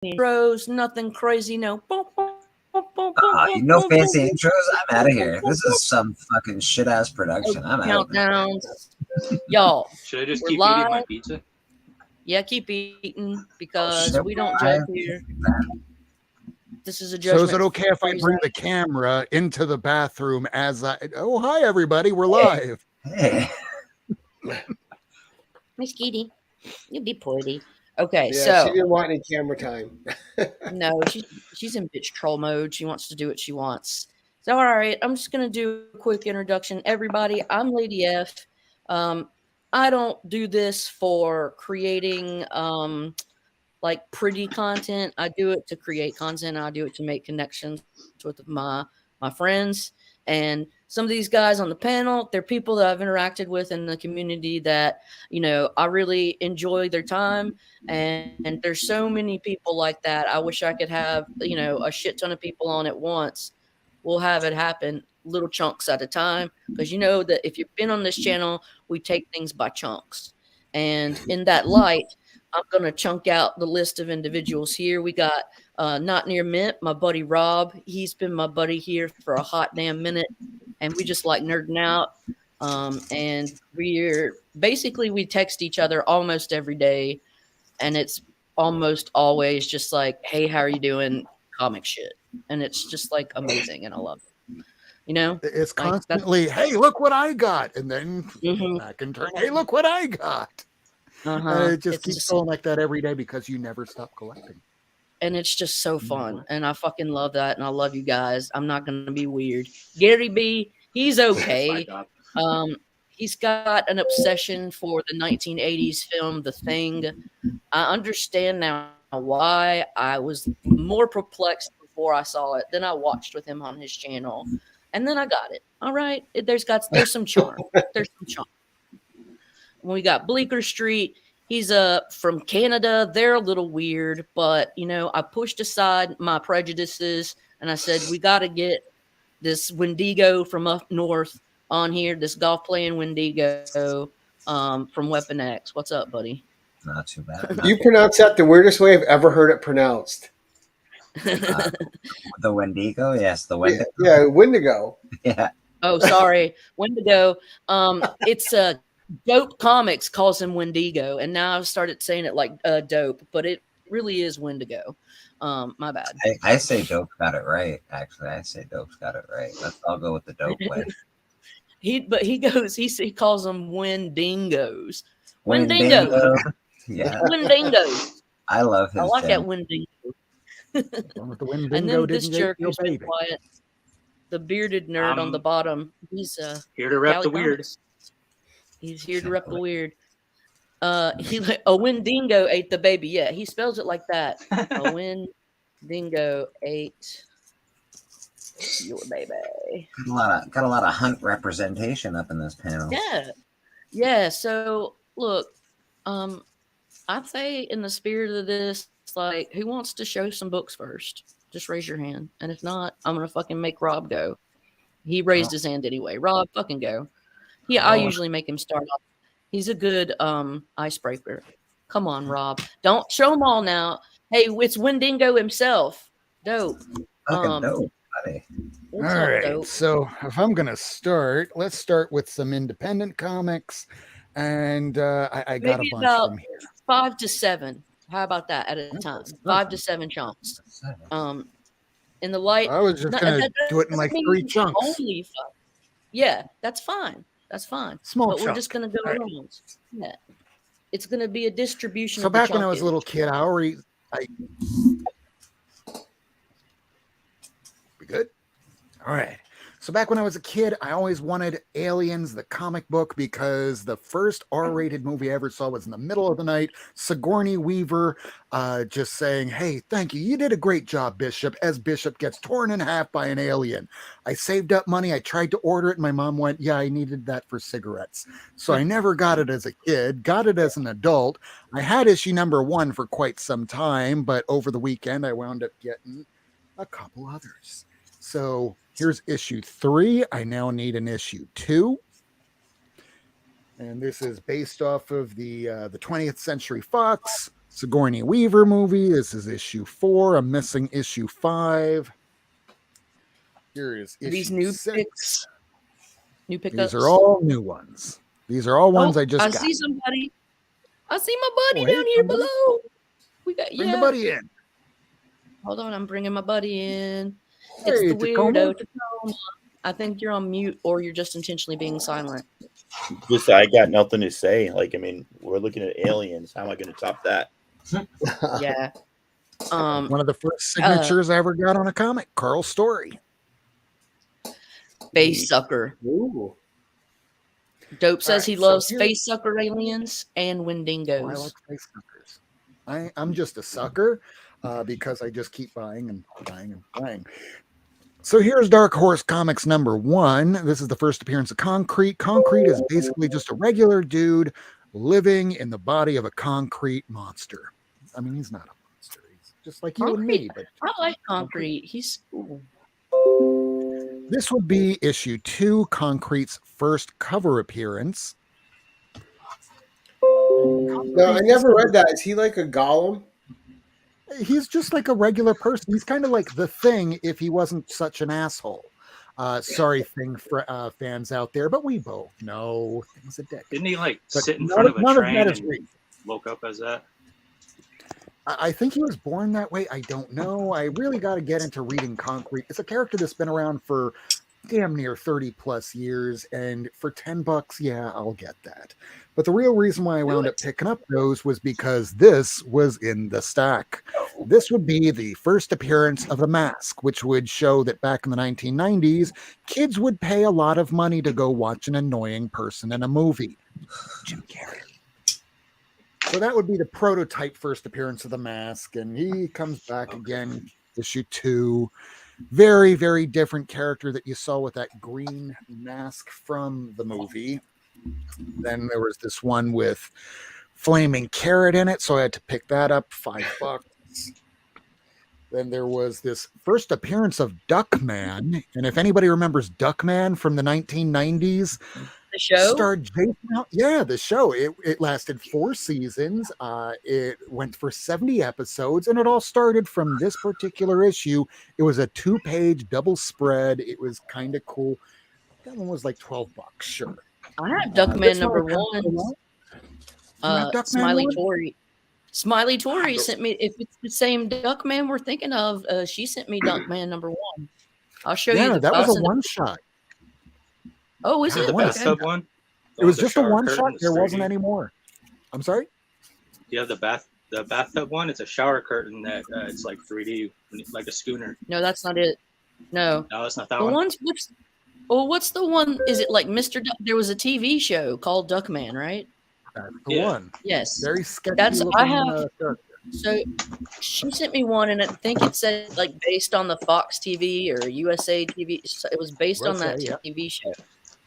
intros, nothing crazy, no. Boom, boom, boom, boom, boom, boom, No boom, boom, fancy boom, intros. I'm out of boom, here. boom, This boom. is some fucking shit ass No production. I'm out. countdowns. Y'all, Should I just we're keep eating my live. pizza? Yeah, keep eating Oh because shit, we we're don't judge live. here. This is a So is it judgment okay if I free bring zone. the camera into the bathroom as I? Oh, hi everybody, we're live. Hey, Miss Kitty, you be pretty. Okay, Yeah, she so didn't want any camera time. no, she's in bitch troll mode. She wants to do what she wants. So all right, I'm just gonna do a quick introduction. Everybody, I'm Lady F. Um, I don't do this for creating like pretty content. I do it to create content. I do it to make connections with my friends. And some of these guys on the panel, they're people that I've interacted with in the community that, I really enjoy their time. And there's so many people like that. I wish I could have, a shit ton of people on at once. We'll have it happen little chunks at a time. Because you know that if you've been on this channel, we take things by chunks. And in that light, I'm going to chunk out the list of individuals here. We got Not Near Mint, my buddy Rob. He's been my buddy here for a hot damn minute, and we just like nerding out. And we text each other almost every day, and it's almost always just like, "Hey, how are you doing?" Comic shit, and it's just like amazing, and I love it. It's Like that's constantly, hey, look what I got, and then back in turn, hey, look what I got. And it just It's keeps just going like that every day because you never stop collecting. and it's just so fun, and I fucking love that, and I love you guys. I'm not gonna be weird. Gary B, he's My okay. God. He's got an obsession for the 1980s film The Thing. I understand now why. I was more perplexed before I saw it. Then I watched with him on his channel, and then I got it. All right, there's some charm. There's some charm. We got Bleecker Street. He's from Canada. They're a little weird, but I pushed aside my prejudices and I said we got to get this Wendigo from up north on here. This golf playing Wendigo from Weapon X. What's up, buddy? not too bad. You pronounce that the weirdest way I've ever heard it pronounced. The Wendigo, yes, the Yeah, Wendigo. yeah, Wendigo. Yeah. Oh, sorry, Wendigo. It's Dope Comics calls him Wendigo, and now I've started saying it like Dope, but it really is Wendigo. My bad. I say Dope got it right. Actually, I say Dope's got it right. I'll go with the Dope way. He calls them Wendingos. Wendigo. Wendingos. Yeah, Wendingos. I love I his like that channel. Wendigo. As long as the And Wendigo then this didn't jerk get your who's been baby. quiet, the bearded nerd on the bottom. He's Here to rep Cali the weird. Comics. He's here to rep the weird. A Wendigo ate the baby. Yeah, he spells it like that. A Wendigo ate your baby. Got a lot of hunt representation up in this panel. Yeah. So look, I'd say in the spirit of this, like, who wants to show some books first? Just raise your hand, and if not, I'm gonna fucking make Rob go. He raised his hand anyway. Rob, fucking go. I usually make him start off. He's a good icebreaker. Come on, Rob. Don't show them all now. Hey, it's Wendigo himself. Dope. Fucking dope, buddy. All right, so if I'm gonna start, let's start with some independent comics, and I got Maybe a bunch about from here. 5 to 7. How about that at a time? 5 to 7 chunks. In the light. I was just gonna do it in like 3 chunks. Only 5. Yeah, that's fine. That's fine. Small but chunk. We're just gonna go around. Yeah. It's gonna be a distribution. So of the back when I was a chunkage. little kid, we good? All right. So back when I was a kid, I always wanted Aliens, the comic book, because the first R-rated movie I ever saw was in the middle of the night. Sigourney Weaver just saying, hey, thank you. You did a great job, Bishop, as Bishop gets torn in half by an alien. I saved up money. I tried to order it. And my mom went, yeah, I needed that for cigarettes. So I never got it as a kid, got it as an adult. I had issue number 1 for quite some time, but over the weekend, I wound up getting a couple others. So here's issue 3. I now need an issue 2. And this is based off of the 20th Century Fox Sigourney Weaver movie. This is issue 4. I'm missing issue 5. Here is issue These new 6. picks, new pickups. These are all new ones. These are all ones I just got. see somebody. I see my buddy hey, down here somebody. below. We got Bring the buddy in. Hold on, I'm bringing my buddy in. Hey, It's the Tacoma. weirdo Tacoma. I think you're on mute, or you're just intentionally being silent. Just I got nothing to say. Like, I mean, we're looking at aliens. How am I going to top that? Yeah. One of the first signatures I ever got on a comic. Carl's story. Face sucker. Ooh. Dope says he Alright, so loves here- face sucker aliens and Oh, I Wendigos. like face suckers. I'm just a sucker because I just keep buying and buying and buying. So here's Dark Horse Comics number 1. This is the first appearance of Concrete. Concrete is basically just a regular dude living in the body of a concrete monster. I mean, he's not a monster. He's just like you and me. But I like Concrete. He's cool. this would be issue 2, Concrete's first cover appearance. No, I never read that. Is he like a golem? He's just like a regular person. He's kind of like the Thing if he wasn't such an asshole. Sorry, Thing fans out there, but we both know Thing's a dick. Didn't he like But sit in none front of- of a none of train that is and real. woke up as that? I think he was born that way. I don't know. I really got to get into reading Concrete. It's a character that's been around for damn near 30 plus years, and for $10, yeah, I'll get that. But the real reason why I wound up picking up those was because this was in the stack. This would be the first appearance of The Mask, which would show that back in the 1990s, kids would pay a lot of money to go watch an annoying person in a movie. Jim Carrey. So that would be the prototype first appearance of The Mask, and he comes back again, issue 2. Very, very different character that you saw with that green mask from the movie. Then there was this one with Flaming Carrot in it, so I had to pick that up, $5. Then there was this first appearance of Duckman, and if anybody remembers Duckman from the 1990s, The show? starred Jason. Yeah, the show. It lasted 4 seasons. It went for 70 episodes, and it all started from this particular issue. It was a 2-page double spread. It was kind of cool. That one was like $12. Sure. I have Duckman This number one I kinda 1. like. You have Duckman Smiley one? Tori. Smiley Tori sent me. If it's the same Duckman we're thinking of, she sent me Duckman number 1. I'll show you. Yeah, that I'll was a send it- one-shot. Oh, is Yeah, it? The one. Okay. bathtub one? It was The just a shower one-shot. curtain is There wasn't 3D. any more. I'm sorry? You have the bathtub one. It's a shower curtain that it's like 3D, like a schooner. No, that's not it. No. No, it's not that The one. one's what's the one? Is it like Mr. Duck? There was a TV show called Duckman, right? That's the Yeah. one. Yes. Very sketchy. That's- I looking, have- character. So she sent me one, and I think it said like based on the Fox TV or USA TV. So it was based on that USA, TV show.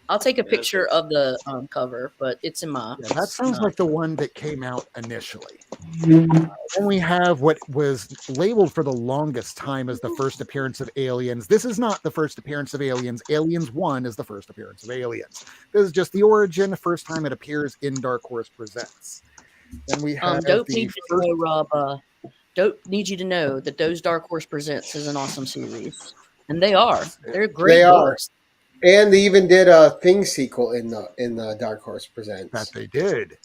I'll take a picture of the cover, but it's in my. Yeah, that sounds like the one that came out initially. Then we have what was labeled for the longest time as the first appearance of Aliens. This is not the first appearance of Aliens. Aliens 1 is the first appearance of Aliens. This is just the origin, the first time it appears in Dark Horse Presents. Then we have Dope the needs you to know, Rob. Dope needs you to know that those Dark Horse Presents is an awesome series, and they are. They're great. They are. books. And they even did a Thing sequel in the Dark Horse Presents. that they did.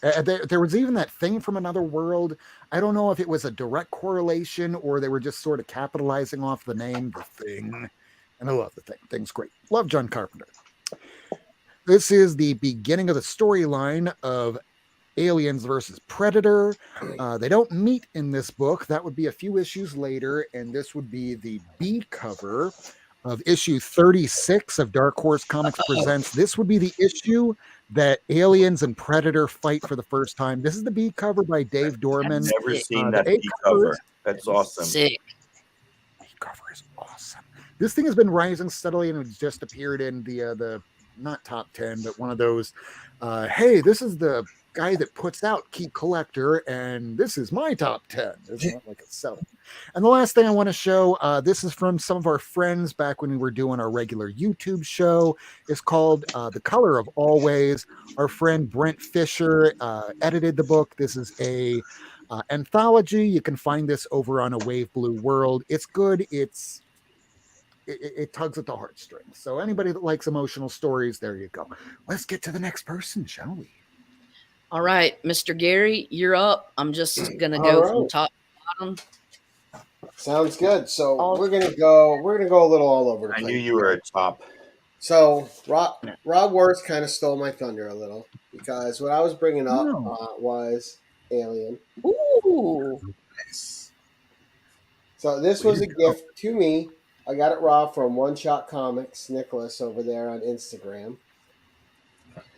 There was even that Thing from Another World. I don't know if it was a direct correlation or they were just sort of capitalizing off the name, The Thing. And I love The Thing. Thing's great. Love John Carpenter. This is the beginning of the storyline of Aliens versus Predator. They don't meet in this book. That would be a few issues later, and this would be the B cover of issue 36 of Dark Horse Comics Presents. This would be the issue that Aliens and Predator fight for the first time. This is the B cover by Dave Dorman. I've never seen the that A B cover cover. That's awesome. Sick. B cover is awesome. This thing has been rising steadily, and it's just appeared in the not top 10, but one of those. Hey, this is the guy that puts out Key Collector, and this is my top 10. It's not like a 7. And the last thing I want to show, this is from some of our friends back when we were doing our regular YouTube show. It's called The Color of Always. Our friend Brent Fisher edited the book. This is a anthology. You can find this over on A Wave Blue World. It's good. It tugs at the heartstrings. So anybody that likes emotional stories, there you go. Let's get to the next person, shall we? All right, Mr. Gary, you're up. I'm just gonna All go from right. top to bottom. Sounds good. So All- we're gonna go a little all over the I place. knew you were a top. So Rob Worth kind of stole my thunder a little because what I was bringing up was Alien. Ooh, Nice. So this was a gift to me. I got it raw from One Shot Comics, Nicholas over there on Instagram,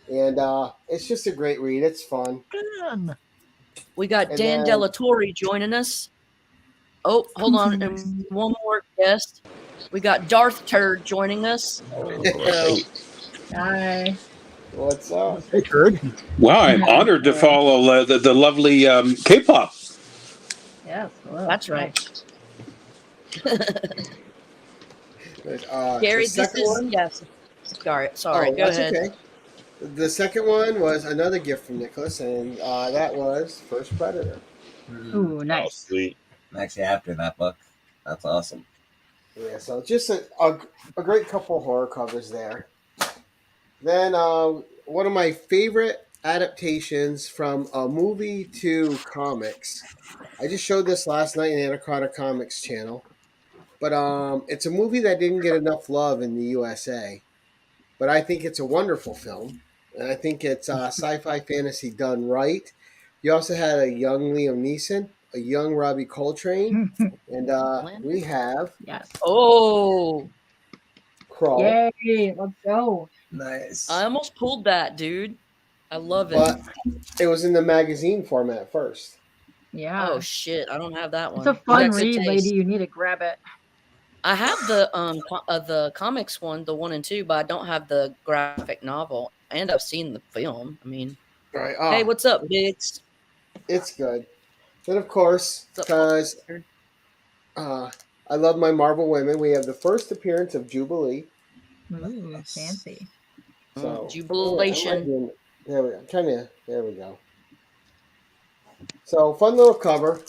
and it's just a great read. It's fun. Dan. we got And Dan then- Delatorre joining us. Oh, hold on, and one more guest. We got Darth Turd joining us. So, Hi. What's up? Hey, Kurt. Wow, I'm honored to follow the lovely K-pop. Yes. Hello. that's right. the Gary, this second is one. yes. Sorry, Oh, go that's ahead. okay. The second one was another gift from Nicholas, and that was First Predator. Ooh, Oh, nice. sweet. I'm actually after that book. That's awesome. Yeah, so just a great couple of horror covers there. Then one of my favorite adaptations from a movie to comics. I just showed this last night in the Anaconda Comics channel. But it's a movie that didn't get enough love in the USA. But I think it's a wonderful film. And I think it's sci-fi fantasy done right. You also had a young Liam Neeson, a young Robbie Coltrane, and we have Yes. Oh, Crawl. Yay. Let's go. Nice. I almost pulled that, dude. I love it. But it was in the magazine format first. Yeah. Oh shit, I don't have that one. It's a You fun got good read, taste. lady. You need to grab it. I have the comics one, the 1 and 2, but I don't have the graphic novel. And I've seen the film. I mean, All right. hey, what's up, Biggs? It's good. Then, of course, What's up, because Monster? I love my Marvel women, we have the first appearance of Jubilee. Ooh, fancy. So Jubilation. There we go. There we go. So fun little cover.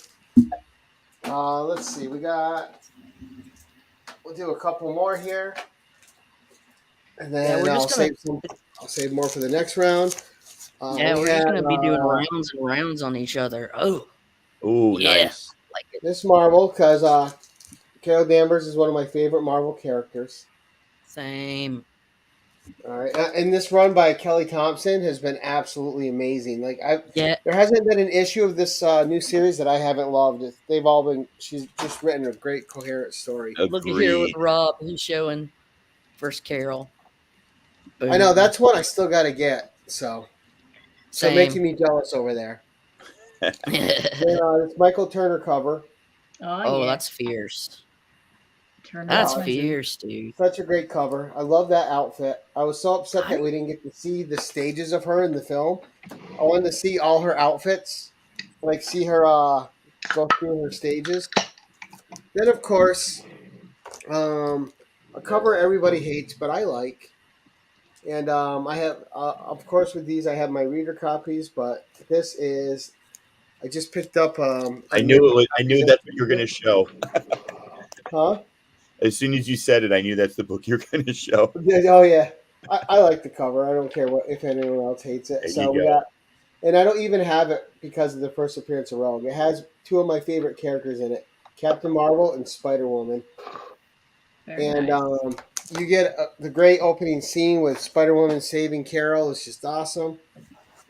Let's see. We'll do a couple more here, and then we're I'll just gonna- save more for the next round. Yeah, we're just gonna be doing rounds and rounds on each other. Oh, Ooh, Yeah. nice. like it. this Marvel because Carol Danvers is one of my favorite Marvel characters. Same. All right, and this run by Kelly Thompson has been absolutely amazing. Yeah, There hasn't been an issue of this new series that I haven't loved. They've all been. She's just written a great, coherent story. look at here with Agreed. Rob. He's showing first Carol. I know Boom. that's one I still got to get. So Same. making me jealous over there. This Michael Turner cover, Oh, Yeah. that's fierce. Turn That's it on. fierce, dude. such a great cover. I love that outfit. I was so upset that we didn't get to see the stages of her in the film. I wanted to see all her outfits, like see her go through her stages. Then, of course, a cover everybody hates, but I like. And I have, of course, with these, I have my reader copies, but this is, I just picked up. I knew it was. I knew that's what you were going to show. Huh? As soon as you said it, I knew that's the book you're going to show. Oh, yeah. I like the cover. I don't care if anyone else hates it. There So you we go. got, and I don't even have it because of the first appearance of Rogue. It has two of my favorite characters in it, Captain Marvel and Spider-Woman. Very And nice. you get the great opening scene with Spider-Woman saving Carol. It's just awesome.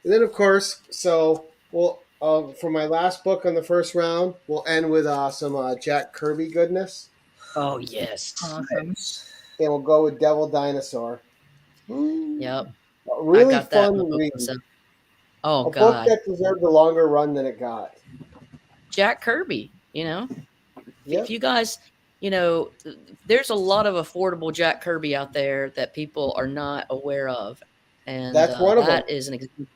And then, of course, for my last book on the first round, we'll end with some Jack Kirby goodness. Oh yes. Awesome. And we'll go with Devil Dinosaur. Yep. A really I got that in fun the book read. myself. Oh A book god. that deserved a longer run than it got. Jack Kirby, Yep. if you guys, there's a lot of affordable Jack Kirby out there that people are not aware of. And That's one of them. that is an example.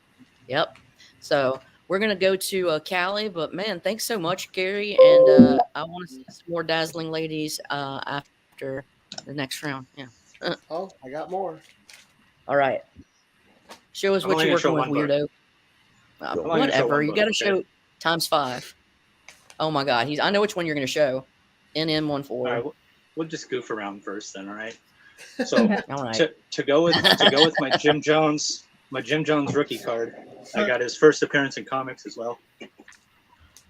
Yep. So we're going to go to Callie, but man, thanks so much, Gary. And I want to see some more dazzling ladies after the next round. Yeah. Oh, I got more. All right. Show us I'm what only you're gonna working show with, one book. weirdo. I'm only gonna show Whatever. one You book, got to okay? show. times 5. Oh my God, I know which one you're going to show. NN14. All right, we'll just goof around first, then. All right. So All right. to go with my Jim Jones rookie card, I got his first appearance in comics as well.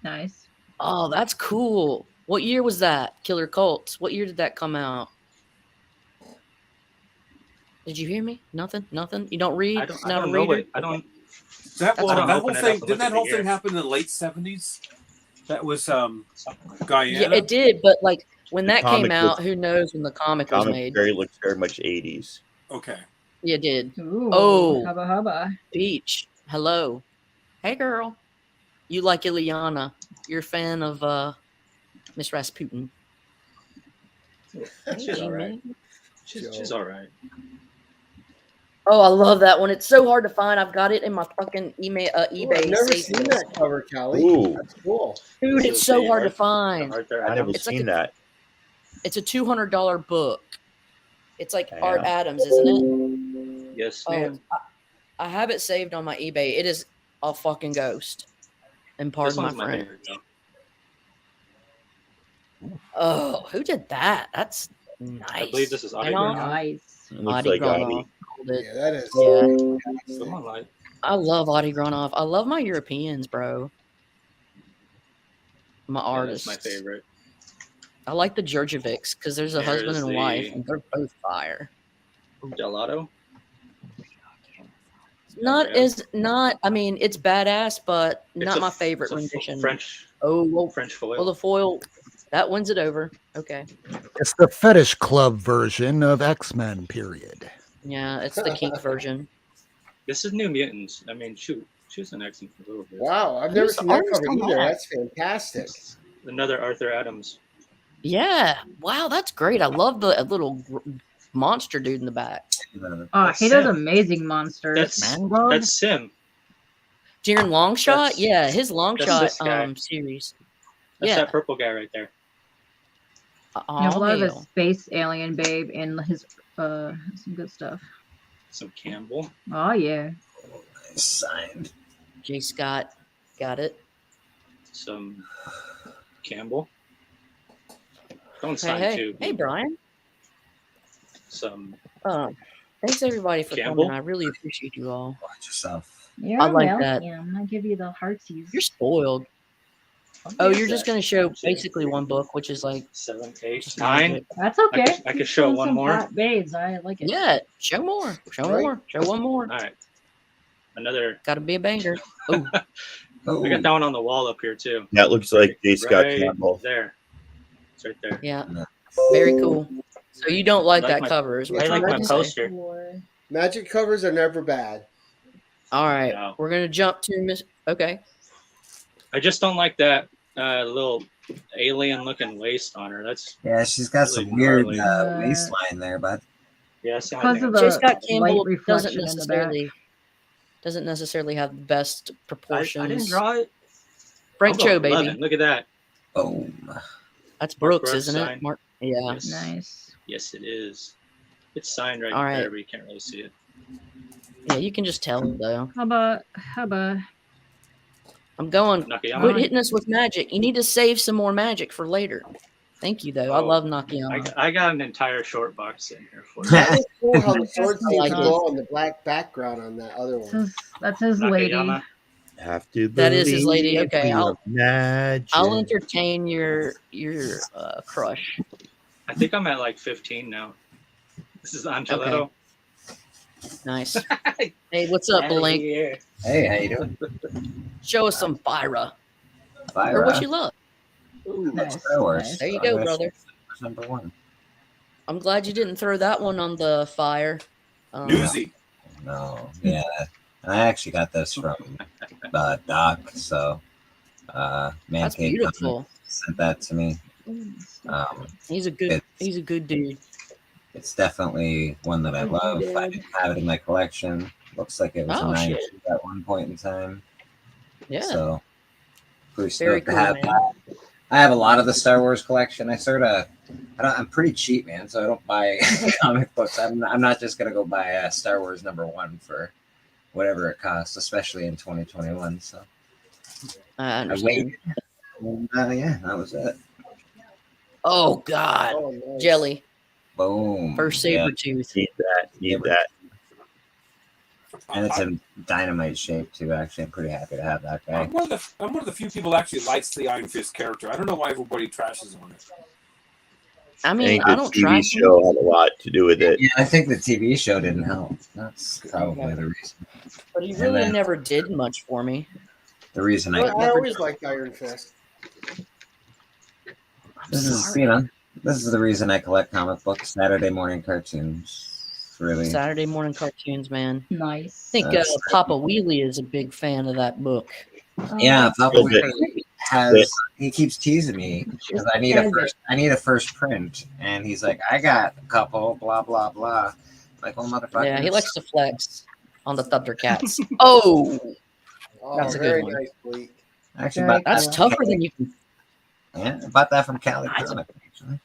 Nice. Oh, that's cool. What year was that? Killer Colts. What year did that come out? Did you hear me? Nothing. You don't read. I don't know what I don't. That That's that fine. whole thing didn't that whole thing happen in the late 70s? That was Guyana. Yeah, it did. But like when The that came comic out, was- who knows when the comic was made? looks very much 80s. Okay. Yeah, it did. Ooh, Oh. hubba hubba. Peach. Hello. Hey, girl. You like Ileana. You're a fan of Miss Rasputin. She's Hey, all right. man. She's all right. Oh, I love that one. It's so hard to find. I've got it in my fucking eBay. Ooh, I've never safe seen list. that cover, Callie. Ooh. That's cool. Dude, This it's is so the hard to Arthur- find. Arthur I never Adams. It's like seen that. It's a $200 book. It's like Damn. Art Adams, isn't it? Yes, Oh, ma'am. I have it saved on my eBay. It is a fucking ghost. And This pardon my one's my friend. favorite, though. Oh, who did that? That's nice. I believe this is You Adi know? Granov. Nice. It looks Adi like Granov. Adi. Called it. Yeah, that is. Yeah. Come on, like I love Adi Granov. I love my Europeans, bro. My yeah, artists. that's my favorite. I like the Djurjevics because there's a husband There's and a wife, the- and they're both fire. Gelato. I mean, it's badass, but not It's a- my favorite it's a rendition. French well, foil. well, the foil, that wins it over. Okay. It's the Fetish Club version of X-Men, period. Yeah, it's the kink version. This is New Mutants. I mean, she was an X-Men for a little bit. Wow, I've never Who's seen the that artist cover on either. that? That's fantastic. Another Arthur Adams. Yeah. Wow, that's great. I love the little monster dude in the back. Oh, he Sim. does amazing monsters. That's Mangog? that's Sim. Darren Longshot? That's- Yeah, his that's Longshot this guy. series. That's Yeah. that purple guy right there. He has a lot of the hell. space alien babe and his some good stuff. Some Campbell. Oh yeah. Signed. J. Scott. Got it. Some Campbell. Don't Hey, sign hey. too. Hey, Brian. Some Thanks, everybody, for Campbell? coming. I really appreciate you all. Watch yourself. You're I like that. welcome. I'll give you the heartsies. You're spoiled. Oh, you're just going to show basically one book, which is like 7, 8, just 9. magic. That's okay. I could show Showing one some more. hot babes. I like it. Yeah, show more. Show Right. more. Show one more. All right. Another. Got to be a banger. Oh, Oh, I got that one on the wall up here too. That looks like J. Scott Right Campbell. there. It's right there. yeah. Very cool. So you don't like I like that my- cover, is what I you're like my trying to say. poster. Or- Magic covers are never bad. All right, No. we're gonna jump to Miss. Okay. I just don't like that little alien-looking waist on her. That's yeah, she's got Really some weird gnarly. waistline there, but yeah. That's the Because only of thing. the J. Scott light Campbell reflection in the back. doesn't necessarily have the best proportions. I didn't draw it. Frank I'll go Cho, baby. 11. Look at that. boom. That's Brooks, Brooks isn't signed. it? Mark. Yeah. Yes. Nice. Yes, it is. It's signed right All right. there, but you can't really see it. Yeah, you can just tell though. Hubba. I'm going. Nakayama. Quit hitting us with magic. You need to save some more magic for later. Thank you, though. I Oh, love Nakayama. I got an entire short box in here for you. It's cool how the sword I seems like to it. go on the black background on that other one. That's his lady. Nakayama. Have to That is his lady. believe Okay, in I'll magic. entertain your crush. I think I'm at like 15 now. This is Angeletto. Nice. Hey, what's up, Blink? Yeah. Hey, how you doing? Show us some Fyra. Or Fire. what you love. Ooh, Nice. Star Wars. nice. There you Star go, Wars brother. is number 1. I'm glad you didn't throw that one on the fire. Newsy. No, yeah. And I actually got this from Doc, so Man That's Cave beautiful. sent that to me. He's a good dude. It's definitely one that I love. I didn't have it in my collection. Looks like it was Oh, a 9 shit. at one point in time. Yeah. So pretty Very stoked cool, to have man. that. I have a lot of the Star Wars collection. I'm pretty cheap, man, so I don't buy comic books. I'm not just gonna go buy Star Wars #1 for whatever it costs, especially in 2021. So I I understand. waited. And, yeah, that was it. Oh God, Oh, nice. jelly. Boom. First Yeah. saber tooth. Need that. Need that. And it's in dynamite shape too. Actually, I'm pretty happy to have that guy. I'm one of the few people who actually likes the Iron Fist character. I don't know why everybody trashes on it. I I mean, think I the don't TV try. show had a lot to do with it. Yeah, I think the TV show didn't help. That's probably the reason. But he And really then never did much for me. the reason But I Never always did. liked Iron Fist. this is Sorry. this is the reason I collect comic books. Saturday morning cartoons. It's really Saturday morning cartoons, man. Nice. I think That's- Papa Wheelie is a big fan of that book. yeah. Papa Still bit. has he keeps teasing me because I need a first print, and he's like, I got a couple, blah blah blah. Like, well, motherfucker. Yeah, he likes to flex on the Thundercats. Oh, Oh, That's a good very one. nice, Bleak. I actually Very bought that. that's cool. tougher than you can. Yeah, I bought that from Cali That's- Comic. Actually.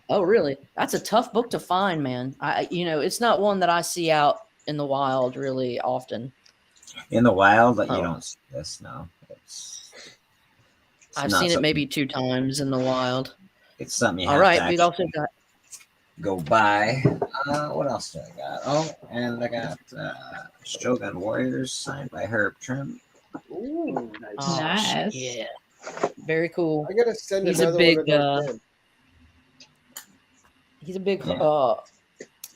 Oh, really? That's a tough book to find, man. It's not one that I see out in the wild really often. In the wild, you Oh. don't see this. No, it's I've not seen it something- maybe 2 times in the wild. It's something you All have right, to we also got. go buy. What else do I got? Oh, and I got Shogun Warriors signed by Herb Trim. Ooh, Oh, Nice. yeah, very cool. I gotta send He's a another big, one of those in. He's a big Yeah.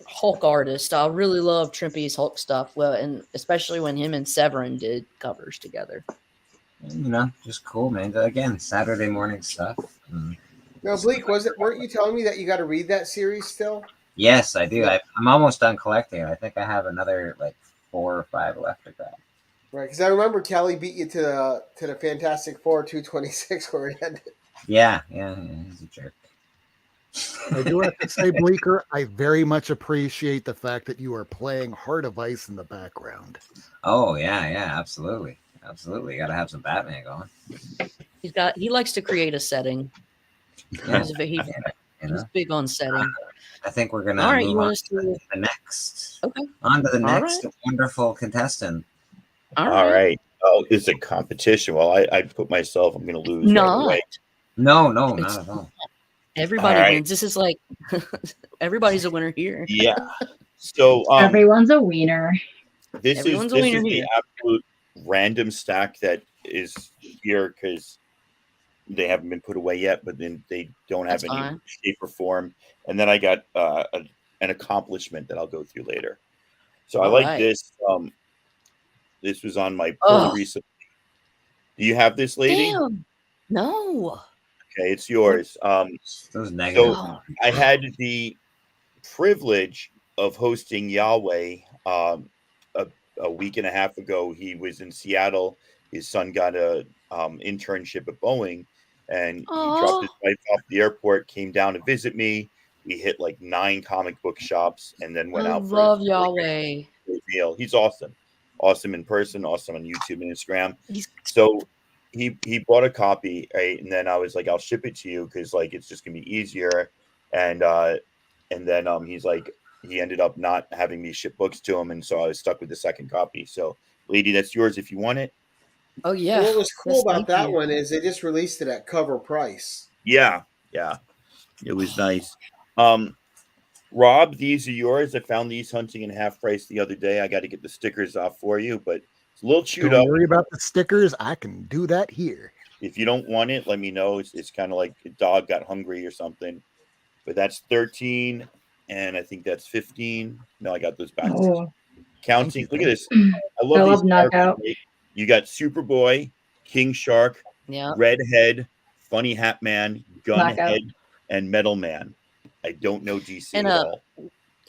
Hulk artist. I really love Trimpy's Hulk stuff. Well, and especially when him and Severin did covers together. And, just cool, man. Again, Saturday morning stuff. Now, Bleak, weren't you telling me that you got to read that series still? Yes, I do. Yeah. I'm almost done collecting. I think I have another like 4 or 5 left to grab. Right, because I remember Kelly beat you to the Fantastic Four 226 where it ended. Yeah, he's a jerk. I do have to say, Bleeker, I very much appreciate the fact that you are playing Heart of Ice in the background. Oh yeah, absolutely. Got to have some Batman going. He likes to create a setting. Yeah, He's big on setting. I think we're gonna All right, move you on want us to to? the next. Okay. On to the All next wonderful contestant. All All right. right. Oh, it's a competition. Well, I put myself. I'm going to lose. No. Right away. No, It's- not at all. Everybody All right. wins. This is like everybody's a winner here. Yeah. So Everyone's a wiener. Everyone's a this wiener is the here. absolute random stack that is here because they haven't been put away yet, but then they don't have That's any fine. shape or form. And then I got an accomplishment that I'll go through later. So I All like right. this. This was on my pull Ugh. recently. Do you have this, lady? Damn. No. Okay, it's yours. Those negative. Oh. I had the privilege of hosting Yahweh a week and a half ago. He was in Seattle. His son got a internship at Boeing, and he dropped his wife off the airport, came down to visit me. We hit like 9 comic book shops, and then went I out for love a Yahweh. meal. He's awesome in person, awesome on YouTube and Instagram. He's So he bought a copy, right? And then I was like, I'll ship it to you because like it's just gonna be easier. And then he's like, he ended up not having me ship books to him, and so I was stuck with the second copy. So, lady, that's yours if you want it. Oh yeah. And what was cool Yes, about thank that you. one is they just released it at cover price. Yeah, it was nice. Rob, these are yours. I found these hunting in half price the other day. I got to get the stickers off for you, but it's a little chewed Don't up. worry about the stickers. I can do that here. If you don't want it, let me know. It's kind of like a dog got hungry or something. But that's 13, and I think that's 15. No, I got those back. Oh, Counting. Look at this. I I love love these Knockout. characters. You got Superboy, King Shark, Yeah. Redhead, Funny Hat Man, Knockout. Gunhead, and Metal Man. I don't know DC And, at all.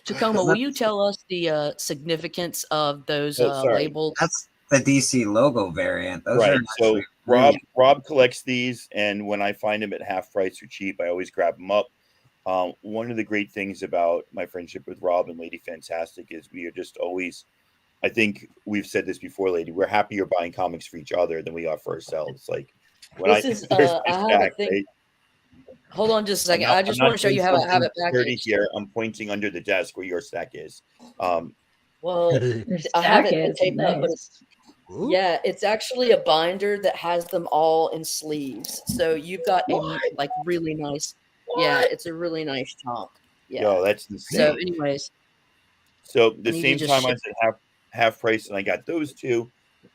Tacoma, will you tell us the significance of those Oh, sorry. labels? That's the DC logo variant. Those Right. are So actually Rob really- Rob collects these, and when I find them at half price or cheap, I always grab them up. One of the great things about my friendship with Rob and Lady Fantastic is we are just always. I think we've said this before, Lady. We're happier buying comics for each other than we are for ourselves. Like when This is, there's I my have a stack, thing- right? Second. Hold on just a second. I'm I not- just I'm want not to show you doing how I have it something dirty packaged. here. I'm pointing under the desk where your stack is. Well, Your I have stack it is taped up, but nice. Ooh. Yeah, it's actually a binder that has them all in sleeves. So you've got a like really nice. Yeah, it's a really nice chunk. Yeah. Yo, that's So, insane. anyways, So I the need to same just time I ship. said half price, and I got those two.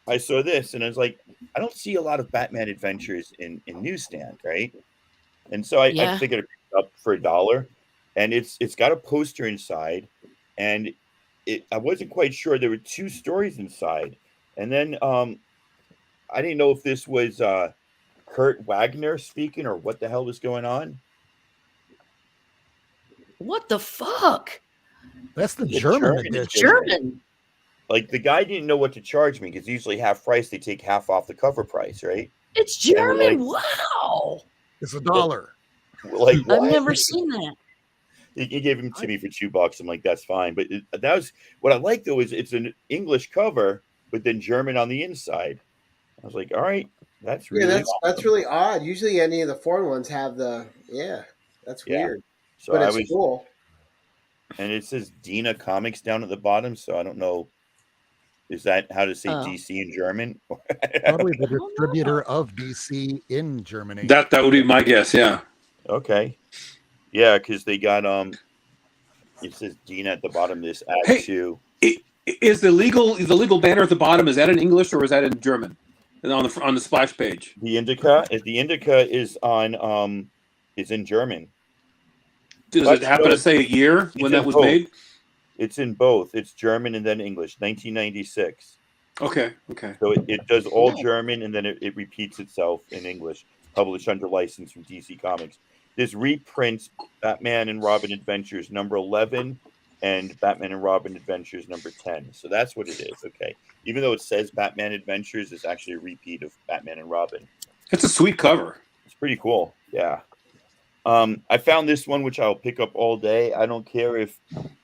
I saw this, and I was like, I don't see a lot of Batman Adventures in newsstand, right? And so I Yeah. figured it up for $1, and it's got a poster inside, and I wasn't quite sure there were two stories inside, and then I didn't know if this was Kurt Wagner speaking or what the hell was going on. What the fuck? That's the The German German It's edition. German. Like the guy didn't know what to charge me because usually half price they take half off the cover price, right? It's And we're like, German. Wow. It's $1. like I've what? never seen that. He gave him to me for $2. I'm like, that's fine. But that was what I like though is it's an English cover, but then German on the inside. I was like, all right, that's Yeah, really that's awesome. really odd. Usually, any of the foreign ones have the That's Yeah. weird, So but I it's was, cool. and it says Dina Comics down at the bottom. So I don't know, is that how to say Oh. DC in German? Probably the I don't know. distributor of DC in Germany. That would be my guess. Yeah. Okay. Yeah, because they got it says Dina at the bottom of this ad Hey, too. is the legal banner at the bottom? Is that in English or is that in German? And on the splash page. The indica is on is in German. Does But it happen to say a year it's when in that was both. made? It's in both. It's German and then English. 1996. Okay. So it does all German and then it repeats itself in English. Published under license from DC Comics. This reprints Batman and Robin Adventures number 11 and Batman and Robin Adventures number 10. So that's what it is. Okay. Even though it says Batman Adventures, it's actually a repeat of Batman and Robin. It's a sweet cover. It's pretty cool. Yeah. I found this one, which I'll pick up all day. I don't care if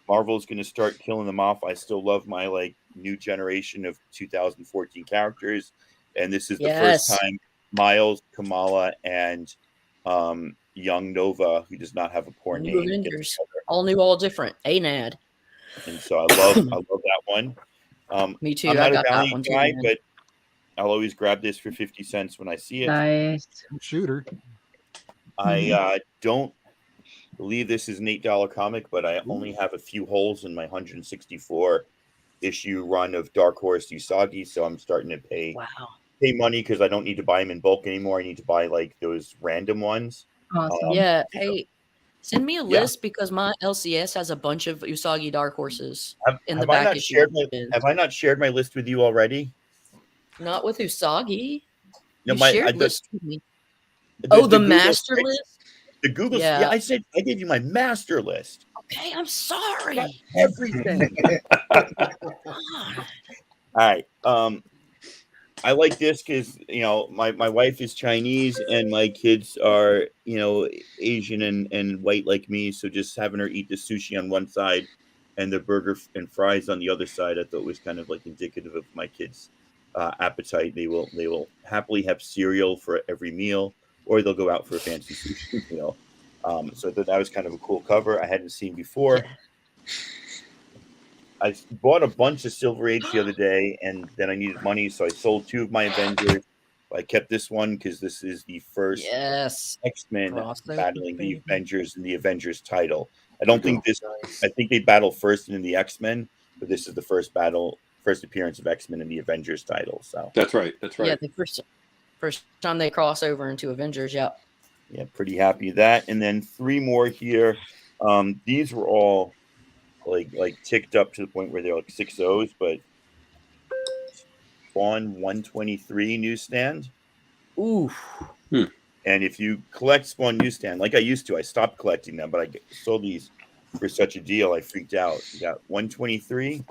Marvel's going to start killing them off. I still love my like new generation of 2014 characters, and this is the first time Miles, Kamala, and young Nova, who does not have a poor New name, Avengers. All new, all different. ANAD. and so I love that one. Me too. I'm I not a got that Valiant one too. guy, Man. but I'll always grab this for 50 cents when I see it. Nice. Shooter. I don't believe this is an $8 comic, but I only have a few holes in my 164 issue run of Dark Horse Usagi, so I'm starting to pay money because I don't need to buy them in bulk anymore. I need to buy like those random ones. Awesome. Yeah. Hey, send me a list because my LCS has a bunch of Usagi Dark Horses in the back issue. Have I not shared my list with you already? Not with Usagi. No, You shared lists with me. The The Google master list? list? The Google. Yeah, I said I gave you my master list. Okay, I'm sorry. Everything. All right. I like this because my wife is Chinese and my kids are Asian and white like me. So just having her eat the sushi on one side and the burger and fries on the other side, I thought was kind of like indicative of my kids' appetite. They will happily have cereal for every meal, or they'll go out for a fancy sushi meal. So I thought that was kind of a cool cover I hadn't seen before. Yeah. I bought a bunch of Silver Age the other day, and then I needed money, so I sold 2 of my Avengers. I kept this one because this is the first X-Men battling the Avengers in the Avengers title. I don't think this. I think they battle first in the X-Men, but this is the first appearance of X-Men in the Avengers title. So that's right. Yeah, the first time they cross over into Avengers. Yeah. Yeah, pretty happy with that. And then 3 more here. These were all like ticked up to the point where they're like 6.0s, but Spawn 123 newsstand. Ooh. And if you collect Spawn newsstand, like I used to, I stopped collecting them, but I sold these for such a deal, I freaked out. You got 123.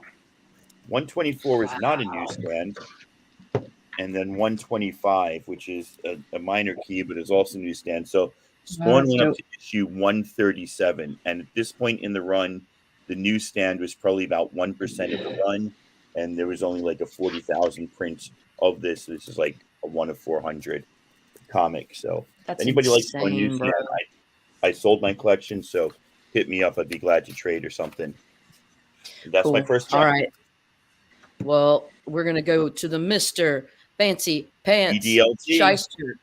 124 is not a newsstand. And then 125, which is a minor key, but is also newsstand. So Spawn went up to issue 137. And at this point in the run, the newsstand was probably about 1% of the run. And there was only like a 40,000 print of this. This is like a 1 of 400 comic. So that's anybody insane, likes Spawn newsstand, I sold my collection. So hit me up. I'd be glad to trade or something. That's my first time. All right. Well, we're gonna go to the Mr. Fancy Pants EDLG. Shyster,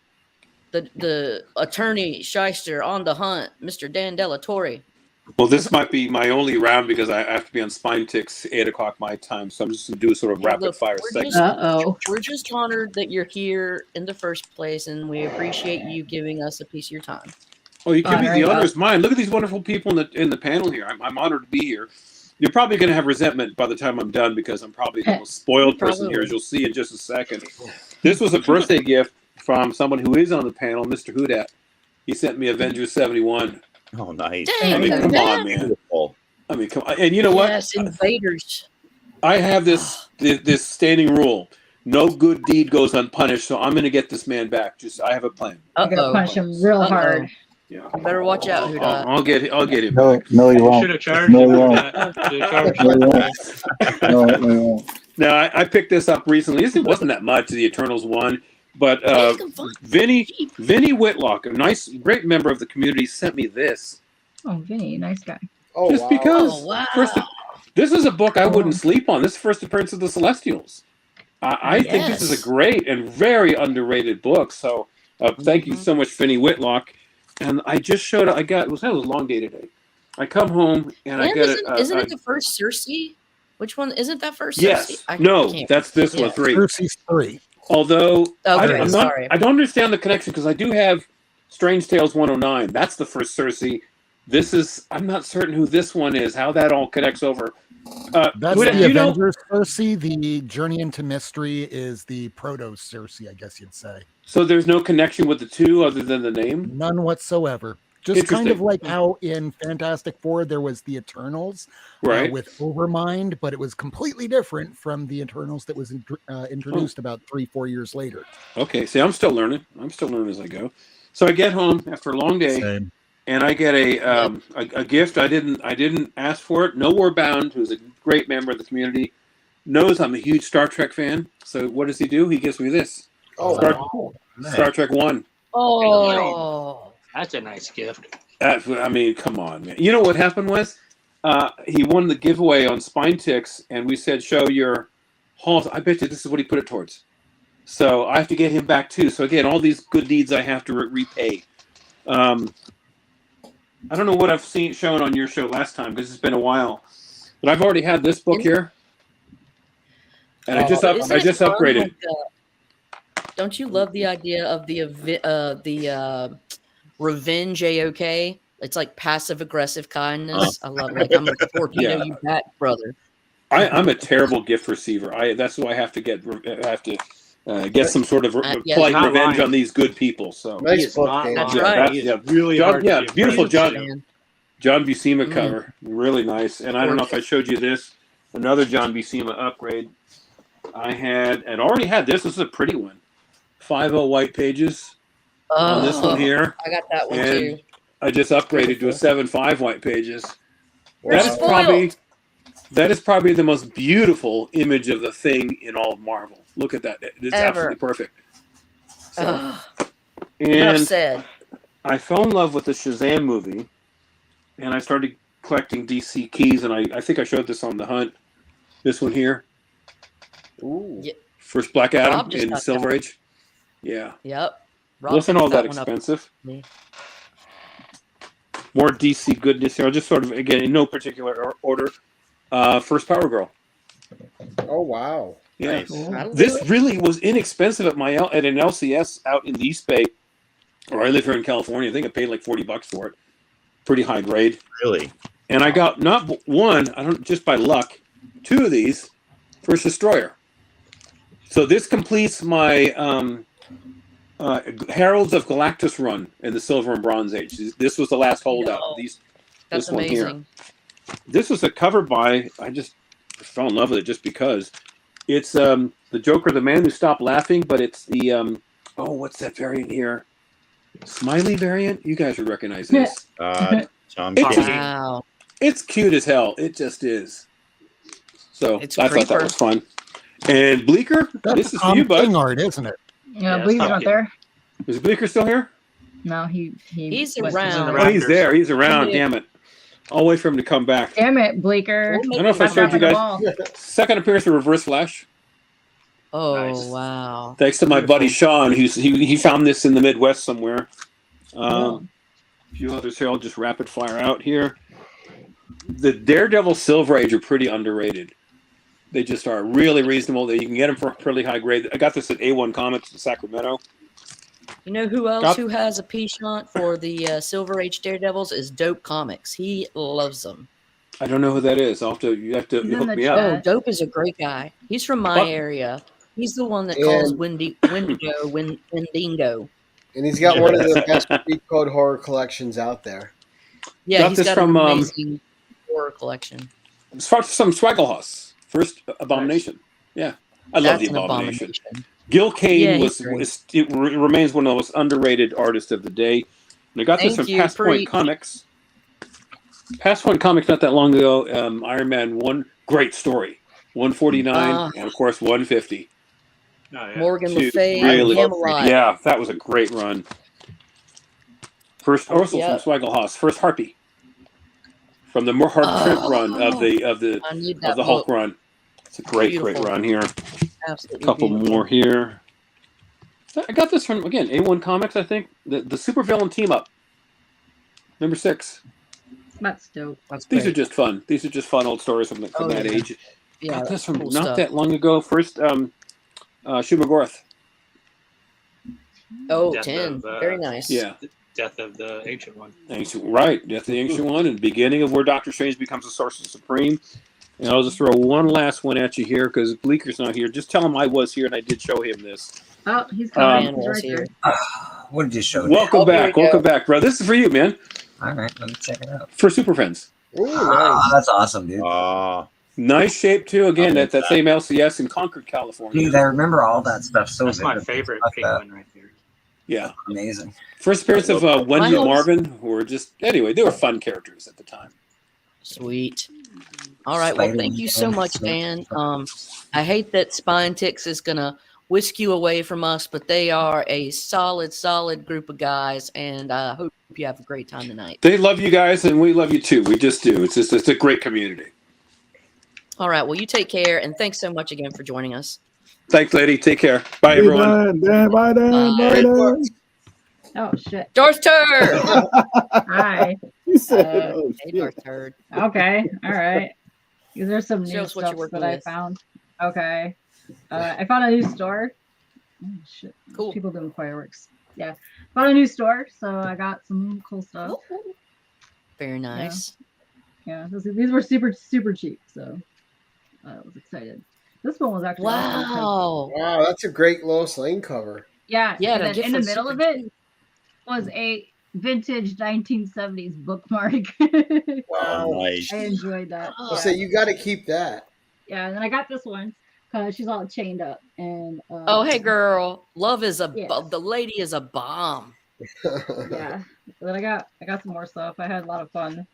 the attorney Shyster on the hunt, Mr. Dan Delatorre. Well, this might be my only round because I have to be on Spine Ticks 8 o'clock my time. So I'm just going to do a sort of Well, rapid look, fire we're segment. just- We're just honored that you're here in the first place, and we appreciate you giving us a piece of your time. Oh, you give me the Alright. honor is mine. Look at these wonderful people in the panel here. I'm honored to be here. You're probably going to have resentment by the time I'm done because I'm probably the most spoiled person here, as you'll see in just a second. This was a birthday gift from someone who is on the panel, Mr. Houdat. He sent me Avengers 71. Oh, nice. Dang, I mean, come on, man. Beautiful. I mean, come on. And you know what? Yes, invaders. I have this standing rule: no good deed goes unpunished. So I'm going to get this man back. I have a plan. I'm gonna Uh-oh. punch him real hard. Yeah, You better watch out, Houdat. I'll get him. No, no, you You won't. should have charged No, him. you for won't. that. You charged No, him. you won't. No, you won't. Now I picked this up recently. It wasn't that much. The Eternals one, but Make 'em fun. Vinny Whitlock, a great member of the community, sent me this. Oh, Vinny, nice guy. Oh, Just wow. because Oh, wow. this is a book I wouldn't sleep on. This is the first appearance of the Celestials. I think this is a Yes. great and very underrated book. So thank you so much, Vinny Whitlock. And I just showed up. That was a long day today. I come home and I And get it. isn't it the first Cersei? Which one? Isn't that first Cersei? Yes. I No, can't- that's this one, yeah. 3. Cersei's 3. Although Okay, I'm sorry. I don't understand the connection because I do have Strange Tales 109. That's the first Cersei. I'm not certain who this one is, how that all connects over. That's Houdat, the you know- Avengers Cersei. The Journey into Mystery is the Proto Cersei, I guess you'd say. So there's no connection with the two other than the name? None whatsoever. Just kind of Interesting. like how in Fantastic Four there was the Eternals Right. with Overmind, but it was completely different from the Eternals that was introduced about 3-4 years later. Okay. See, I'm still learning. As I go. So I get home after a long day. Same. And I get a gift. I didn't ask for it. No War Bound, who's a great member of the community, knows I'm a huge Star Trek fan. So what does he do? He gives me this. Oh, Star, wow. Star Trek 1. Oh, That's a nice gift. I mean, come on, man. You know what happened was he won the giveaway on Spine Ticks, and we said, show your hauls. I bet you this is what he put it towards. So I have to get him back too. So again, all these good deeds I have to repay. I don't know what I've shown on your show last time because it's been a while, but I've already had this book here, and I just Isn't it fun, upgraded. like, don't you love the idea of the revenge AOK? It's like passive aggressive kindness. I love it. Like I'm a torpedo Yeah. you back, brother. I'm a terrible gift receiver. That's why I have to get some sort of Yes. polite Not revenge lying. on these good people. So He Nice is book, not Dan. That's lying. right. He is Yeah. really John- hard. yeah, to be beautiful afraid John. of. Man. John Buscema Mm. cover, really nice. And I don't know if I showed you this, another John Buscema upgrade. I already had this. This is a pretty one. 5.0 white pages on this one here. I got that one And too. I just upgraded to a 7.5 white pages. We're That is spoiled. probably the most beautiful image of the Thing in all of Marvel. Look at that. It's Ever. absolutely perfect. So, Ugh, enough and said. I fell in love with the Shazam movie, and I started collecting DC keys, and I think I showed this on The Hunt. This one here. Ooh. Yeah. First Black Adam Rob just in got Silver that. Age. Yeah. Yep. Rob Wasn't picked all that one up. expensive. Me. More DC goodness here. I'll just sort of, again, in no particular order. First Power Girl. Oh, wow. Yeah. Nice. That'll do This it. really was inexpensive at an LCS out in the East Bay, or I live here in California. I think I paid like $40 for it. Pretty high grade. Really? And I got not one, just by luck, 2 of these First Destroyer. So this completes my Heralds of Galactus run in the Silver and Bronze Age. This was the last holdout. No. This That's one here. amazing. This was a cover by, I just fell in love with it just because. It's the Joker, the Man Who Stopped Laughing, but it's the, what's that variant here? Smiley variant? You guys would recognize this. Tom It's King. Wow. It's cute as hell. It just is. So It's I thought that creeper. was fun. And Bleeker, That's this is for you, Tom bud. King art, isn't it? Yeah, Yeah, Blee's stop not it. there. Is Bleeker still here? No, he He's went- around. Oh, he's there. He's around. Yeah. Damn it. I'll wait for him to come back. Damn it, Bleaker. We'll I don't know if I make it showed you happen. guys. Second appearance of Reverse Flash. Oh Nice. wow! Thanks to my buddy Sean, he found this in the Midwest somewhere. Oh. A few others here. I'll just rapid fire out here. The Daredevil Silver Age are pretty underrated. They just are really reasonable. You can get them for a pretty high grade. I got this at A1 Comics in Sacramento. You know who else who has a penchant for the Silver Age Daredevils is Dope Comics. He loves them. I don't know who that is. You have to He's in hook the me chat. up. Oh, Dope is a great guy. He's from my area. He's the one that calls Wendigo. And he's got one of the best cheat code horror collections out there. Yeah, Got he's this got from, an amazing horror collection. It's from Swaggelhaus. First Abomination. Yeah. I love That's the an Abomination. abomination. Gil Kane Yeah, he's great. remains one of the most underrated artists of the day. And I got this Thank from you, Past Point preach. Comics. Past Point Comics not that long ago. Iron Man 1, great story. 149 and of course 150. Oh, yeah. Morgan Le Two Fay, really, Camelot. yeah, that was a great run. First, also yeah. from Swaggelhaus, first Harpy. From the more hard print run of the I need that Hulk book. run. It's a great Beautiful. run here. Absolutely A couple beautiful. more here. I got this from again A1 Comics. I think the supervillain team up. Number 6. That's dope. That's These great. are just fun. These are just fun old stories from that yeah. age. Yeah, Got this from cool not stuff. that long ago. First, Shumagorath. Oh, Death 10. of, Very nice. Yeah. Death of the Ancient One. Ancient, right. Death of the Ancient One, and the beginning of where Doctor Strange becomes the Sorcerer Supreme. And I'll just throw one last one at you here because Bleeker's not here. Just tell him I was here and I did show him this. Oh, he's coming. He's was right here. there. What did you show? Welcome Oh, here back. we Welcome go. back, bro. This is for you, man. All right, let me check it out. For Super Friends. Ooh, nice. That's awesome, dude. Nice shape, too. Again, I like that that. same LCS in Concord, California. Dude, I remember all that stuff so That's my vividly. favorite Fuck pink that. one right there. Yeah. Amazing. First appearance of Wendy Mine and was- Marvin, who were just, anyway, they were fun characters at the time. Sweet. All right. Well, thank you so much, Dan. I hate that Spine Ticks is going to whisk you away from us, but they are a solid group of guys, and I hope you have a great time tonight. They love you guys, and we love you, too. We just do. It's a great community. All right. Well, you take care, and thanks so much again for joining us. Thanks, lady. Take care. Bye, everyone. Dan, bye, Dan. Bye. Bye, Great Dan. books. Oh shit. Darth Turd! Hi. He said, oh, Hey, shit. Darth Turd. Okay. All right. There's some Show new us what you're stuff working that I with. found. Okay. I found a new store. Oh, shit. Cool. People doing fireworks. Yeah. Found a new store, so I got some cool stuff. Very nice. Yeah. These were super cheap, so I was excited. This one was actually Wow. Wow, that's a great Lois Lane cover. Yeah. Yeah, And the then gift in the was middle of super it was a vintage 1970s bookmark. Wow. Nice. I enjoyed that. I'll say you got to keep that. Yeah, and then I got this one because she's all chained up. And Oh, hey, girl. Love is a Yes. the lady is a bomb. yeah. Then I got some more stuff. I had a lot of fun.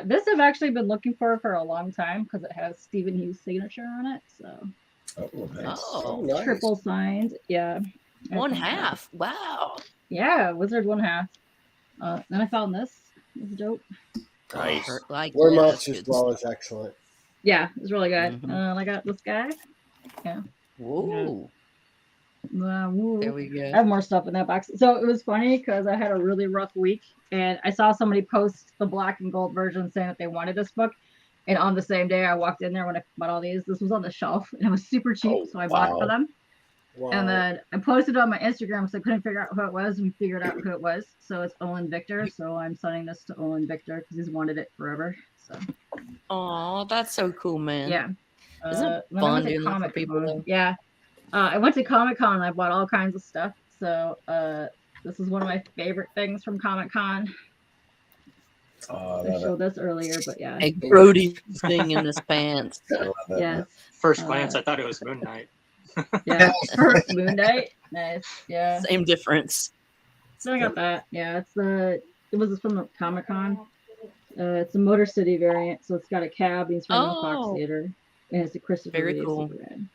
This I've actually been looking for a long time because it has Stephen Hughes' signature on it. So Oh, nice. Oh, nice. triple signed. Yeah. I One think so. half. Wow. Yeah, Wizard 1/2. Then I found this. It's dope. Nice. Like War that. Mounts That's as good well stuff. is excellent. Yeah, it's really good. Mhm. And I got this guy. Yeah. Whoa. Woo. There we go. I have more stuff in that box. So it was funny because I had a really rough week and I saw somebody post the black and gold version saying that they wanted this book. And on the same day I walked in there when I bought all these, this was on the shelf and it was super cheap. Oh, So I bought it wow. for them. Wow. And then I posted it on my Instagram because I couldn't figure out who it was and we figured out who it was. So it's Owen Victor. So I'm sending this to Owen Victor because he's wanted it forever. So Oh, that's so cool, man. yeah. Isn't it then I fun went to doing that for Comic people, Con. though? Yeah. I went to Comic Con and I bought all kinds of stuff. So this is one of my favorite things from Comic Con. Oh, I I love it. showed this earlier, but yeah. A Brody thing in his pants. I love it. Yes. First glance, I thought it was Moon Knight. Yeah. For Moon Knight. Nice. Yeah. Same difference. So I got that. Yeah. It was from the Comic Con. It's a Motor City variant, so it's got a cab. He's from the Oh. Fox Theater, and it's a Christopher Very Reeve cool. Superman.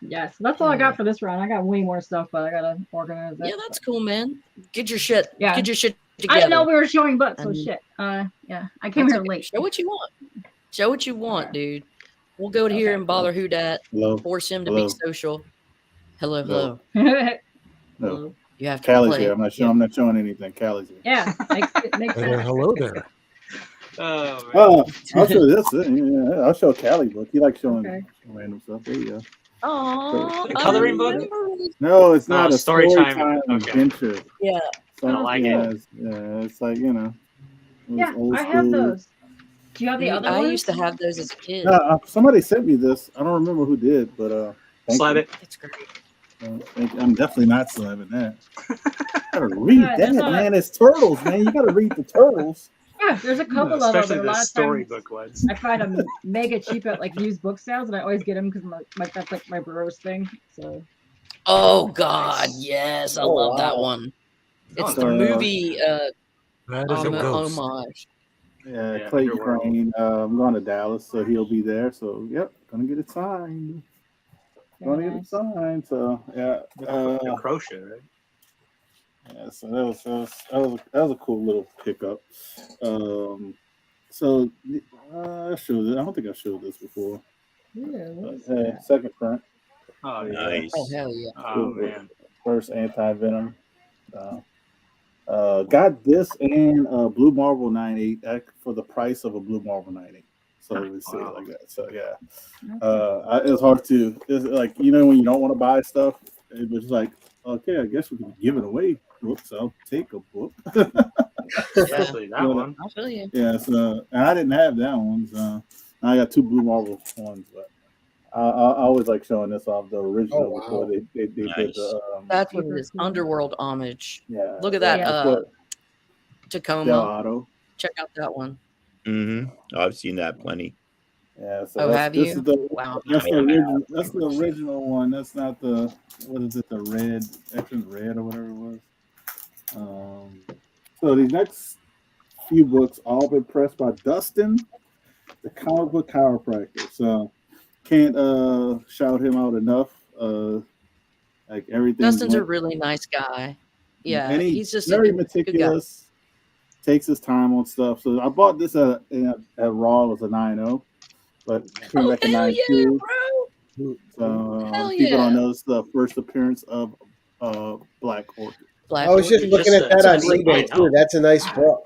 Yeah, so that's all I got for this round. I got way more stuff, but I gotta organize it. Yeah, that's cool, man. Get your shit. Yeah. Get your shit together. I didn't know we were showing books, so And- shit. Yeah, Yeah, I came here late. Show what you want. Show what you want, dude. We'll go to here and bother who dat. Hello. Force him to Hello. be social. Hello, Hello. hello. No. You have to Callie's play. here. I'm not showing. I'm not showing anything. Callie's here. Yeah, makes sense. Hello there. Oh, man. Oh, I'll show this. Yeah, I'll show Callie book. He likes showing Okay. random stuff. There you go. Aww, The coloring book? No, it's not a story story time. time Okay. adventure. Yeah. So, I like it. It's like, you know. It was Yeah, old I have school. those. Do you have the other I ones? used to have those as a kid. Somebody sent me this. I don't remember who did, but thank Slap you. it. That's great. I'm definitely not slamming that. Gotta read Yeah, that, there's a- man. It's turtles, man. You gotta read the turtles. Yeah, there's a couple of them. Especially But a the lot of times storybook ones. I find them mega cheap at like used book sales, and I always get them because that's like my bros thing. So Oh God, yes, I Oh, love that wow. one. It's So, the movie That is a ghost. homage. Yeah, Clay Underworld. Crane. I'm going to Dallas, so he'll be there. So, yep, gonna get it signed. very Gonna get it nice. signed. So, yeah. The crochet, right? Yeah, so that was a cool little pickup. So I showed it. I don't think I showed this before. Yeah, what is Hey, that? second print. Oh, yeah. Nice. Oh hell yeah! Oh, man. First anti-venom. Got this and Blue Marble 9.8 for the price of a Blue Marble 9.8. So we see it like that. So yeah, it's hard to. It's like, you know, when you don't want to buy stuff, it was like, okay, I guess we can give it away. Whoops, I'll take a book. Especially that one. I feel you. Yeah, so and I didn't have that one. So I got two Blue Marble ones, but I always like showing this off the original wow. before they did Nice. the That's what it is. Underworld homage. yeah. Look at that. Yeah. That's what Del Tacoma. Otto. Check out that one. Mm-hmm. I've seen that plenty. Yeah, so Oh, that's, have this you? is the Wow. that's the original. That's the original one. That's not the, what is it? The red, Action Red or whatever it was. So these next few books all been pressed by Dustin, the comic book chiropractor. So can't shout him out enough. Like everything. Dustin's a really nice guy. Yeah, and he's just very a good guy. meticulous. Takes his time on stuff. So I bought this at Raw as a 9.0, but came back in hell 9.2. yeah, bro! So Hell people yeah. don't know it's the first appearance of Black Orchid. Black I was just Orchid. looking at Just that on a great eBay note. too. That's a nice book.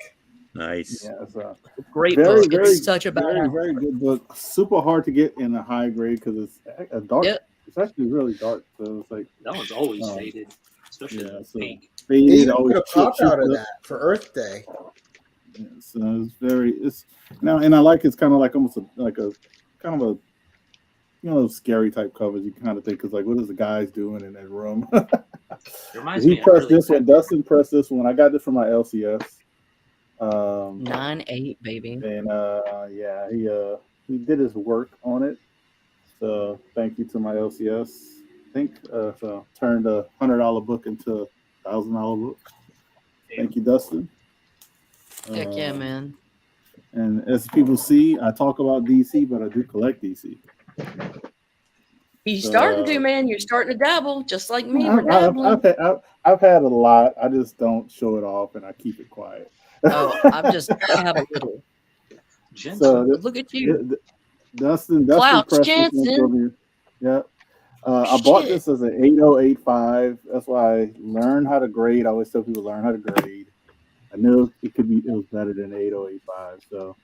Nice. Yeah, so Great very, book. very, It's such a very, badass. very good book. Super hard to get in a high grade because it's a dark. Yep. It's actually really dark. So it's like That one's always faded. Especially yeah, the so pink. They faded, even always put a pop chipped out of up. that for Earth Day. Yeah, so it's very now, and I like it's kind of like almost like a kind of a, you know, scary type covers. You kind of think, because like, what is the guys doing in that room? It reminds He me of pressed really this one. Dustin pressed this one. I got this from my LCS. 9.8, baby. And yeah, he did his work on it. So thank you to my LCS. I think so turned a $100 book into a $1,000 book. Thank you, Dustin. Heck yeah, man. And as people see, I talk about DC, but I do collect DC. You're starting to, man. You're starting to dabble, just like me. We're dabbling. I've had a lot. I just don't show it off, and I keep it quiet. Oh, I have a little. So Look at you. Dustin Klaus pressed this one for me. Yeah. I bought this as an 8085. That's why I learned how to grade. I always tell people learn how to grade. I knew it was better than 8085. So,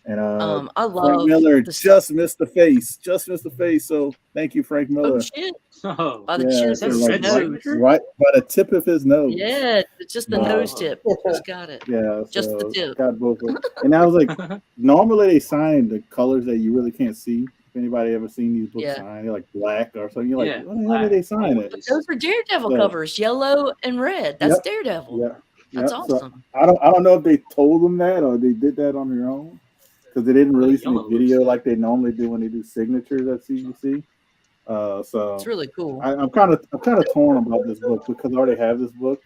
and I love Frank Miller just missed the face. So thank you, Frank Miller. Oh shit! Oh, by the chin of his nose. Right by the tip of his nose. Yeah, it's just the nose tip. Just got it. Yeah, just so the tip. Got both of them. And I was like, normally they sign the colors that you really can't see. If anybody ever seen these books signed, they're like black or something. You're like, what the hell did they sign it? Those are Daredevil covers, yellow and red. That's Daredevil. Yeah. That's awesome. So I don't know if they told them that or they did that on their own, because they didn't release any video like they normally do when they do signatures at CBC. So it's really cool. I'm kind of torn about this book because I already have this book,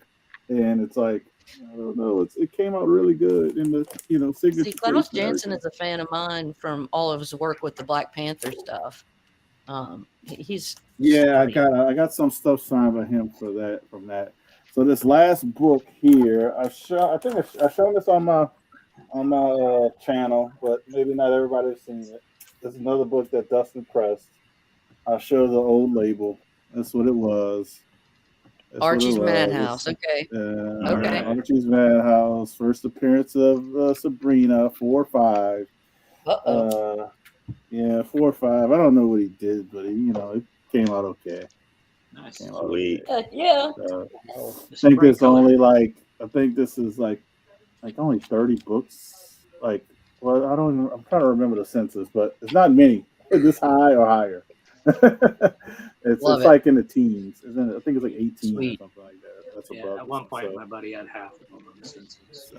and it's like, I don't know. It came out really good in the signature. See, Klaus Janson is a fan of mine from all of his work with the Black Panther stuff. He's I got some stuff signed by him from that. So this last book here, I think I showed this on my on my channel, but maybe not everybody's seen it. There's another book that Dustin pressed. I'll show the old label. That's what it was. That's Archie's what it Madhouse. was. Okay. Okay. Archie's Madhouse. First appearance of Sabrina, 4 or 5. Uh-oh. Yeah, 4 or 5. I don't know what he did, but it came out okay. Nice. Sweet. Yeah. I think it's only I think this is like only 30 books. Well, I'm trying to remember the census, but it's not many. This high or higher. it's Love it. like in the teens. I think it's like 18 Sweet. or something like that. That's Yeah, above. at one point, my buddy had half of them on the census.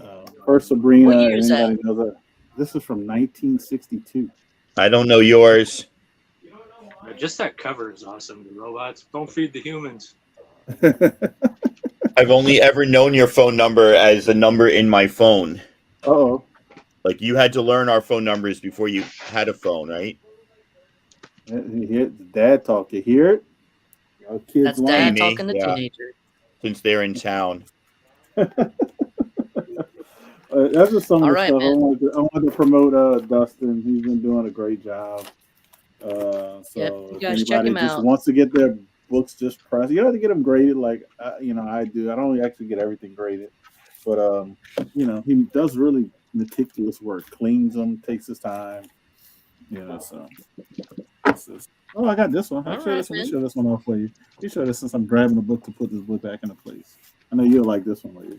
First Sabrina. What year is that? Anybody knows that? This is from 1962. I don't know yours. But just that cover is awesome. The robots don't feed the humans. I've only ever known your phone number as a number in my phone. Oh. Like you had to learn our phone numbers before you had a phone, right? Dad talk. You hear it? Our kids That's Dad Me, talking to yeah. teenagers. Since they're in town. That's just some of All the right, stuff I man. wanted to promote. Dustin, he's been doing a great job. So Yep, you if guys check anybody him just out. wants to get their books just pressed, you don't have to get them graded like I do. I don't actually get everything graded, but he does really meticulous work, cleans them, takes his time. So I got this one. All Let me right, show this one off for you. You show this since I'm grabbing the book to put this book back into place. I know you'll like this one, lady.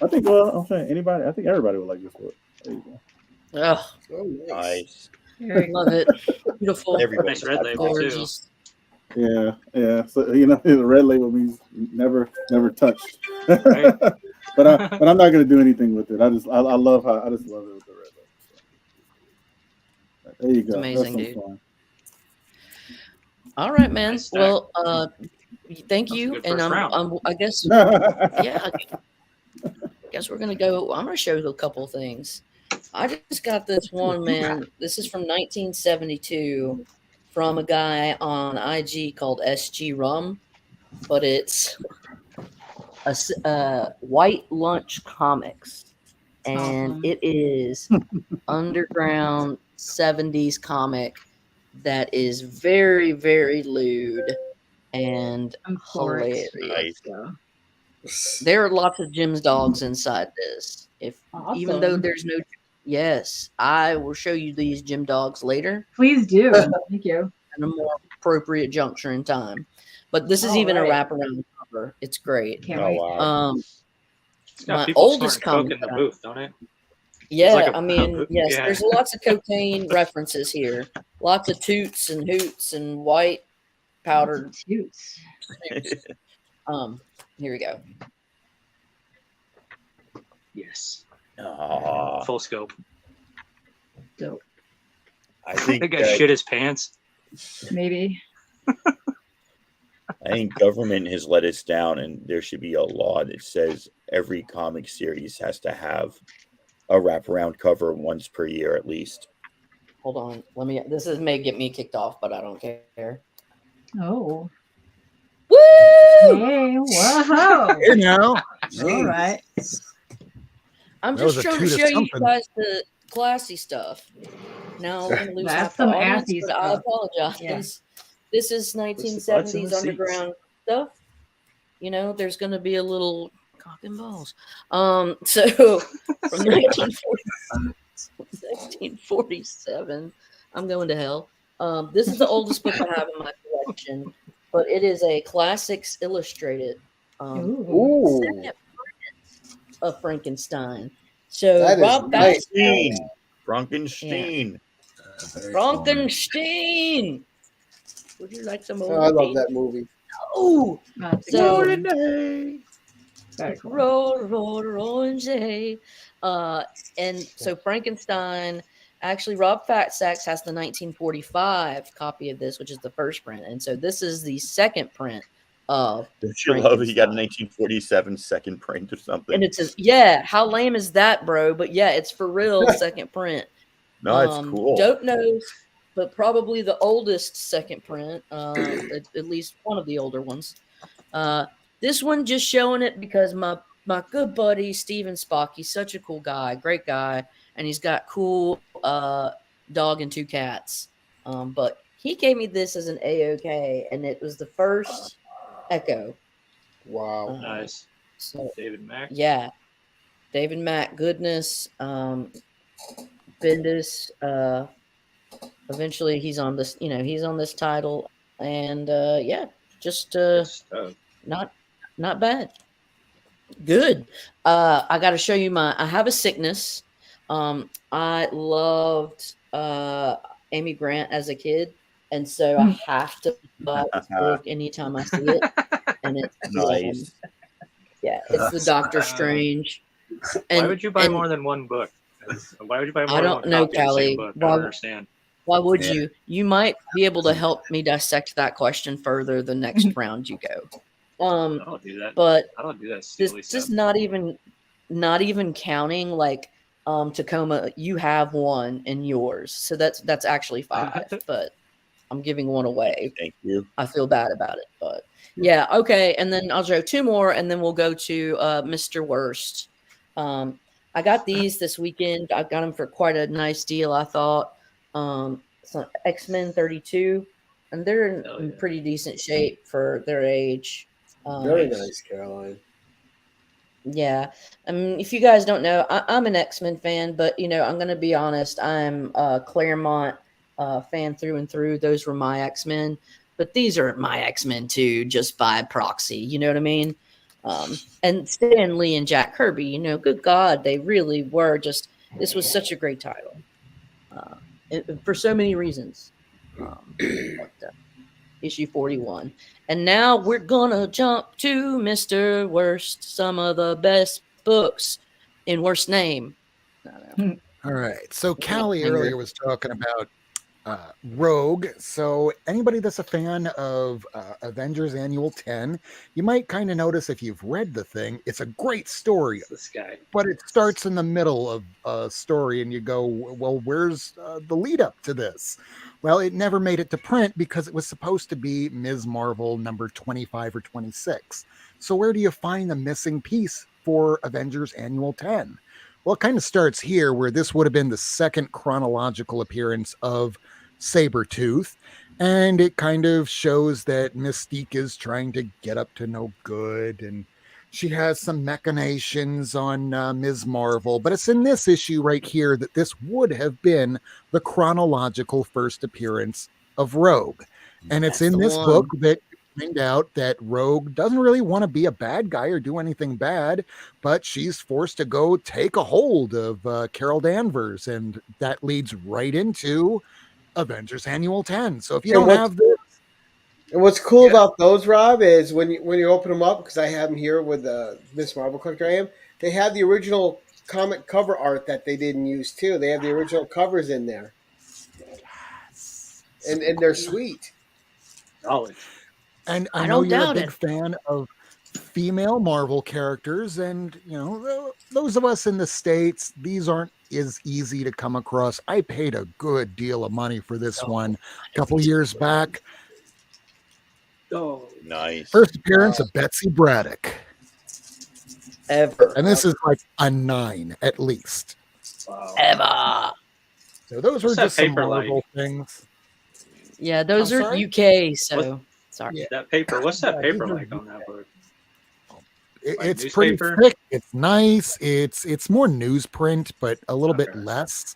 I think. Well, I'm saying anybody. I think everybody would like this book. There you go. Oh, Nice. love it. Beautiful. Everybody. Nice red label, too. Gorgeous. Yeah. So the red label means never touched. Right. but I'm not gonna do anything with it. I just love it with the red label. So. There you go. It's amazing, That's dude. fun. All right, man. Nice stack. Well, thank That's a you. good And first round. I guess, yeah, I guess we're gonna go. I'm gonna show you a couple things. I just got this one, man. This is from 1972 from a guy on IG called SG Rum, but it's a White Lunch Comics, and Awesome. it is underground 70s comic that is very, very lewd and I'm for it. hilarious. Nice. There are lots of Jim's dogs inside this. Even though Awesome. there's no, yes, I will show you these Jim dogs later Please do. Thank you. at a more appropriate juncture in time. But this is All even right. a wraparound cover. It's great. Can't Oh wait. wow. It's got My people oldest snorting coke comic in the booth, don't it? Yeah, like a- I mean, yes, yeah. there's lots of cocaine references here. Lots of toots and hoots and white powdered Toots. toots. Here we go. Yes. Aw, Full scope. Dope. I think That guy shit his pants. Maybe. I think government has let us down, and there should be a law that says every comic series has to have a wraparound cover once per year at least. Hold on. This may get me kicked off, but I don't care. Oh. Woo! Hey, whoa. Here now. All right. I'm That was just a trying toot to of show you something. guys the classy stuff. Now I'm gonna lose That's half the some audience, assy but I stuff. apologize. Yeah. This is butts in 1970s the seats. underground stuff. There's gonna be a little cock and balls. So from 1947, I'm going to hell. This is the oldest book I have in my collection, but it is a Classics Illustrated Ooh. second print of Frankenstein. So That is Rob nice. Frankenstein. Frankenstein. Would you like some more? Oh, I love that movie. Oh, That's so very cool. roll, orange day. And so Frankenstein. Actually, Rob Fatsacks has the 1945 copy of this, which is the first print, and so this is the second print of. Don't you love it? He got a Frankenstein. 1947 second print or something. And it says, yeah, how lame is that, bro? But yeah, it's for real, second print. No, it's cool. Dope knows, but probably the oldest second print, at least one of the older ones. This one just showing it because my my good buddy Steven Spock. He's such a cool guy, great guy, and he's got cool dog and 2 cats. But he gave me this as an AOK, and it was the first Echo. Wow. Nice. So David Mack. yeah, David Mack, goodness, Bendis. Eventually, he's on this. He's on this title, and yeah, just not bad. Good. I got to show you I have a sickness. I loved Amy Grant as a kid, and so I have to buy this book anytime I see it. And it's Nice. Yeah, it's the Doctor Strange. Why would you buy more than one book? Why would you buy more than one copy of the same book? I don't understand. Why would you? You might be able to help me dissect that question further the next round you go. I don't do that. But I don't do that. This is not even counting like Tacoma. You have one in yours, so that's actually 5. But I'm giving one away. Thank you. I feel bad about it, but yeah, okay. And then I'll show 2 more, and then we'll go to Mr. Worst. I got these this weekend. I got them for quite a nice deal, I thought. So X-Men 32, and they're in pretty decent shape for their age. Very nice, Caroline. Yeah. If you guys don't know, I'm an X-Men fan, but, I'm going to be honest. I'm a Claremont fan through and through. Those were my X-Men, but these are my X-Men too, just by proxy. You know what I mean? And Stan Lee and Jack Kirby, good God, they really were just, this was such a great title. For so many reasons. Issue 41. And now we're gonna jump to Mr. Worst, some of the best books in Worst Name. All right. So Callie earlier was talking about Rogue. So anybody that's a fan of Avengers Annual 10, you might kind of notice if you've read the thing, it's a great story. This guy. But it starts in the middle of a story and you go, well, where's the lead up to this? Well, it never made it to print because it was supposed to be Ms. Marvel number 25 or 26. So where do you find the missing piece for Avengers Annual 10? Well, it kind of starts here where this would have been the second chronological appearance of Sabretooth. And it kind of shows that Mystique is trying to get up to no good. And she has some machinations on Ms. Marvel. But it's in this issue right here that this would have been the chronological first appearance of Rogue. And it's in this book that find out that Rogue doesn't really want to be a bad guy or do anything bad, but she's forced to go take a hold of Carol Danvers, and that leads right into Avengers Annual 10. So if you don't have this, and what's cool about those, Rob, is when you open them up, because I have them here with the Miss Marvel collector I am, they have the original comic cover art that they didn't use too. They have the original covers in there, and they're sweet. Knowledge. And I know you're a big fan of female Marvel characters, and those of us in the States, these aren't as easy to come across. I paid a good deal of money for this one a couple years back. Oh, nice. First appearance of Betsy Braddock. Ever. And this is like a 9 at least. Wow. Ever. So those were just some Marvel things. Yeah, those are UK, so sorry. Yeah. That paper, what's that paper like on that book? It's pretty thick. It's nice. It's more newsprint, but a little bit less.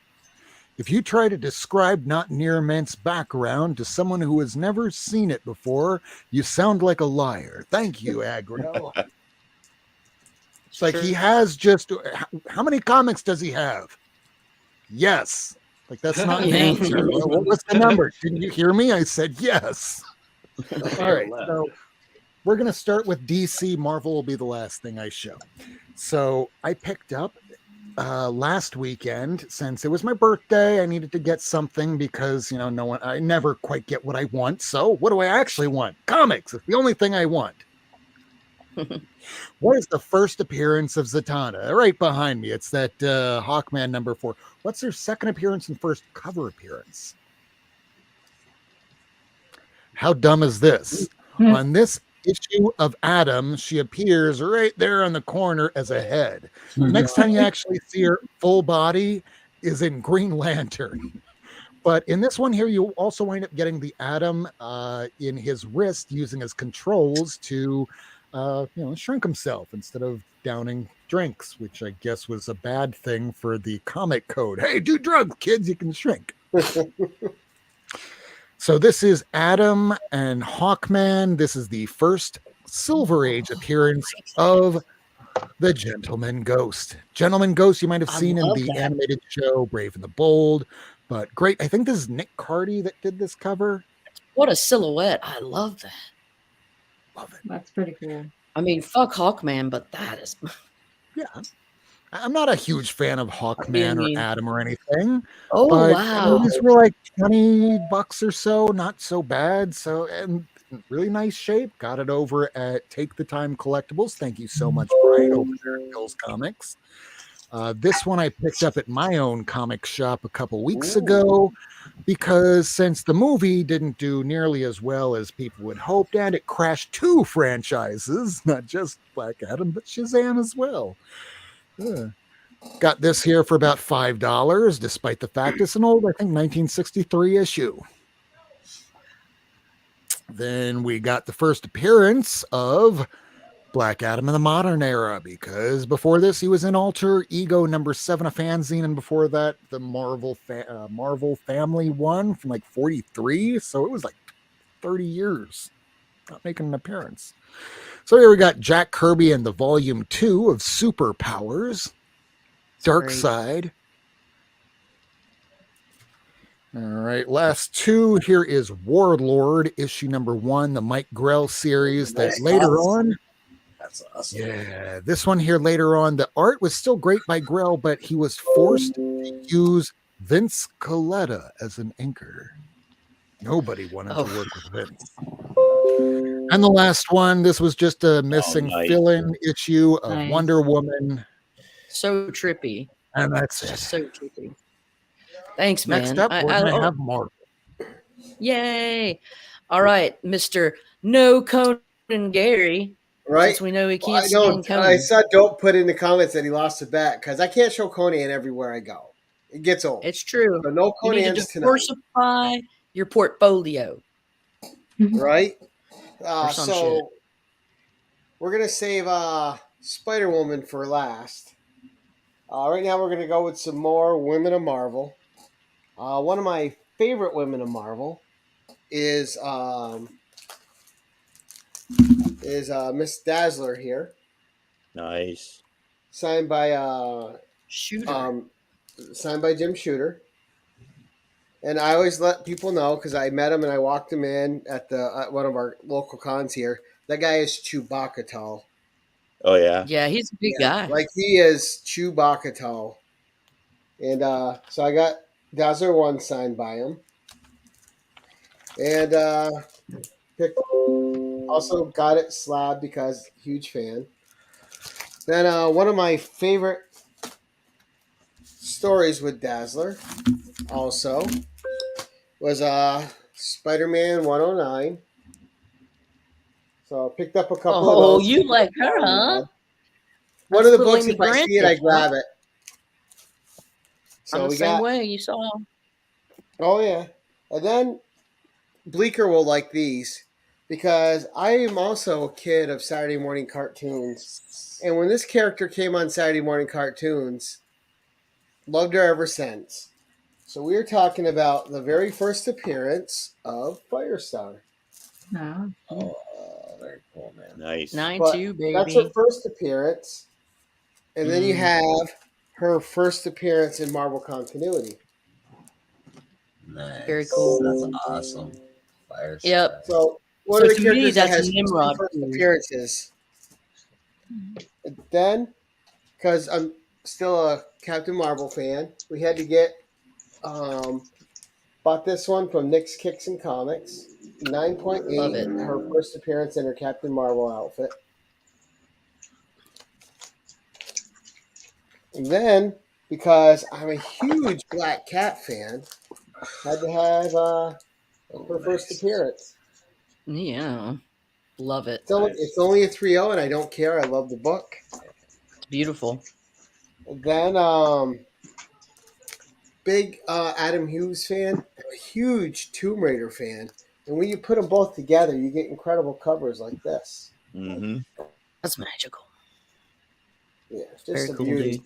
If you try to describe Not Near Ment's background to someone who has never seen it before, you sound like a liar. Thank you, Agro. It's like he has just... How many comics does he have? Yes. Like, that's not an answer. What's the number? Didn't you hear me? I said yes. All right. So we're going to start with DC. Marvel will be the last thing I show. So I picked up last weekend, since it was my birthday, I needed to get something because, I never quite get what I want. So what do I actually want? Comics. It's the only thing I want. What is the first appearance of Zatanna? Right behind me. It's that Hawkman number 4. What's their second appearance and first cover appearance? How dumb is this? On this issue of Adam, she appears right there on the corner as a head. The next time you actually see her full body is in Green Lantern. But in this one here, you also wind up getting the Atom in his wrist using his controls to, shrink himself instead of downing drinks, which I guess was a bad thing for the comic code. Hey, do drugs, kids, you can shrink. So this is Atom and Hawkman. This is the first Silver Age appearance of the Gentleman Ghost. Gentleman Ghost, you might have seen in the animated show Brave and the Bold, but great. I think this is Nick Cardy that did this cover. What a silhouette. I love that. Love it. That's pretty cool. I mean, fuck Hawkman, but that is... Yeah. I'm not a huge fan of Hawkman or Atom or anything. Oh, but, wow. These were like $20 or so, not so bad. So, and really nice shape. Got it over at Take the Time Collectibles. Thank you so much, Brian, over there at Bill's Comics. This one I picked up at my own comic shop a couple weeks ago because since the movie didn't do nearly as well as people would hoped, and it crashed 2 franchises, not just Black Adam, but Shazam as well. Yeah. Got this here for about $5, despite the fact it's an old, I think, 1963 issue. Then we got the first appearance of Black Adam in the modern era, because before this he was in Alter Ego #7, a fanzine, and before that the Marvel Family one from like 43. So it was like 30 years not making an appearance. So here we got Jack Kirby and the Volume 2 of Superpowers, Dark Side. All right, last 2. Here is Warlord, issue #1, the Mike Grell series. That later on. That's awesome. Yeah, this one here later on, the art was still great by Grell, but he was forced to use Vince Coletta as an inker. Nobody wanted to work with Vince. And the last one, this was just a missing fill-in issue of Wonder Woman. So trippy. And that's it. So trippy. Thanks, man. Next up, we're going to have Marvel. Yay. All right, Mr. No Conan Gary. Right. Since we know he can't stand Conan. I saw Dope put in the comments that he lost a bet because I can't show Conan everywhere I go. It gets old. It's true. So no You need to Conans tonight. diversify your portfolio. Right? some So shit. we're going to save Spider-Woman for last. Right now we're going to go with some more Women of Marvel. One of my favorite Women of Marvel is Miss Dazzler here. Nice. Signed by Shooter. Signed by Jim Shooter. And I always let people know because I met him and I walked him in at one of our local cons here. That guy is Chewbacca tall. Oh yeah. Yeah, he's a big guy. Like he is Chewbacca tall. And so I got Dazzler 1 signed by him. And also got it slabbed because huge fan. Then one of my favorite stories with Dazzler also was Spider-Man 109. So I picked up a couple of those. You like her, huh? One of the That's books, Amy if I see it, I grab it. I'm the same way. You saw. Oh, yeah. And then Bleecker will like these because I am also a kid of Saturday morning cartoons. And when this character came on Saturday morning cartoons, loved her ever since. So we are talking about the very first appearance of Firestar. No. Oh, very cool, man. Nice. 9-2, baby. That's her first appearance. And then you have her first appearance in Marvel continuity. Nice. Very cool. That's awesome. Firestar. Yep. So one So of the to me, characters that that's has Nimrod first series. appearances. And then, because I'm still a Captain Marvel fan, we had to get bought this one from Nick's Kicks and Comics. 9.8, her first appearance in her Captain Marvel outfit. And then, because I'm a huge Black Cat fan, had to have her first appearance. Yeah. Love it. It's only a 3.0, and I don't care. I love the book. It's beautiful. Then, big Adam Hughes fan, a huge Tomb Raider fan. And when you put them both together, you get incredible covers like this. Mm-hmm. That's magical. Yeah, it's just Very a cool, beauty. dude.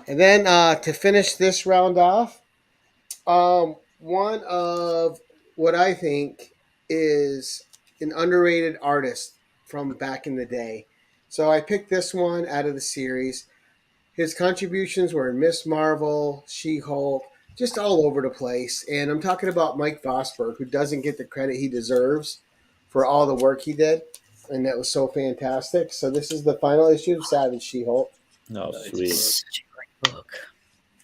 And then to finish this round off, one of what I think is an underrated artist from back in the day. So I picked this one out of the series. His contributions were in Miss Marvel, She-Hulk, just all over the place. And I'm talking about Mike Vosberg, who doesn't get the credit he deserves for all the work he did. And that was so fantastic. So this is the final issue of Savage She-Hulk. Oh, sweet. Such a great book.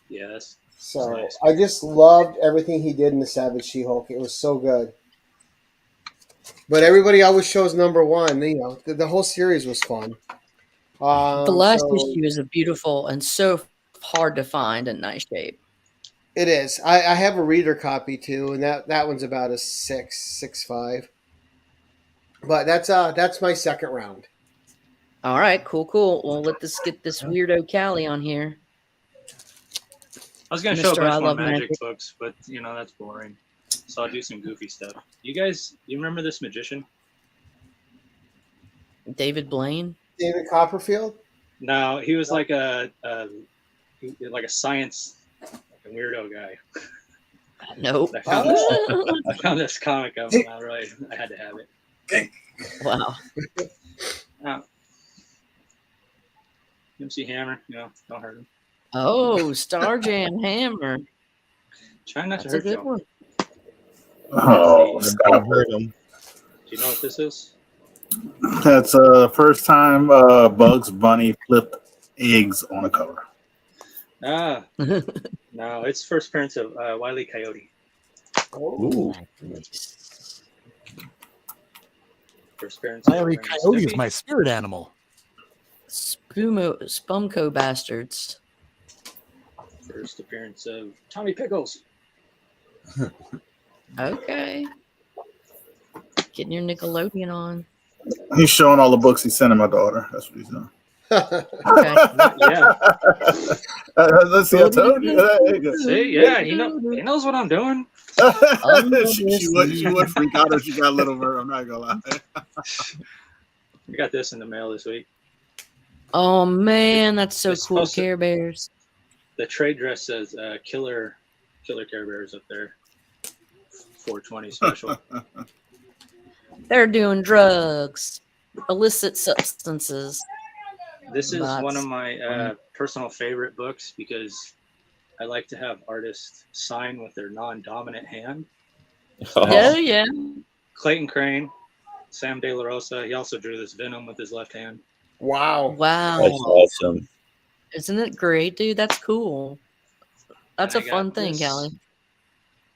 Yes. So Nice. I just loved everything he did in the Savage She-Hulk. It was so good. But everybody always shows number one. You know, the whole series was fun. The last issue is a beautiful and so hard to find in nice shape. It is. I have a reader copy too, and that one's about a 6.5. But that's my second round. All right, cool. Well, let's get this weirdo Callie on here. I was gonna show a Mr. I bunch more Love magic Magic. books, but that's boring. So I'll do some goofy stuff. You remember this magician? David Blaine. David Copperfield. No, he was like a science weirdo guy. Nope. I found this comic up and I had to have it. Wow. MC Hammer, don't hurt him. Oh, Starjam Hammer. Try not That's to a hurt good Joe. one. Oh, stop it. Do you know what this is? That's first time Bugs Bunny flipped eggs on a cover. No, it's first appearance of Wile E. Coyote. Ooh. First appearance. Wile E. Coyote is my spirit animal. Spumco bastards. First appearance of Tommy Pickles. Okay. Getting your Nickelodeon on. He's showing all the books he sent to my daughter. That's what he's doing. Okay. Yeah. Let's see. I told you. There you go. See, yeah, he knows what I'm doing. she would freak out if she got a little bit. I'm not gonna lie. We got this in the mail this week. Oh man, that's so It's cool. supposed to- Care Bears. The trade dress says killer Care Bears up there. 420 special. They're doing drugs, illicit substances. This is That's one of my personal favorite books because I like to have artists sign with their non-dominant hand. Oh yeah. Clayton Crane, Sam De La Rosa. He also drew this Venom with his left hand. Wow. Wow. That's awesome. Isn't it great, dude? That's cool. That's a And I fun got thing, this. Callie.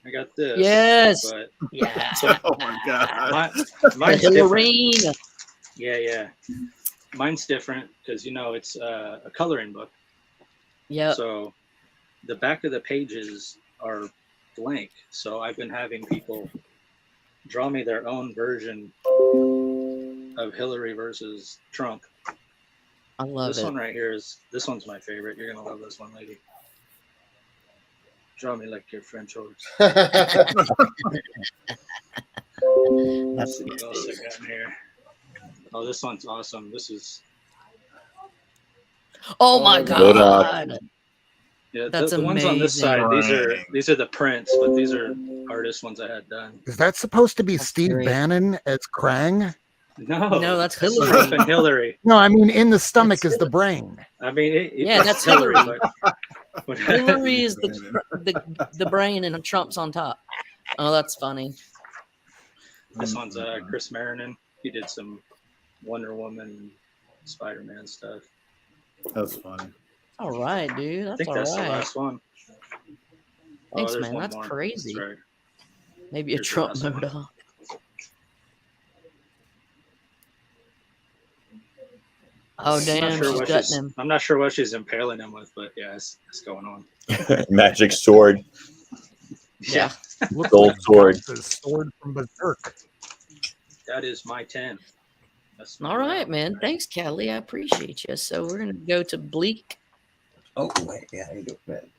I got this. Yes. But Yeah. Oh my god. mine's different. Hillary. Yeah. Mine's different because it's a coloring book. Yep. So the back of the pages are blank. So I've been having people draw me their own version of Hillary versus Trump. I love This it. one right here this one's my favorite. You're gonna love this one, lady. Draw me like your French horse. That's Let's see what else I got in here. Oh, this one's awesome. This is Oh my Good god. yeah. That's the ones on this amazing. side. These are the prints, but these are artist ones I had done. Is that supposed to be That's Steve great. Bannon as Krang? No, that's Trump Hillary. and Hillary. No, I mean in the stomach is the brain. I mean, Yeah, that's Hillary. but- Hillary is the brain and Trump's on top. Oh, that's funny. This one's Chris Marinan. He did some Wonder Woman, Spider-Man stuff. That's funny. All right, dude. I That's think all that's the right. last one. Thanks, there's man. one That's more. crazy. That's right. Maybe a Here's the Trump last one. Modoc. Oh damn, she's gutting him. I'm not sure what she's impaling him with, but yeah, it's going on. Magic sword. Yeah. Looks Gold like sword. the sword from Berserk. that is my 10. That's All right, man. Thanks, Kelly. I appreciate you. So we're gonna go to Bleak. Oh wait, yeah, you do it.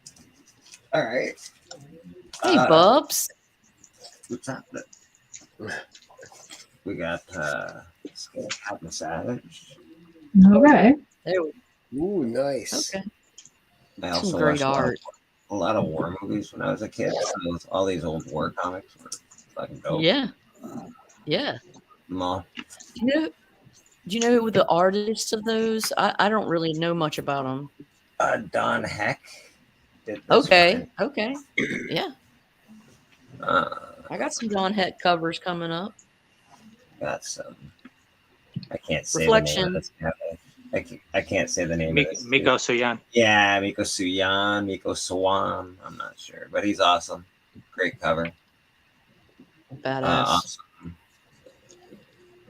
All right. Hey, Bubs. What's happening? We got Captain Savage. Okay. There we Ooh, nice. Okay. I also Some great watched art. a lot of war movies when I was a kid. So all these old war comics were fucking dope. Yeah. Yeah. Them Do you know who the artists of those? I don't really know much about them. Don Heck did this Okay. one. Okay. Yeah. Uh, I got some John Heck covers coming up. got some. I can't say Reflection. the name of this guy. I can't say the name of this. Miko Suyan. Yeah, Miko Suyan, Miko Swan. I'm not sure, but he's awesome. Great cover. Badass. Awesome.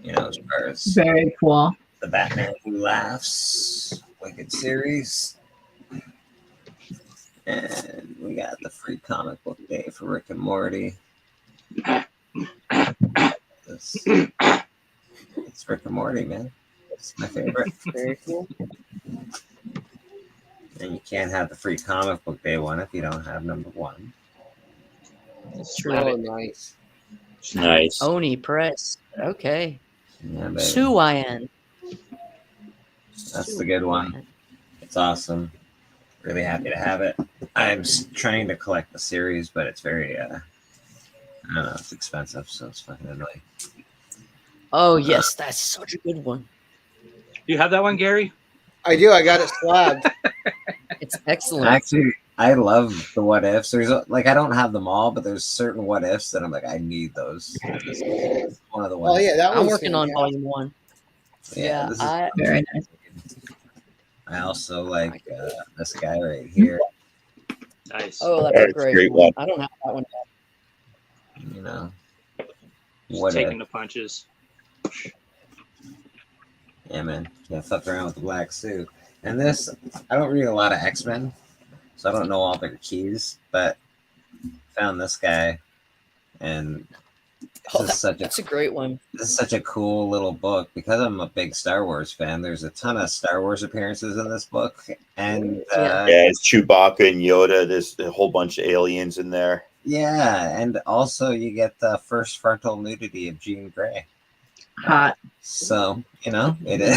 You know, as far as Very cool. the Batman Who Laughs Wicked series. And we got the free comic book day for Rick and Morty. It's Rick and Morty, man. It's my favorite. Very cool. And you can't have the free comic book day one if you don't have number one. Oh, nice. Nice. Oni Press. Okay. Yeah, baby. Suwayan. That's the good one. It's awesome. Really happy to have it. I'm trying to collect the series, but it's very, I don't know, it's expensive, so it's fucking annoying. Oh, yes. That's such a good one. You have that one, Gary? I do. I got it slabbed. It's excellent. Actually, I love the what ifs. There's like I don't have them all, but there's certain what ifs that I'm like I need those. It's one of the ones. Oh yeah, that I'm was working on fantastic. volume 1. Yeah, this is Very nice. I also like this guy right here. Nice. Oh, that's a great one. I don't have that one yet. You know, Just what taking if? the punches. Yeah, man. Yeah, fuck around with the black suit. And this, I don't read a lot of X-Men, so I don't know all their keys, but found this guy, and that's a great one. This is such a cool little book because I'm a big Star Wars fan. There's a ton of Star Wars appearances in this book, and it's Chewbacca and Yoda. There's a whole bunch of aliens in there. Yeah, and also you get the first frontal nudity of Jean Grey. Hot. So you know it is.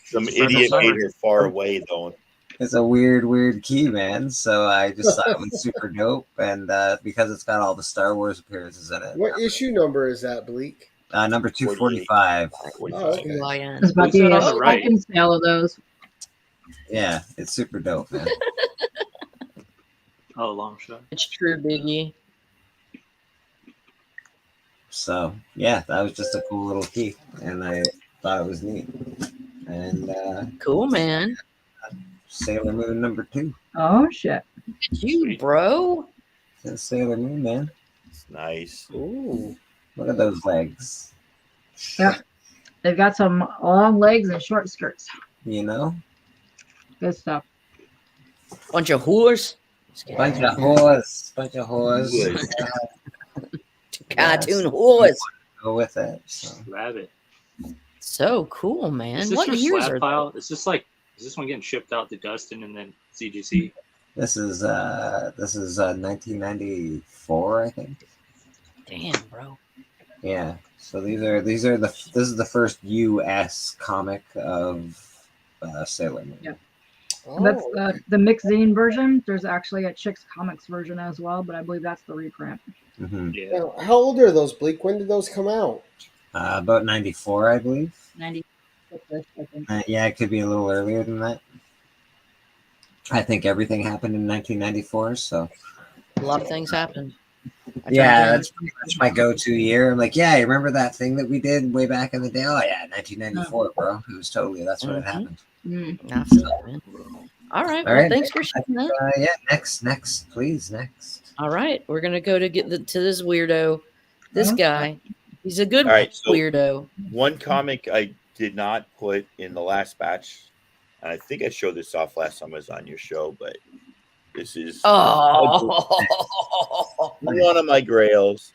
Some idiot made her far away though. It's a weird key, man. So I just thought it was super dope, and because it's got all the Star Wars appearances in it. What issue number is that, Bleak? Number 245. Oh, okay. There's about to be a second sale of those. Yeah, it's super dope, man. Oh, long shot. It's true, Biggie. So yeah, that was just a cool little key, and I thought it was neat. And cool, man. Sailor Moon number 2. Oh shit! Look at you, bro. That's Sailor Moon, man. It's nice. Ooh, look at those legs. Yeah, they've got some long legs and short skirts. You know, Good stuff. Bunch of whores. Bunch of whores. Cartoon whores. Go with it. So. Rabbit. So cool, man. Is this What your years slab are file? Is this one getting shipped out to Dustin and then CGC? This is 1994, I think. Damn, bro. Yeah. So this is the first U.S. comic of Sailor Moon. Yeah. That's the mixed zine version. There's actually a Chicks Comics version as well, but I believe that's the reprint. Mm-hmm. Yeah. Now, how old are those, Bleak? When did those come out? About 94, I believe. 96, I think. Yeah, it could be a little earlier than that. I think everything happened in 1994, so. A lot of things happened. Yeah, that's pretty much my go-to year. I'm like, yeah, you remember that thing that we did way back in the day? Oh, yeah, 1994, bro. It was totally, that's when it happened. Absolutely, man. All right. Well, thanks for sharing that. Yeah, next, please, next. All right. We're going to go to get to this weirdo. This guy. He's a good weirdo. One comic I did not put in the last batch, and I think I showed this off last time I was on your show, but this is one of my grails.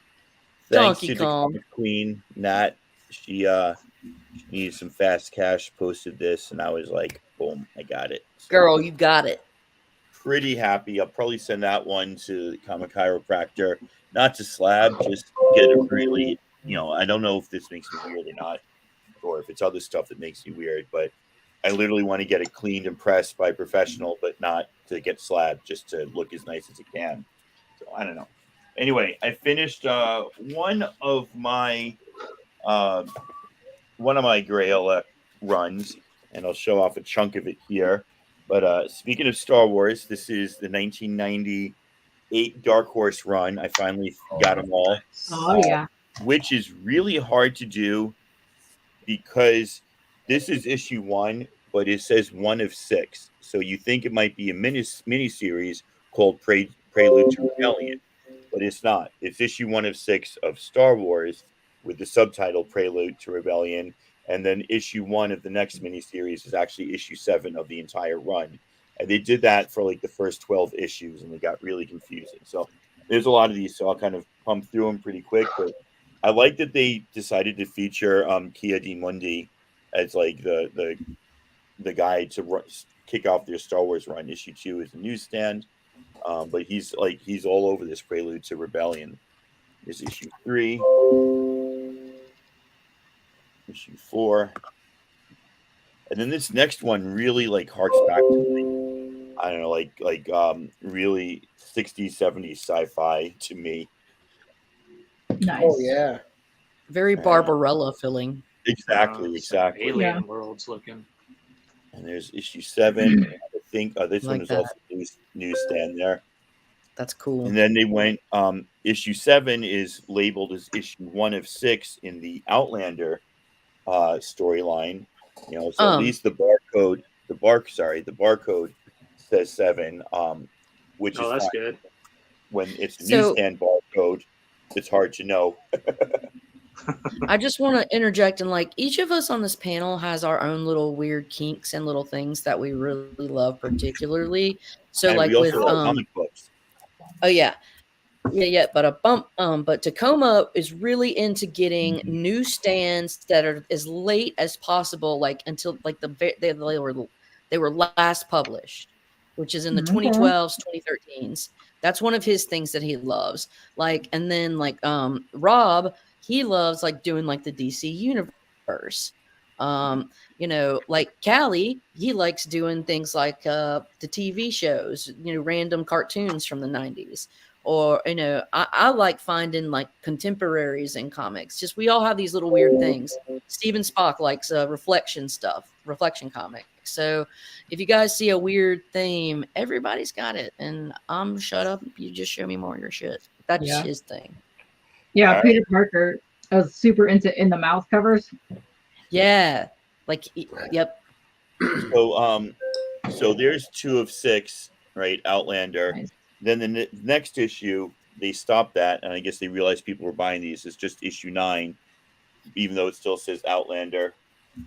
Thanks Donkey to the Kong. comic queen, Nat, She needed some fast cash, posted this, and I was like, boom, I got it. So Girl, you got it. pretty happy. I'll probably send that one to the comic chiropractor, not to slab, just get it really, I don't know if this makes me weird or not, or if it's other stuff that makes me weird, but I literally want to get it cleaned and pressed by a professional, but not to get slabbed, just to look as nice as it can. So I don't know. Anyway, I finished one of my uh, Grail runs, and I'll show off a chunk of it here. But speaking of Star Wars, this is the 1998 Dark Horse run. I finally got them all, Oh yeah. which is really hard to do because this is issue 1, but it says 1 of 6. So you think it might be a mini series called Prelude to Rebellion, but it's not. It's issue 1 of 6 of Star Wars with the subtitle Prelude to Rebellion, and then issue 1 of the next miniseries is actually issue 7 of the entire run. And they did that for like the first 12 issues, and they got really confusing. So there's a lot of these, so I'll kind of pump through them pretty quick. But I like that they decided to feature Kia Di Mundi as like the guy to kick off their Star Wars run. Issue 2 is the newsstand, but he's all over this Prelude to Rebellion. This issue 3. Issue 4, and then this next one really like harks back to I don't know, like really 60s 70s sci-fi to me. Nice. Oh yeah. Very Barbarella feeling. Exactly. Alien worlds looking. And there's issue 7. I think this Like one is that. also newsstand there. That's cool. And then they went issue 7 is labeled as issue 1 of 6 in the Outlander storyline, so at least the barcode says 7, which is that's fine. good. When it's a newsstand barcode, it's hard to know. I just want to interject, and like each of us on this panel has our own little weird kinks and little things that we really love particularly. So and like we with also love comic books. Oh yeah. But Tacoma is really into getting newsstands that are as late as possible, like until like they were last published, which is in the 2012s, 2013s. That's one of his things that he loves. Like, and then like Rob, he loves like doing like the DC universe. Like Callie, he likes doing things like the TV shows, random cartoons from the 90s. Or, I like finding like contemporaries in comics. Just we all have these little weird things. Steven Spock likes reflection comic. So if you guys see a weird theme, everybody's got it. And I'm shut up. You just show me more of your shit. That's his thing. Yeah, all Peter Parker was super into in the mouth covers. Yeah. Like, yep. So there's 2 of 6, right? Outlander. Nice. Then the next issue, they stopped that, and I guess they realized people were buying these. It's just issue 9, even though it still says Outlander.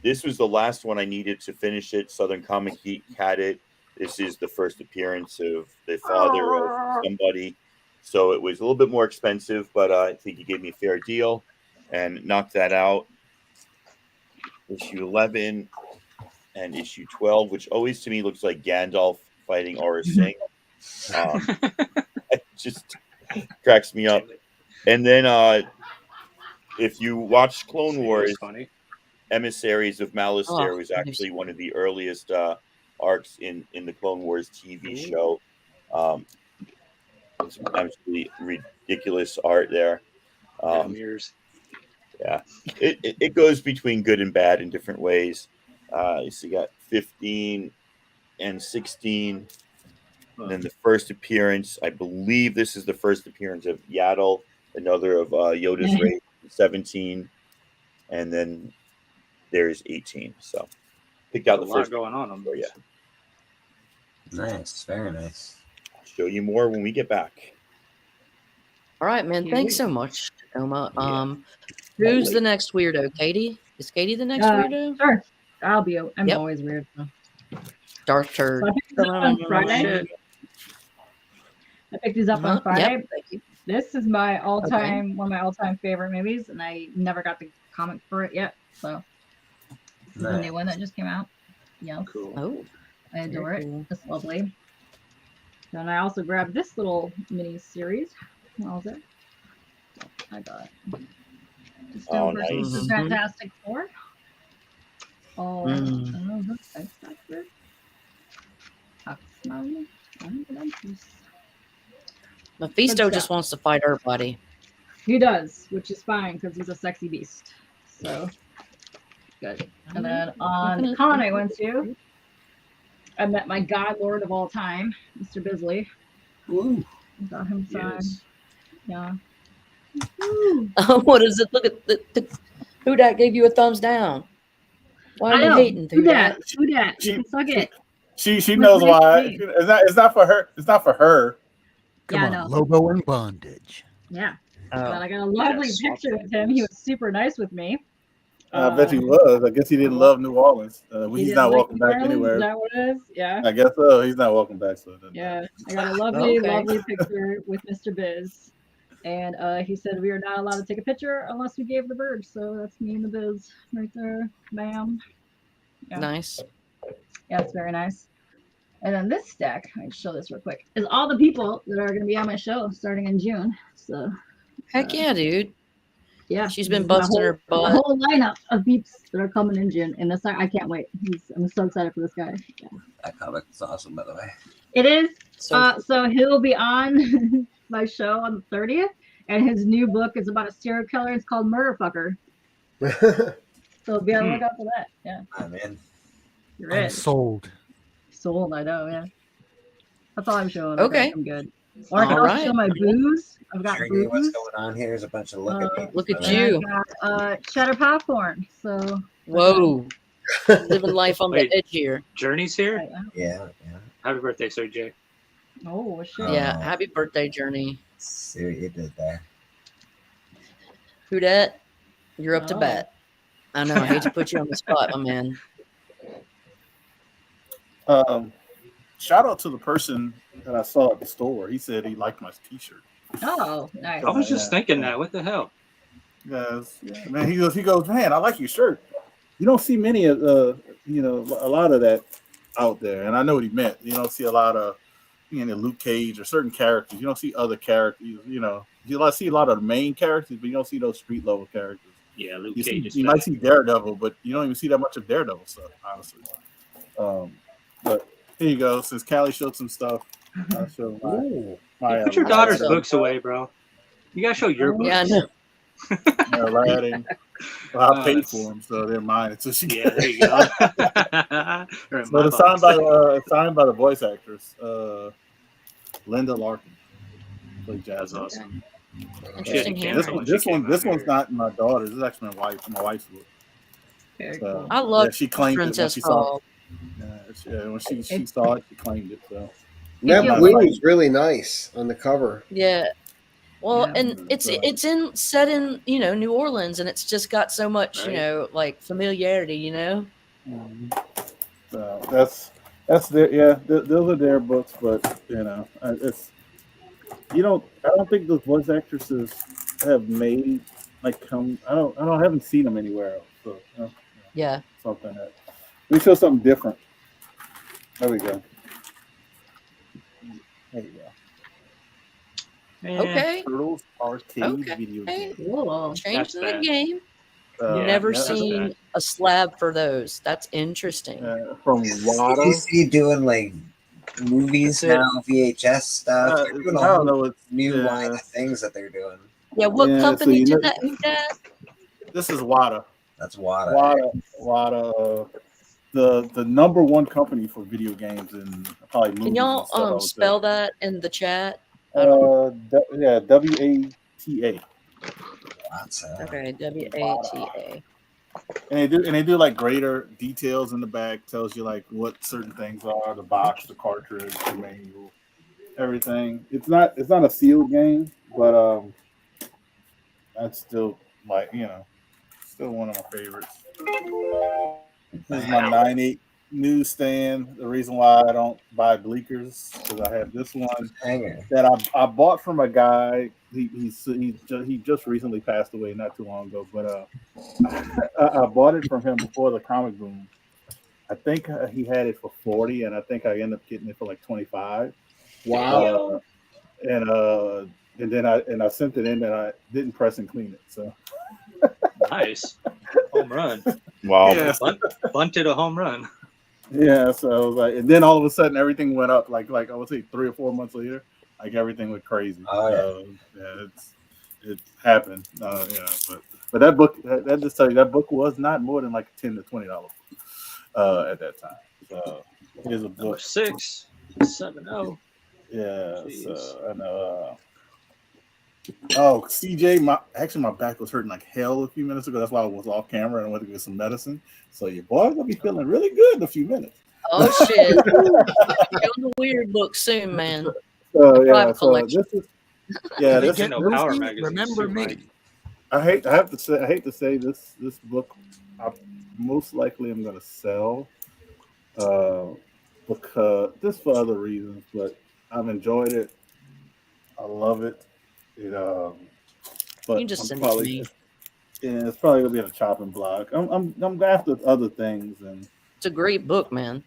This was the last one I needed to finish it. Southern Comic Geek had it. This is the first appearance of the father of somebody. So it was a little bit more expensive, but I think he gave me a fair deal and knocked that out. Issue 11 and issue 12, which always to me looks like Gandalf fighting Aurra Singh. It just cracks me up. And then if you watch Clone Wars, Emissaries of Malastare was actually one of the earliest arcs in the Clone Wars TV show. It's absolutely ridiculous art there. Yeah, it goes between good and bad in different ways. So you got 15 and 16. And then the first appearance, I believe this is the first appearance of Yaddle, another of Yoda's race, 17. And then there's 18. So picked out the first going on for you. Nice, very nice. I'll show you more when we get back. All right, man. Thanks so much, Tacoma. Who's the next weirdo? Katie? Is Katie the next weirdo? Sure. I'm always weird. So. Dark turd. So I picked these up on Friday. I picked these up on Friday. Yep. This is my one of my all-time favorite movies, and I never got to comic for it yet. So this is the new one that just came out. Yeah, Cool. Oh, I adore it. cool. It's lovely. And I also grabbed this little mini series. What was it? I got just Oh, over nice. the Fantastic Four. Oh, Mm. that's good. Smiley. Mephisto just wants to fight everybody. He does, which is fine because he's a sexy beast. So good. And then on con I went to, I met my god lord of all time, Mr. Bisley. Ooh. Got him signed. Yes. Yeah. What is it? Look at the who dat gave you a thumbs down. Why are you hating? Who dat? Who dat? She- Suck it. She knows What's why. next? It's not for her. It's not for her. Come Yeah, on, no. Lobo in bondage. Yeah. Oh. But I got a lovely picture with him. He was super nice with me. I bet he was. I guess he didn't love New Orleans. He He's didn't not like welcome New back Orleans? anywhere. Is that what it is? Yeah. I guess so. He's not welcome back. So Yeah. I got a lovely, Okay. lovely picture with Mr. Biz. And he said we are not allowed to take a picture unless we gave the bird. So that's me and the Biz right there. Bam. Yeah. Nice. Yeah, it's very nice. And then this stack, I can show this real quick, is all the people that are going to be on my show starting in June. So, Heck yeah, dude. yeah. She's this been is my busting her whole, butt. my whole lineup of beeps that are coming in June. And this, I can't wait. I'm so excited for this guy. Yeah. That comic is awesome, by the way. It is. So So he'll be on my show on the 30th. And his new book is about a serial killer. It's called Murder Fucker. So be on the lookout for that. Yeah. I'm in. You're I'm it. sold. Sold, I know, yeah. That's all I'm showing. Okay. I'm good. Or I can All also show my booze. I've got Showing you what's booze. going on here is a bunch of look at me. Look at And you. I got cheddar popcorn. So Whoa. Living life on Wait. the edge here. Journey's here. Yeah. Happy birthday, Sir Jay. oh shit. Yeah. Oh. Happy birthday, Journey. See what you did there. Who dat? You're up to Oh. bat. I know. I hate to put you on the spot, my man. Shout out to the person that I saw at the store. He said he liked my T-shirt. Oh, nice. I was just thinking that. What the hell? Yes, man. He goes, man. I like your shirt. You don't see many of a lot of that out there, and I know what he meant. You don't see a lot of Luke Cage or certain characters. You don't see other characters. You see a lot of the main characters, but you don't see those street level characters. Yeah, Luke You, Cage is might back. see Daredevil, but you don't even see that much of Daredevil stuff, honestly. But here you go. Since Callie showed some stuff, I'll show my Hey, put your my- daughter's awesome. books away, bro. You gotta show your books. Yeah, I know. Aladdin. Well, I paid that's- for them, so they're mine. So she Yeah, there you go. They're in So my it's signed box. by the voice actress, Linda Larkin. Played That's Jasmine. awesome. Interesting Yeah, handwriting. This one's not my daughter's. This is actually my wife's book. Very So, cool. I love she claimed Princess it when she saw Frog. it. When she saw it, she claimed it. So That Yeah. blue is really nice on the cover. Yeah. Well, Yeah. and it's set in New Orleans, and it's just got so much like familiarity. So that's their those are their books, but it's I don't think those voice actresses have made I haven't seen them anywhere else. So Yeah. something that we show something different. There we go. There you go. Okay. Turtles arcade Okay. video Hey. game. Cool. Changing the bad. game. Yeah, Never that's seen bad. a slab for those. That's interesting. From You Wada. see doing like movies That's it. now, VHS stuff. They're doing I a don't whole know. It's new yeah. line of things that they're doing. Yeah. What Yeah, so company you did know- that? Who that? This is Wada. That's Wada. Wada. The number one company for video games and probably movies. Can y'all and stuff, I would say. spell that in the chat? I don't. WATA. Wata. Okay. WATA. And they do like greater details in the back. Tells you like what certain things are, the box, the cartridge, the manual, everything. It's not a sealed game, but that's still still one of my favorites. This is my newsstand. The reason why I don't buy bleakers because I have this one Hanger. that I bought from a guy. He just recently passed away not too long ago, but I bought it from him before the comic boom. I think he had it for 40, and I think I ended up getting it for like 25. Wow. And then I sent it in, and I didn't press and clean it. So Nice. Home run. Wow. yeah, Bunted a home run. yeah. So I was like, and then all of a sudden everything went up. Like I would say 3 or 4 months later, like everything went crazy. Oh, yeah, it happened. But that book, that just tell you that book was not more than like $10 to $20 at that time. So here's a Number book. 6, 7-0. Yeah. Jeez. So I know. Oh, CJ, my back was hurting like hell a few minutes ago. That's why I was off camera and I went to get some medicine. So your boy's gonna be feeling really good in a few minutes. Oh shit! Show the weird book soon, man. So yeah, Private so collection. this is yeah. They This get no Power Lucy, magazines remember too, me. Mike. I hate to say this book I most likely am gonna sell because this for other reasons, but I've enjoyed it. I love it. But You can just I'm send it to probably me. yeah, it's probably gonna be on a chopping block. I'm after other things and It's a great book, man.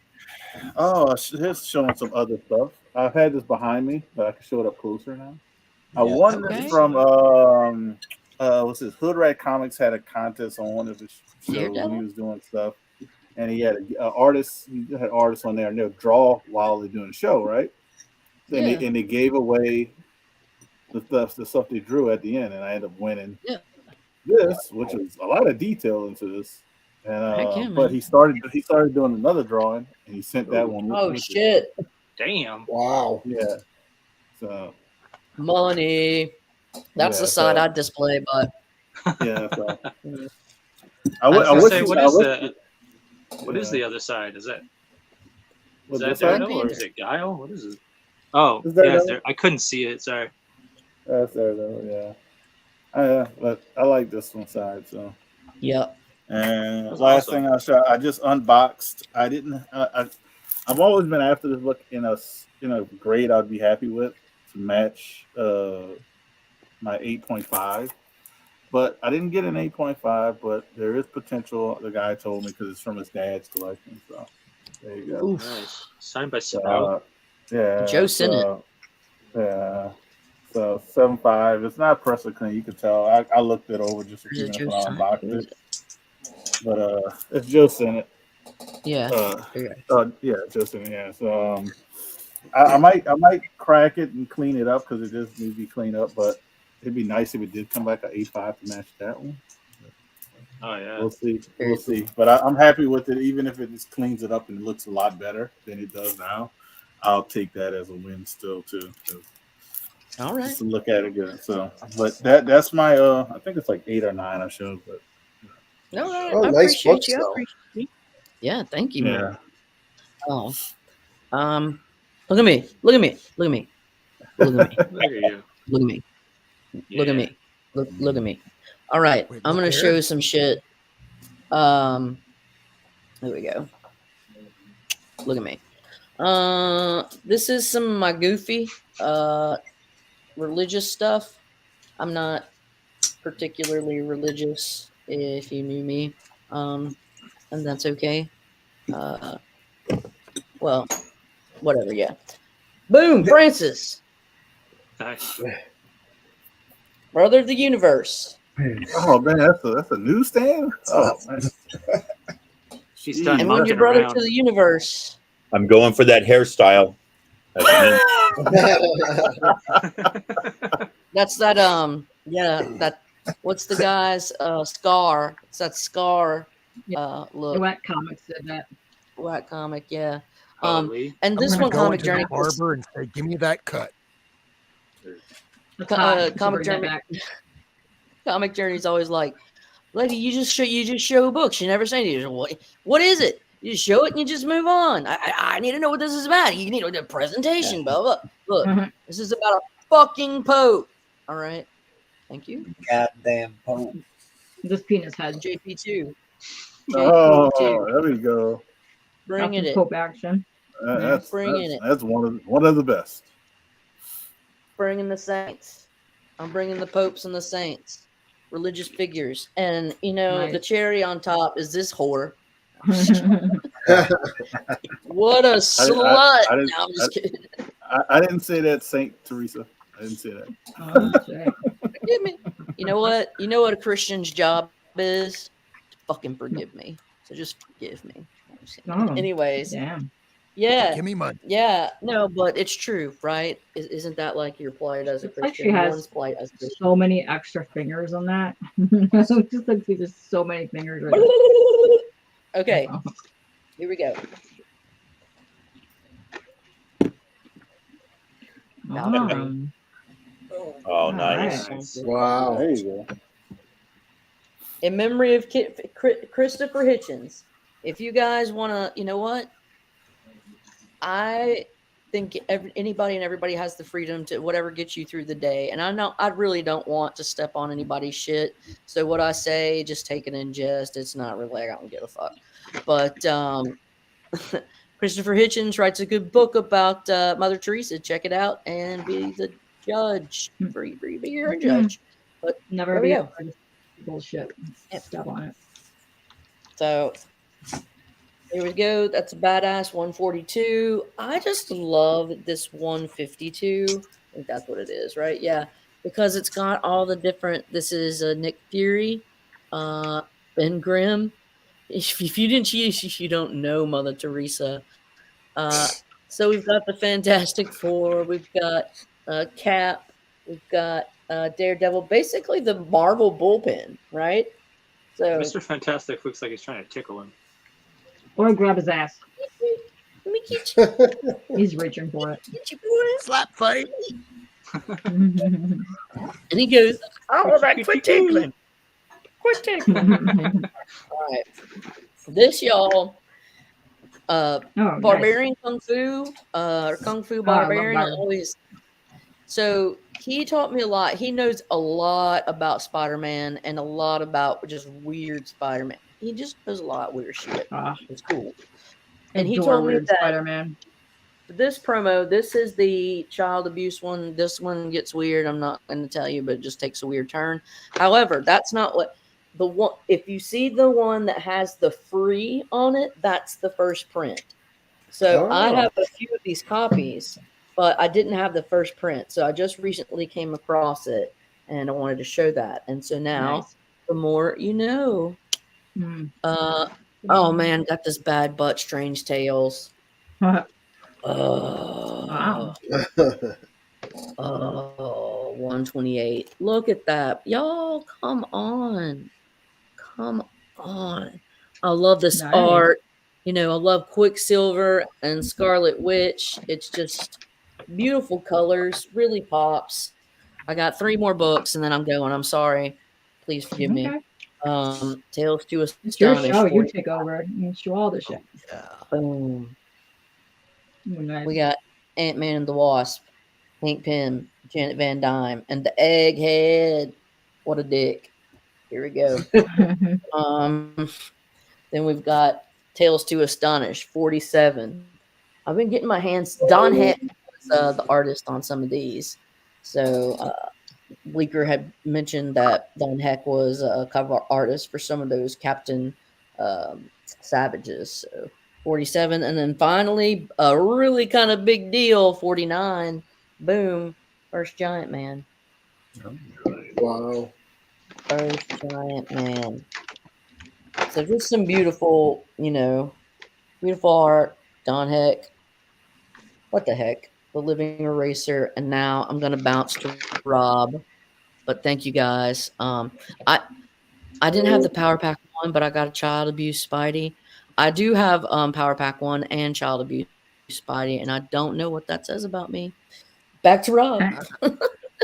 here's showing some other stuff. I've had this behind me, but I can show it up closer now. I Yeah. won Okay. this from what's this? Hood Rat Comics had a contest on one of his shows when he was doing stuff, and he had an artist. He had artists on there, and they'll draw while they're doing the show, right? And Yeah. they gave away the stuff they drew at the end, and I ended up winning this, which is a lot of detail into this. Heck yeah, And but man. he started doing another drawing, and he sent that one. Oh with it. shit! Damn. Wow. Yeah. So Money. That's yeah, the side so- I display, but yeah. So I was I gonna wish say, he- what I is wish the he- what is yeah. the other side? Is What, that this side? Daredevil or is it Guile? What is it? Oh, Is yeah, Daredevil? there. I couldn't see it. Sorry. That's Daredevil, yeah. But I like this one side. So yeah. and That's last awesome. thing I shot, I just unboxed. I didn't. I've always been after this book in a grade I'd be happy with to match my 8.5. But I didn't get an 8.5, but there is potential. The guy told me because it's from his dad's collection. So there you go. Nice. Signed by Sprout. Yeah. Joe sent it. Yeah. So 7.5. It's not pressure clean. You can tell. I looked it over just a Is few it minutes Joe when I Sent? unboxed Who is it. it? But it's Joe sent it. Yeah. Yeah, Joe sent it. Yeah. So I might crack it and clean it up because it does need to be cleaned up. But it'd be nice if it did come back an 8.5 to match that one. Oh yeah. We'll see. We'll see. But I'm happy with it, even if it just cleans it up and it looks a lot better than it does now. I'll take that as a win still too. All right. Just to look at it again. So, but that's my I think it's like 8 or 9 I showed. But All right. Oh, I nice appreciate books, you. I though. appreciate you. Yeah. Thank you, yeah, man. Oh. Look at me. Look at me. Look at me. Look at me. Look at you. Look at me. Look at Yeah. me. Look at me. All right. Wait, I'm look gonna there? show you some shit. There we go. Look at me. This is some of my goofy religious stuff. I'm not particularly religious, if you knew me. And that's okay. Well, whatever, yeah. Boom, Francis. Nice. Brother of the universe. oh man, that's a newsstand. Oh man. She's done And when mucking you're brother around. to the universe. I'm going for that hairstyle. That's That's that that what's the guy's Scar? It's that Scar look. Wet Comics did that. White comic, yeah. Oh, Lee. And I'm this gonna one go comic into journey the barber and say, "Give me that cut." That's hot. You should comic bring that journey. back. Comic journey's always like, lady, you just show books. You never say anything. What is it? You just show it and you just move on. I need to know what this is about. You need a presentation, blah blah. Look, Mhm. this is about a fucking Pope. All right. Thank you. Goddamn Pope. This penis head. JP2. Oh, there we go. Bringing Captain it. Pope action. Bringing it. That's one of the best. Bringing the saints. I'm bringing the popes and the saints, religious figures, and the Nice. cherry on top is this whore. What a slut! No, I'm just kidding. I didn't say that, Saint Teresa. I didn't say that. Oh, shit. Forgive me. You know what? You know what a Christian's job is? To fucking forgive me. So just forgive me. I'm just kidding. Oh, Anyways, damn. yeah, Give me money. yeah. No, but it's true, right? Isn't that like your plight as a It's like Christian? she has One's plight as a Christian. so many extra fingers on that. It's just like there's so many fingers right now. Okay, here we go. Oh, nice. Right. Wow. There you go. In memory of Christopher Hitchens. If you guys want to, you know what? I think anybody and everybody has the freedom to whatever gets you through the day. And I really don't want to step on anybody's shit. So what I say, just take it in jest. It's not really, I don't give a fuck. But Christopher Hitchens writes a good book about Mother Teresa. Check it out and be the judge. Be your own judge. But Never there we be go. bullshit. Step on it. So here we go. That's a badass 142. I just love this 152. I think that's what it is, right? Yeah, because it's got all the different. This is Nick Fury, Ben Grimm. If you didn't cheat, you don't know Mother Teresa. So we've got the Fantastic Four. We've got Cap. We've got Daredevil. Basically, the Marvel bullpen, right? So Mr. Fantastic looks like he's trying to tickle him. Or grab his ass. let me get you. He's reaching for it. Get you, boy. Slap fight. And he goes, "All right, quit tickling. Quit tickling." All right. This, y'all, Barbarian Kung Fu, or Kung Fu Barbarian, always. So he taught me a lot. He knows a lot about Spider-Man and a lot about just weird Spider-Man. He just knows a lot of weird shit. It's cool. And he told me that Spider-Man. this promo, this is the child abuse one. This one gets weird. I'm not going to tell you, but it just takes a weird turn. However, that's not what the one. If you see the one that has the free on it, that's the first print. So I have a few of these copies, but I didn't have the first print. So I just recently came across it, and I wanted to show that. And so now, the more you know. Oh man, got this bad butt Strange Tales. Wow. 128. Look at that. Y'all, come on. Come on. I love this art. I love Quicksilver and Scarlet Witch. It's just beautiful colors. Really pops. I got 3 more books and then I'm going. I'm sorry. Please forgive me. Tales to Astonish. It's your show. You take over. You show all the shit. Yeah. Boom. Nice. We got Ant-Man and the Wasp, Hank Pym, Janet Van Dyne, and the Egghead. What a dick. Here we go. Then we've got Tales to Astonish, 47. I've been getting my hands. Don Heck was the artist on some of these. So Bleecker had mentioned that Don Heck was a cover artist for some of those Captain Savages. So 47. And then finally, a really kind of big deal, 49. Boom. First Giant Man. Wow. First Giant Man. So just some beautiful, beautiful art. Don Heck. What the heck? The Living Eraser. And now I'm going to bounce to Rob. But thank you guys. I didn't have the Power Pack 1, but I got a Child Abuse Spidey. I do have Power Pack 1 and Child Abuse Spidey, and I don't know what that says about me. Back to Rob.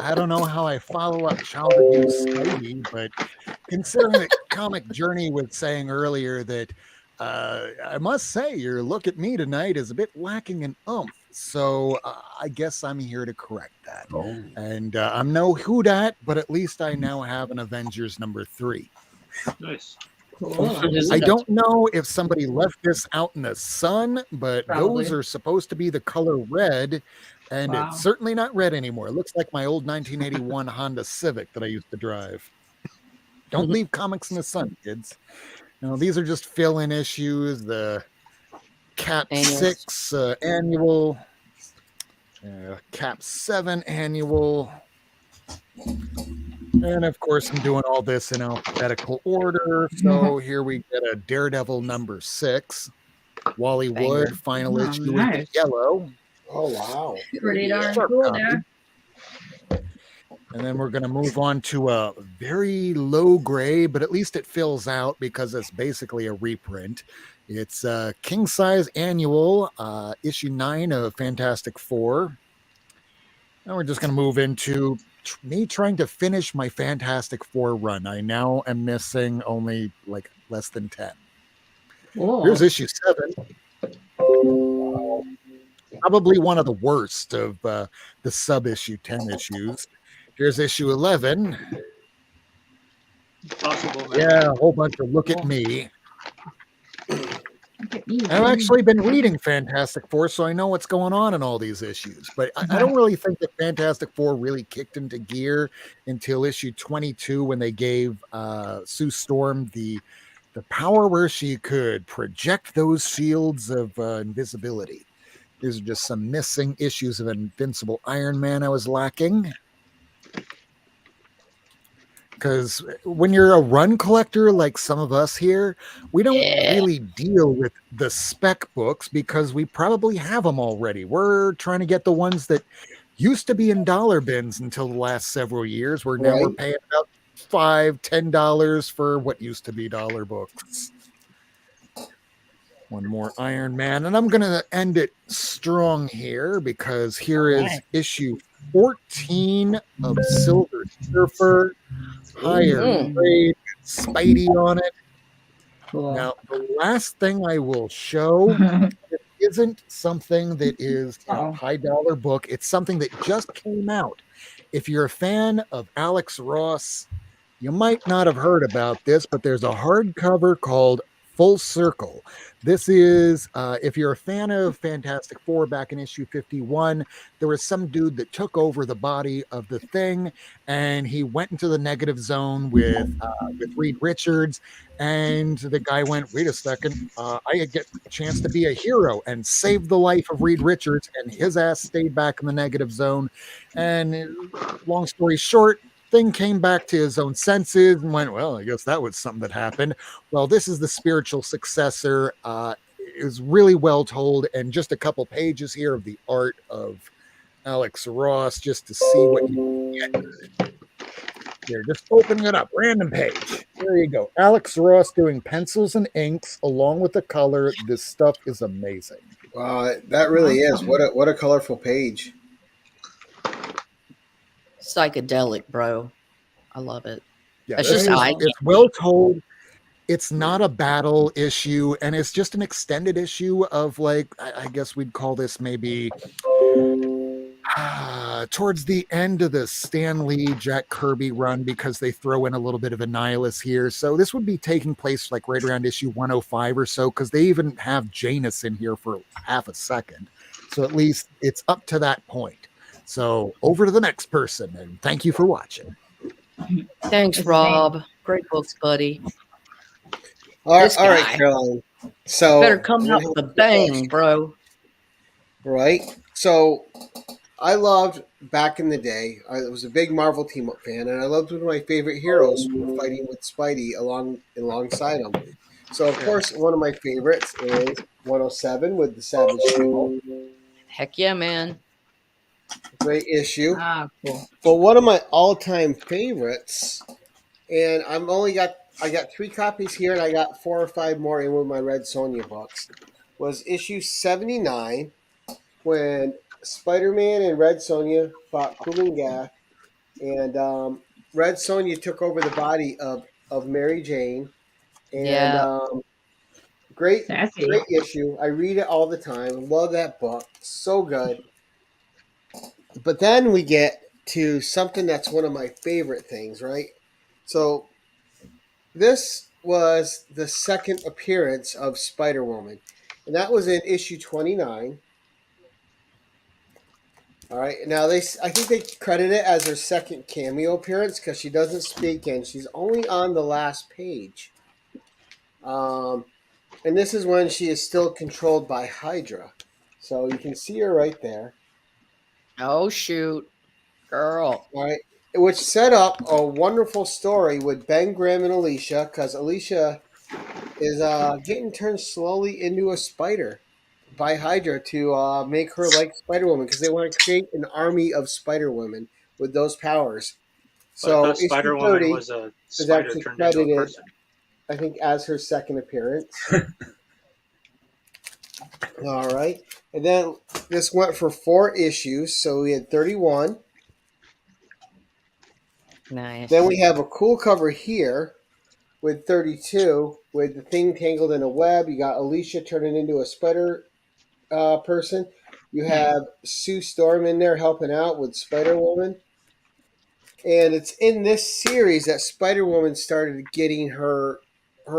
I don't know how I follow up Child Abuse Spidey, but considering that Comic Journey was saying earlier that I must say your look at me tonight is a bit lacking in oomph. So I guess I'm here to correct that. And I'm no who dat, but at least I now have an Avengers number 3. Nice. Cool. I don't know if somebody left this out in the sun, but Probably. those are supposed to be the color red, and Wow. it's certainly not red anymore. It looks like my old 1981 Honda Civic that I used to drive. Don't leave comics in the sun, kids. Now, these are just fill-in issues. The Cap Annuals. 6 annual, Cap 7 annual. And of course, I'm doing all this in alphabetical order. So here we get a Daredevil number 6. Wally Banger. Wood, final Oh, issue in nice. yellow. Oh wow. Pretty darn Sharp cool copy. there. And then we're going to move on to a very low gray, but at least it fills out because it's basically a reprint. It's King Size Annual, issue 9 of Fantastic Four. Now we're just going to move into me trying to finish my Fantastic Four run. I now am missing only like less than 10. Cool. Here's issue 7. Probably one of the worst of the sub-issue 10 issues. Here's issue 11. Possible. Man. Yeah, a whole bunch of look at me. Look at me. I've actually been reading Fantastic Four, so I know what's going on in all these issues. But I don't really think that Fantastic Four really kicked into gear until issue 22 when they gave Sue Storm the power where she could project those shields of invisibility. These are just some missing issues of Invincible Iron Man I was lacking. Because when you're a run collector like some of us here, we don't really deal with the spec books because we probably have them already. We're trying to get the ones that used to be in dollar bins until the last several years, where now we're paying about $5-10 for what used to be dollar books. One more Iron Man, and I'm going to end it strong here because here is issue 14 of Silver Surfer. Higher grade, Spidey on it. Cool. Now, the last thing I will show isn't something that is a high dollar book. It's something that just came out. If you're a fan of Alex Ross, you might not have heard about this, but there's a hardcover called Full Circle. This is, if you're a fan of Fantastic Four back in issue 51, there was some dude that took over the body of the Thing, and he went into the negative zone with Reed Richards, and the guy went, wait a second, I get a chance to be a hero, and saved the life of Reed Richards, and his ass stayed back in the negative zone. And long story short, Thing came back to his own senses and went, well, I guess that was something that happened. Well, this is the spiritual successor. It was really well told, and just a couple pages here of the art of Alex Ross just to see what you can get. Here, just opening it up, random page. There you go. Alex Ross doing pencils and inks along with the color. This stuff is amazing. That really is. What a colorful page. Psychedelic, bro. I love it. Yeah, It's just it's well told. It's not a battle issue, and it's just an extended issue of, like, I guess we'd call this maybe towards the end of the Stan Lee, Jack Kirby run, because they throw in a little bit of Annihilus here. So this would be taking place like right around issue 105 or so, because they even have Janus in here for half a second. So at least it's up to that point. So over to the next person, and thank you for watching. Thanks, Rob. Great books, buddy. All This right, guy. Caroline. So Better come out with a bang, bro. Right. So I loved back in the day. I was a big Marvel team up fan, and I loved when my favorite heroes were fighting with Spidey alongside him. So of course, one of my favorites is 107 with the Savage People. Heck yeah, man. Great issue. Cool. But one of my all-time favorites, and I got 3 copies here, and I got 4 or 5 more in with my Red Sonja books, was issue 79, when Spider-Man and Red Sonja fought Kulinga, and Red Sonja took over the body of Mary Jane. And great issue. I read it all the time. Love that book. So good. But then we get to something that's one of my favorite things, right? So this was the second appearance of Spider-Woman, and that was in issue 29. All right, now I think they credit it as her second cameo appearance because she doesn't speak and she's only on the last page. And this is when she is still controlled by Hydra, so you can see her right there. Oh shoot, girl. All right, which set up a wonderful story with Ben Grimm and Alicia, because Alicia is getting turned slowly into a spider by Hydra to make her like Spider-Woman, because they want to create an army of Spider-Women with those powers. But I So thought issue Spider-Woman 30 was a is spider actually turned into a credited, person. I think, as her second appearance. All right. And then this went for 4 issues. So we had 31. Nice. Then we have a cool cover here with 32 with the thing tangled in a web. You got Alicia turning into a spider person. You have Sue Storm in there helping out with Spider-Woman. And it's in this series that Spider-Woman started getting her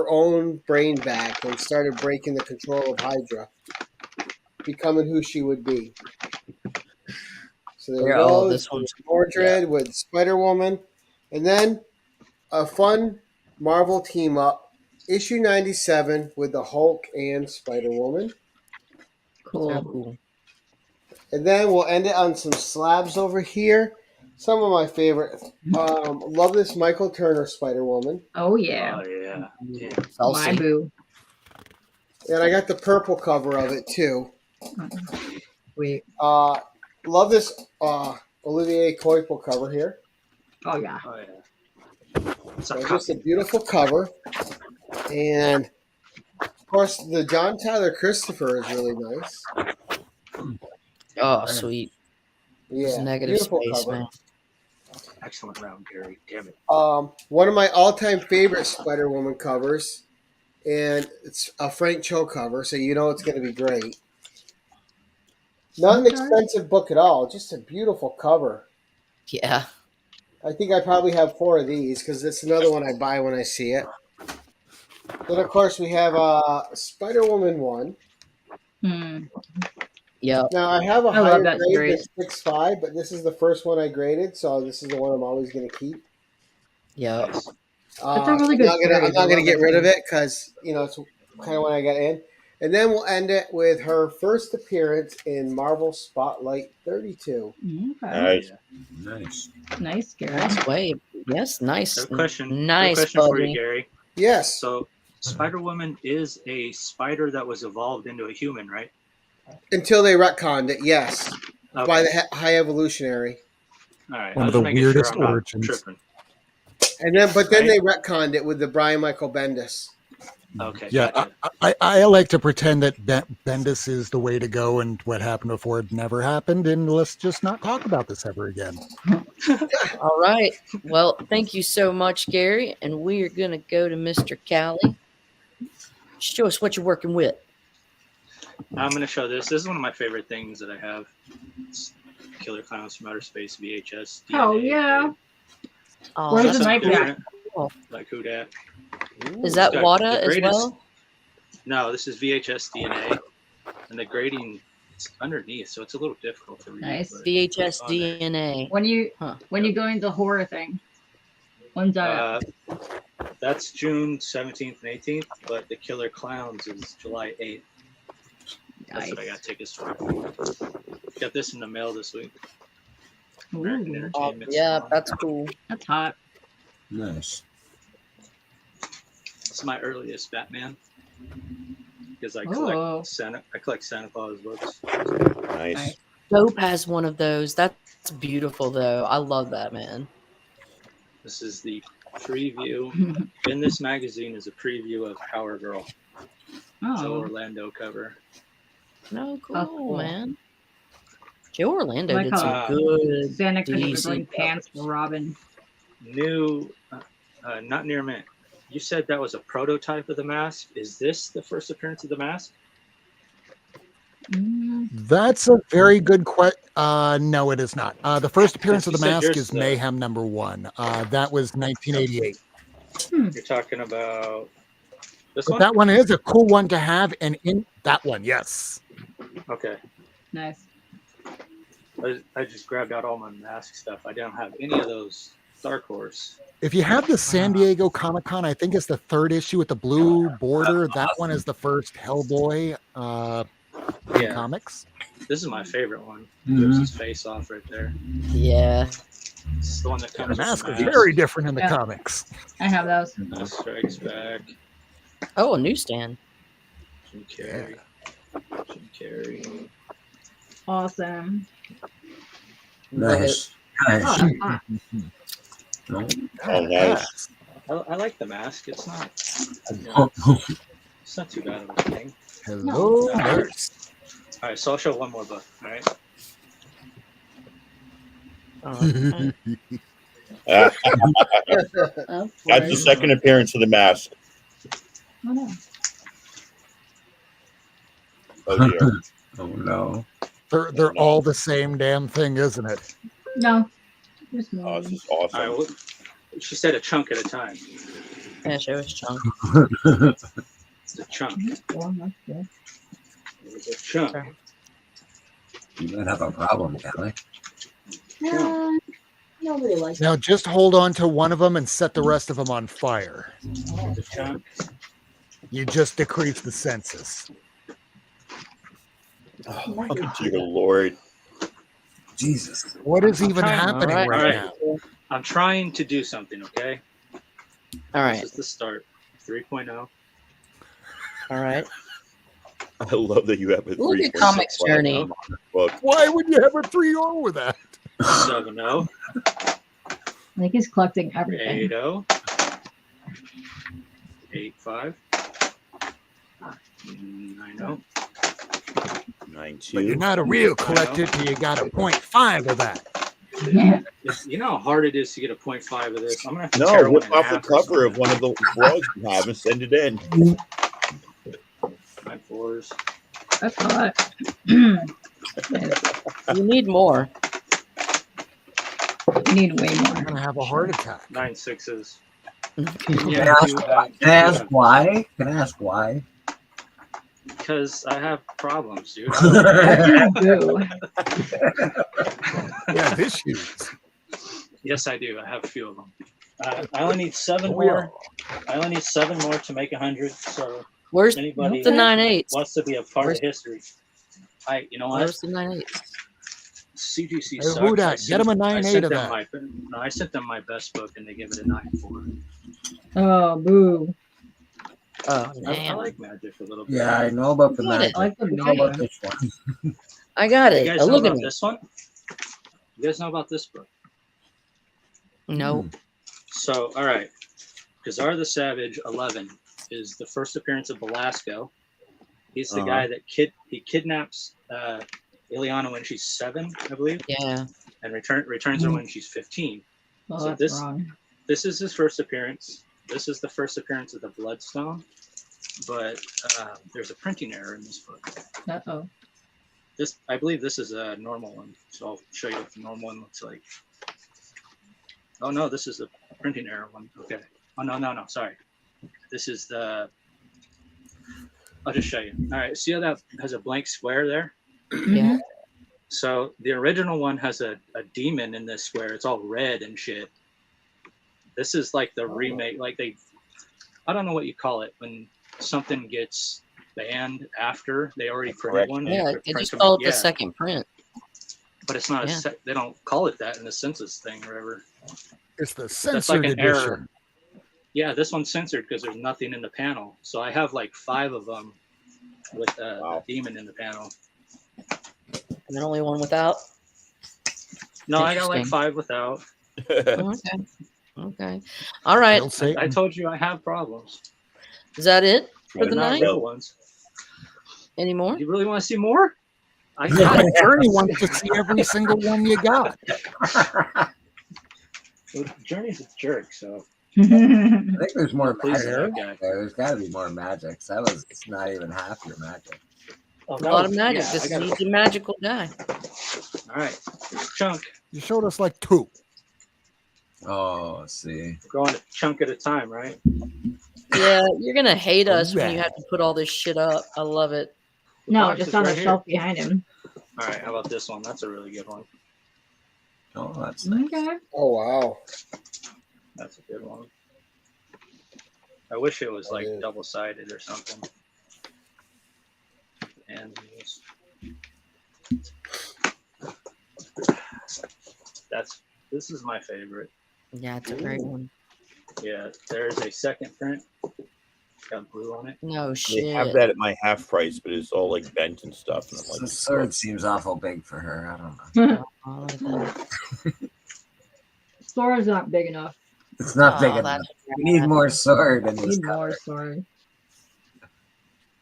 own brain back and started breaking the control of Hydra, becoming who she would be. So there you go. This one's Mordred with Spider-Woman. And then a fun Marvel team up, issue 97 with the Hulk and Spider-Woman. cool. And then we'll end it on some slabs over here. Some of my favorite. Love this Michael Turner Spider-Woman. Oh yeah. Oh yeah. Yeah. My boo. And I got the purple cover of it too. Wait. Love this Olivier Coipel cover here. Oh yeah. Oh yeah. So just a beautiful cover. And of course the John Tyler Christopher is really nice. Oh, sweet. Yeah. Negative Beautiful space, cover. man. Excellent round, Gary. Damn it. One of my all-time favorite Spider-Woman covers, and it's a Frank Cho cover, so you know it's going to be great. Not an expensive book at all, just a beautiful cover. Yeah. I think I probably have 4 of these because it's another one I buy when I see it. Then, of course, we have Spider-Woman 1. Yeah. Now, I have a I love higher that grade series. than 6.5, but this is the first one I graded, so this is the one I'm always going to keep. Yeah. It's a really good I'm series. not I going to love get that rid of series. it because, it's kind of when I got in. And then we'll end it with her first appearance in Marvel Spotlight 32. Okay. Nice. Nice. Nice, Gary. Nice way. Yes, nice. Good question. Nice, Good question for buddy. you, Gary. Yes. So Spider-Woman is a spider that was evolved into a human, right? Until they retconned it, yes. Okay. By the High Evolutionary. All right. One I of was the making sure weirdest I'm not origins. tripping. But then Right. they retconned it with the Brian Michael Bendis. Okay. Yeah, Gotcha. I like to pretend that Bendis is the way to go, and what happened before it never happened, and let's just not talk about this ever again. All right. Well, thank you so much, Gary. And we are going to go to Mr. Callie. Show us what you're working with. I'm going to show this. This is one of my favorite things that I have. It's Killer Clowns from Outer Space VHS. DNA. Oh yeah. Oh, Where's that's the knife cool. at? Like who dat? Is that It's got WADA the as greatest- well? No, this is VHS DNA. And the grading is underneath, so it's a little difficult to read. Nice. but VHS it's on there. DNA. When you Huh. go into horror thing, when's that? That's June 17th and 18th, but the Killer Clowns is July 8th. That's what I got tickets for. Got this in the mail this week. American Ooh, Entertainment. Yeah, that's cool. that's hot. Nice. It's my earliest Batman because I Oh. collect Santa Claus books. Nice. Nice. Dope has one of those. That's beautiful, though. I love that, man. This is the preview. In this magazine is a preview of Power Girl. Joe Oh, Orlando cover. No, cool, Oh, cool. man. Joe Orlando Like did how some good Santa Claus DC wearing pants for Robin. New, not near mint. You said that was a prototype of the mask. Is this the first appearance of the mask? That's a very good question. No, it is not. The first appearance of You the said mask yours is the- Mayhem #1. That was 1988. You're talking about this But one? that one is a cool one to have, and in that one, yes. Okay. Nice. I just grabbed out all my mask stuff. I don't have any of those Dark Horse. If you have the San Diego Comic Con, I think it's the 3rd issue with the blue border. That one is the first Hellboy Yeah. comics. This is my favorite one. Mhm. Rips his face off right there. Yeah. This is the one that The comes mask with is the very different in the Yeah. comics. I have those. Strikes Back. Oh, a newsstand. Jim Carrey. Jim Carrey. Awesome. Nice. Nice. Ah, No. Oh, nice. I like the mask. It's not. It's not too bad of a thing. Hello, nurse. All right, so I'll show one more book. All right. Oh, That's That's the right. second appearance of the mask. Oh, no. Oh dear. Oh no. They're all the same damn thing, isn't it? No. Just Oh, this me. is All awesome. right. Well, she said a chunk at a time. yeah, show us chunk. It's a chunk. Well, that's good. It's a chunk. Sorry. You might have a problem, Kelly. Nobody likes Now just hold on to one of them and set the rest of them on fire. It's a chunk. You just decrease the census. Oh, dear Lord. Jesus. What is even trying- happening All right, right. now? I'm trying to do something. Okay. All right. This is the start. 3.0. All right. I love that you have a Look at 3.6 Comics right Journey. now. Book. Why would you have a 3-0 with that? 7.0. I think he's collecting everything. 8.0. 8.5. 9.0. 9.2. But you're not a real collector till you got a 0.5 of that. Yeah. You know how hard it is to get a 0.5 of this? I'm gonna have to No, tear one rip in off the half or cover of something. one of the blogs you have and send it in. 9.4s. That's hot. You need more. You need way more. I'm gonna have a heart attack. 9.6s. Can I ask why? Can I ask why? Because I have problems, dude. Boo. Yeah, this huge. Yes, I do. I have a few of them. I only need 7 Oh, yeah. more. I only need 7 more to make 100. So Where's anybody the 9/8? wants to be a part Where's- of history, you know what? Where's the 9/8? CGC Hey, sucks. who dat? I Get sent- him a I 9/8 sent of them that. I sent them my best book and they give it a 9.4. Oh, boo. Oh, I damn. like magic a little bit. Yeah, I know about the Get it. magic. I like the I know about big. this one. I got You it. guys Oh, know look at about me. this one? You guys know about this book? No. So, all right. Kazar the Savage 11 is the first appearance of Belasco. He's the guy that he kidnaps Ileana when she's 7, I believe, Yeah. and returns her when she's 15. Well, So that's this- wrong. This is his first appearance. This is the first appearance of the Bloodstone, but there's a printing error in this book. Uh-oh. I believe this is a normal one, so I'll show you what the normal one looks like. Oh no, this is the printing error one. Okay. Oh no, sorry. This is the. I'll just show you. All right, see how that has a blank square there? Yeah. So the original one has a demon in this square. It's all red and shit. This is like the remake, like I don't know what you call it when something gets banned after they already printed one. Yeah. They They print just them- call it yeah, the second print. but it's not Yeah. they don't call it that in the census thing or whatever. It's the That's censored like an edition. error. Yeah, this one's censored because there's nothing in the panel. So I have like 5 of them with a demon in the panel. And then only one without. No, I got like Interesting. 5 without. Okay. Okay. All right. Don't say I told you I have problems. Is that it for They're the not night? real ones. Any more? You really want to see more? I God, got Journey wants to see every single one you got. Well, Journey's a jerk, so I think there's more please magic. that guy. There's got to be more magic. So that was not even half your magic. Oh, A that lot was- of magic. yeah, This I got is it. the magical guy. All right, chunk. You showed us like 2. Oh, let's see. We're going a chunk at a time, right? Yeah, you're gonna hate us when you Alright. have to put all this shit up. I love it. No, box just is on the right here. shelf behind him. All right, how about this one? That's a really good one. Oh, that's nice. Okay. Oh wow. That's a good one. I wish it was like Yeah. double-sided or something. And this is my favorite. Yeah, it's a great one. Yeah, there's a second print. Got blue on it. No They shit. have that at my half price, but it's all like bent and stuff. And I'm like, The sword seems awful big for her. I don't know. Oh, look at that. Sword's not big enough. It's not big Oh, enough. that's We need more sword in this Need more cover. sword.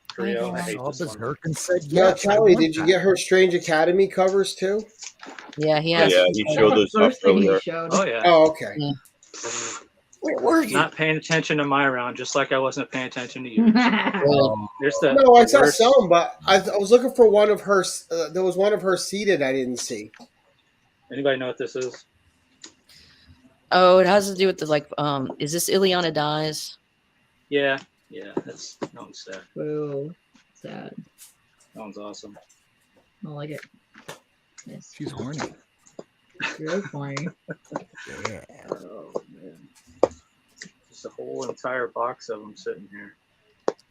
Trio, I hate Bob this is one. Herkin said Yeah, yes. Charlie, did you get her Strange Academy covers too? Yeah, he has. yeah, he That's showed the those off first thing he earlier. showed. Oh yeah. Oh, okay. Where were you? Not paying attention to my round, just like I wasn't paying attention to you. Oh, There's the No, I saw worst- some, but I was looking for one of her. There was one of her seated I didn't see. Anybody know what this is? Oh, it has to do with the is this Ileana Dies? Yeah, that's that one's sad. Boo. Sad. That one's awesome. I don't like it. Yes. She's horny. Very funny. Yeah. Oh man, just a whole entire box of them sitting here.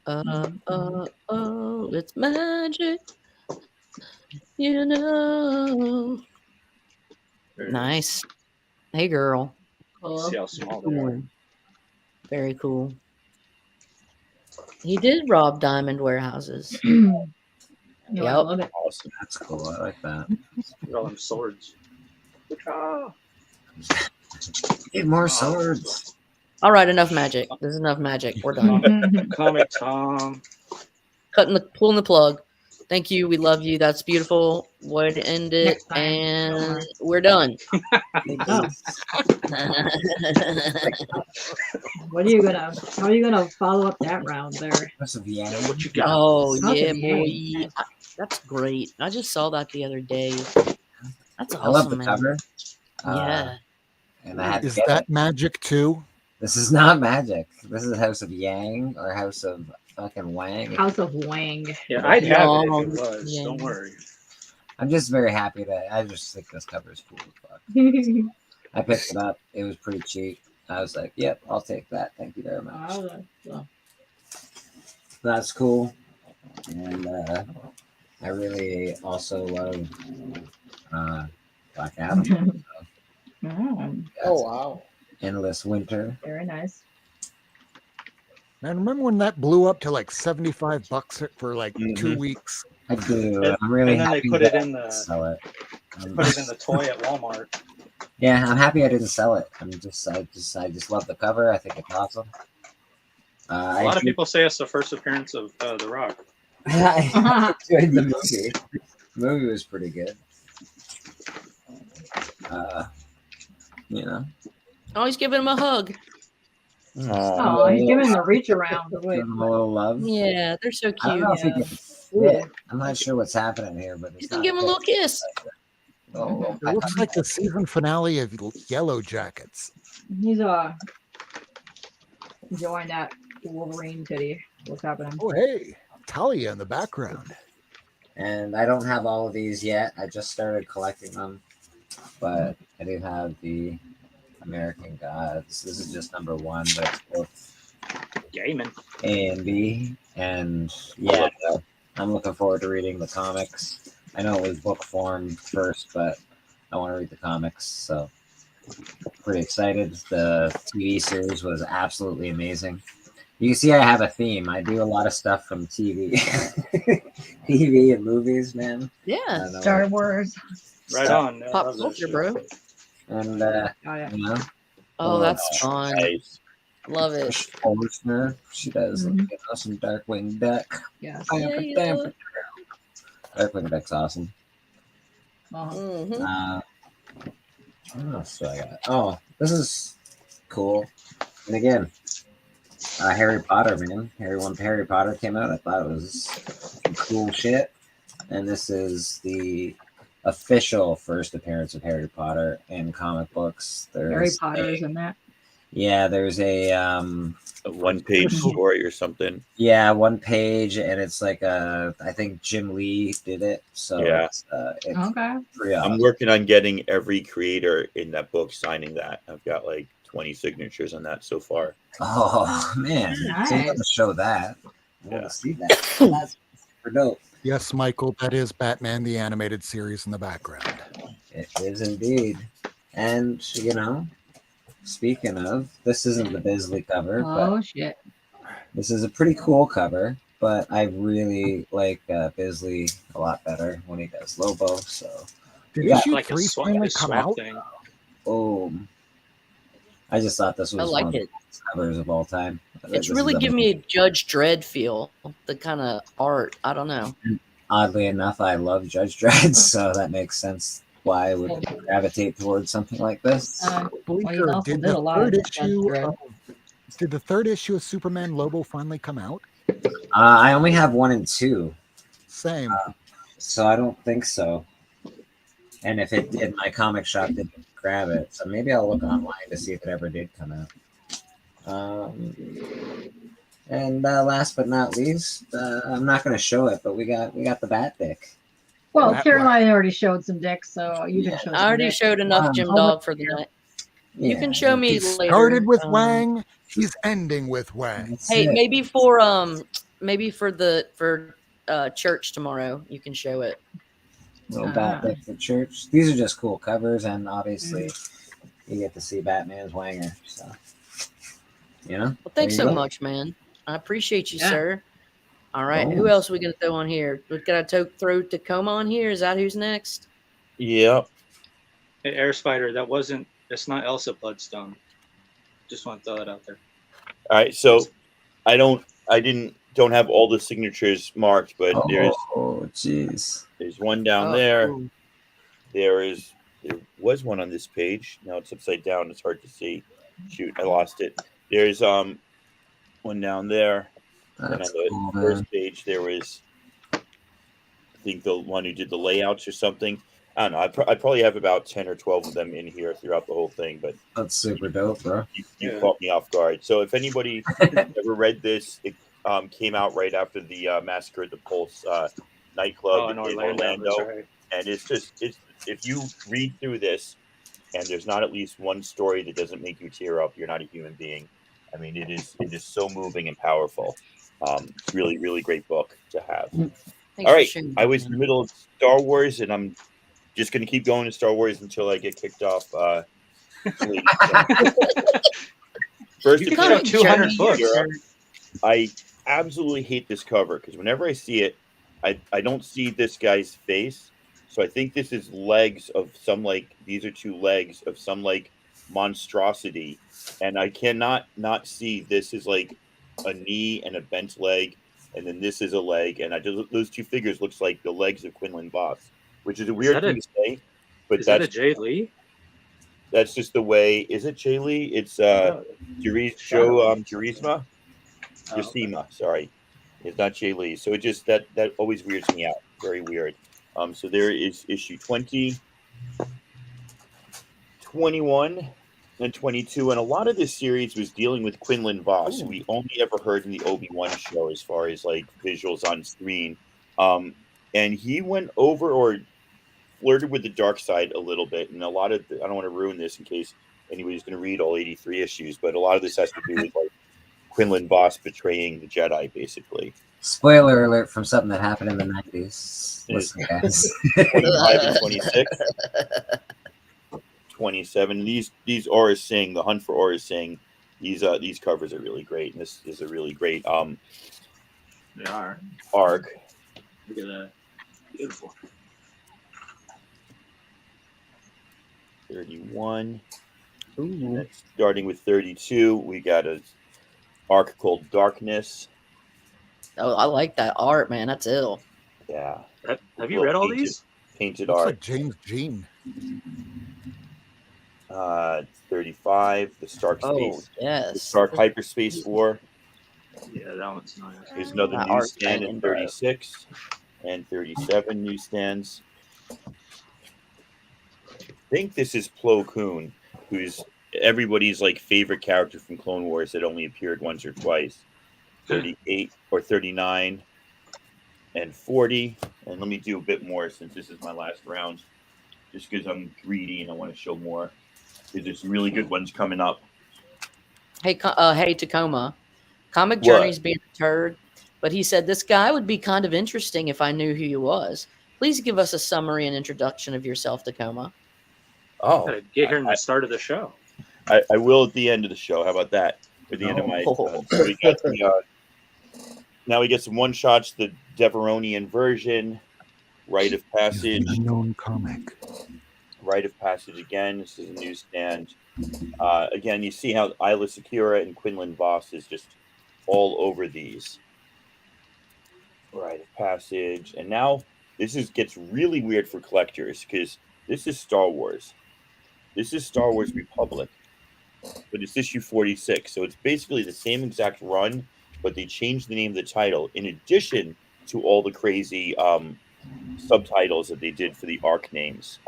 Oh, it's magic. You know. Very Nice. Hey, girl. See how small they are. Cool. Very cool. He did rob diamond warehouses. No, I Yep. love it. Awesome. that's cool. I like that. Look at all them swords. Ah. Need more swords. All right, enough magic. This is enough magic. We're done. Comic Tom. Pulling the plug. Thank you. We love you. That's beautiful. Way to end it. Next time. And we're done. Oh. What are you gonna? How are you gonna follow up that round there? House of Yang. What you got? Oh, House yeah, of boy. Yang. That's great. I just saw that the other day. That's awesome, I love the man. cover. Yeah. And I had to Is get that it. magic too? This is not magic. This is House of Yang or House of fucking Wang. House of Wang. Yeah, I'd have it if Long, it was. yeah. Don't worry. I'm just very happy that I just think this cover is cool as fuck. I picked it up. It was pretty cheap. I was like, yep, I'll take that. Thank you very much. Well, That's cool. And I really also love Black Adam. Oh wow. Endless Winter. very nice. Man, remember when that blew up to like $75 for like 2 weeks? I do. And- I'm really and then they happy put that it I in didn't the- sell it. Put it in the toy at Walmart. Yeah, I'm happy I didn't sell it. I just love the cover. I think it's awesome. A lot of people say it's the first appearance of The Rock. I enjoyed the movie. The movie was pretty good. You know. Oh, he's giving him a hug. Oh, he's giving the reach around. Wait. Give him a little love. Yeah, they're so I don't cute. know if he Yeah. can fit. I'm not sure what's happening here, but He's it's gonna not give him a little fit. kiss. Oh, It looks like the season finale of Yellow Jackets. He's enjoying that Wolverine titty. What's happening? Oh, hey, Talia in the background. and I don't have all of these yet. I just started collecting them, but I do have the American Gods. This is just number one, but it's both Gaming. A and B. And yeah, I'm looking forward to reading the comics. I know it was book form first, but I want to read the comics, so pretty excited. The TV series was absolutely amazing. You can see I have a theme. I do a lot of stuff from TV, TV and movies, man. I Yeah. don't know. Star Wars. Right Stuff. on. I Pop love that culture, shit. bro. And Oh yeah. you know, Oh, that's fun. Nice. Love it. Forstner, she does Mhm. you know, some Darkwing Duck. Yes. Yeah. Darkwing Duck's awesome. Uh-huh. Mhm. What else do I got? Oh, this is cool. And again, Harry Potter, man. Harry Potter came out, I thought it was some cool shit. And this is the official first appearance of Harry Potter in comic books. Harry Potter's in that. Yeah, there's a A one-page story or something. yeah, one page, and it's like I think Jim Lee did it, so Yeah. it's Okay. pretty awesome. I'm working on getting every creator in that book signing that. I've got like 20 signatures on that so far. Oh man, so you got to Nice. show that. I want Yeah. to see that. That's super dope. Yes, Michael, that is Batman the Animated Series in the background. It is indeed. And speaking of, this isn't the Bisley cover, but Oh shit. this is a pretty cool cover. But I really like Bisley a lot better when he does Lobo. So Did Yeah. issue Like a 3 swap, finally a come swap out? thing. boom. I just thought this I was like one of it. the best covers of all time. It's really giving me a Judge Dredd feel. The kind of art. I don't know. Oddly enough, I love Judge Dredd, so that makes sense why I would gravitate towards something like this. Well, he Bleaker, also did did a the lot third of Judge issue Dredd. did the third issue of Superman Lobo finally come out? I only have 1 and 2, Same. so I don't think so. And if it did, my comic shop didn't grab it, so maybe I'll look online to see if it ever did come out. And last but not least, I'm not going to show it, but we got the Bat Dick. Well, That Caroline already showed some dicks, so you can Yeah. show I some already dick. showed enough Wow. Jim I'll Dog look for the here. night. You can show Yeah, me He later. started with Wang. He's ending with Wang. that's Hey, it. maybe for church tomorrow, you can show it. Little Bat Dick for church. These are just cool covers, and obviously you get to see Batman's Wanger. So, Well, thanks there so you go. much, man. I appreciate you, Yeah. sir. All right, Boom. who else are we gonna throw on here? We gotta throw Tacoma on here. Is that who's next? Yeah. Hey, Air Spider, it's not Elsa Bloodstone. Just want to throw that out there. All right. So I don't have all the signatures marked, but Oh, jeez. there's one down Oh, there. cool. There was one on this page. Now it's upside down. It's hard to see. Shoot, I lost it. There's one down there. And on That's the cool, man. first page there was, I think, the one who did the layouts or something. I don't know. I probably have about 10 or 12 of them in here throughout the whole thing, but That's super dope, bro. you caught me off guard. So if anybody ever read this, it came out right after the Massacre at the Pulse nightclub in in Orlando. Orlando. That's right. And it's if you read through this and there's not at least one story that doesn't make you tear up, you're not a human being. I mean, it is so moving and powerful. Really, really great book to have. Thanks All for right, sharing I that, was in man. the middle of Star Wars, and I'm just going to keep going to Star Wars until I get kicked off. First, You of can all, show 200 books. Kira, I absolutely hate this cover because whenever I see it, I don't see this guy's face. So I think this is legs of some, like, these are 2 legs of some, like, monstrosity. And I cannot not see this is like a knee and a bent leg. And then this is a leg. And those 2 figures looks like the legs of Quinlan Voss, which is a weird that thing to say. But Is that a Jay Lee? that's just the way. Is it Jay Lee? It's Oh, Jurisma? okay. Justima, sorry. It's not Jay Lee. So it just that always weirds me out. Very weird. So there is issue 20, 21, and 22. And a lot of this series was dealing with Quinlan Voss, who we only ever heard in the Obi-Wan show as far as like visuals on screen. And he went over or flirted with the dark side a little bit. And a lot of, I don't want to ruin this in case anybody's going to read all 83 issues, but a lot of this has to do with like Quinlan Voss betraying the Jedi, basically. Spoiler alert from something that happened in the 90s. Listen, guys. 25 and 26. 27. These Aura Singh, the Hunt for Aura Singh, these covers are really great, and this is a really great They are. arc. Look at that. Beautiful. 31. And then starting with 32, we got a arc called Darkness. Oh, I like that art, man. That's ill. Yeah. Have you read all these? Painted Looks art. like James Jean. 35, the Stark Oh, Space. yes. The Stark Hyperspace War. Yeah, that one's nice. There's another That art's newsstand banging, in bro. 36 and 37 newsstands. think this is Plo Koon, who's everybody's like favorite character from Clone Wars that only appeared once or twice. 38 or 39 and 40. And let me do a bit more since this is my last round, just because I'm greedy and I want to show more. There's some really good ones coming up. Hey, hey, Tacoma. Comic What? Journey's being a turd, but he said this guy would be kind of interesting if I knew who he was. Please give us a summary and introduction of yourself, Tacoma. Oh, Gotta get here in the start of the show. I will at the end of the show. How about that? At the end of my. So we got the, now we get some one shots. The Deveronian version, Rite of Passage. Unknown comic. Rite of Passage again. This is a newsstand. Again, you see how Isla Secura and Quinlan Voss is just all over these. Rite of Passage, and now this gets really weird for collectors because this is Star Wars. This is Star Wars Republic, but it's issue 46, so it's basically the same exact run, but they changed the name of the title in addition to all the crazy subtitles that they did for the arc names.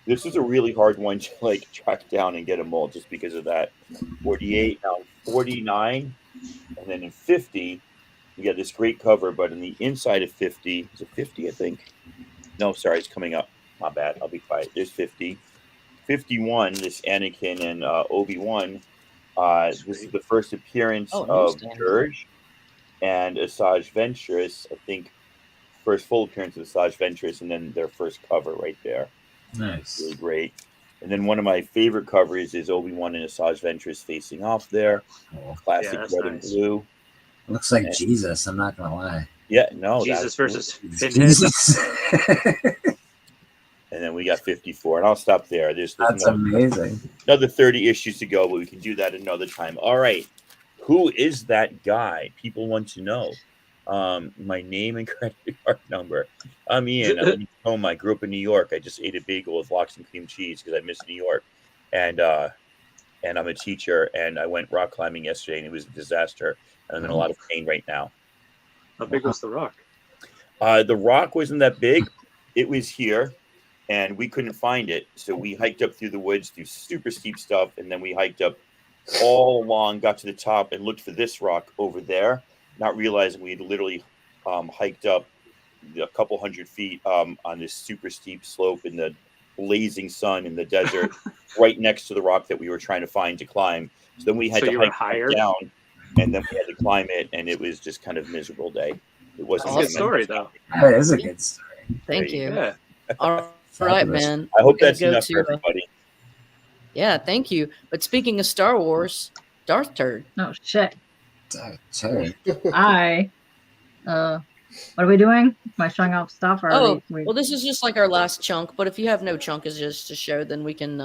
This is a really hard one to like track down and get them all just because of that. 48, now 49, and then in 50, you get this great cover, but in the inside of 50, is it 50, I think? No, sorry, it's coming up. My bad. I'll be quiet. There's 50. 51, this Anakin and Obi-Wan. This is the first appearance of Dirge and Asajj Ventress. I think first full appearance of Asajj Ventress, and then their first cover right there. Nice. Really great. And then one of my favorite covers is Obi-Wan and Asajj Ventress facing off there. Classic red and blue. Looks like Jesus, I'm not going to lie. Yeah, no. Jesus versus Pinhead. Jesus. And then we got 54, and I'll stop there. There's That's amazing. Another 30 issues to go, but we can do that another time. All right. Who is that guy? People want to know. My name and credit card number. I'm Ian. I'm in Tacoma. I grew up in New York. I just ate a bagel with lox and cream cheese because I miss New York. And I'm a teacher, and I went rock climbing yesterday, and it was a disaster. And I'm in a lot of pain right now. How big was the rock? The rock wasn't that big. It was here, and we couldn't find it. So we hiked up through the woods, through super steep stuff, and then we hiked up all along, got to the top, and looked for this rock over there, not realizing we had literally hiked up a couple hundred feet on this super steep slope in the blazing sun in the desert, right next to the rock that we were trying to find to climb. So then we had to hike down, and then we had to climb it, and it was just kind of a miserable day. It wasn't a good story, though. That is a good story. Thank you. Yeah. All right, man. I hope We're gonna that's go enough to, for everybody. Yeah, thank you. But speaking of Star Wars, Darth Turd. Oh shit. Sorry. What are we doing? Am I showing off stuff? Or Well, this is just like our last chunk. But if you have no chunk as just to show, then we can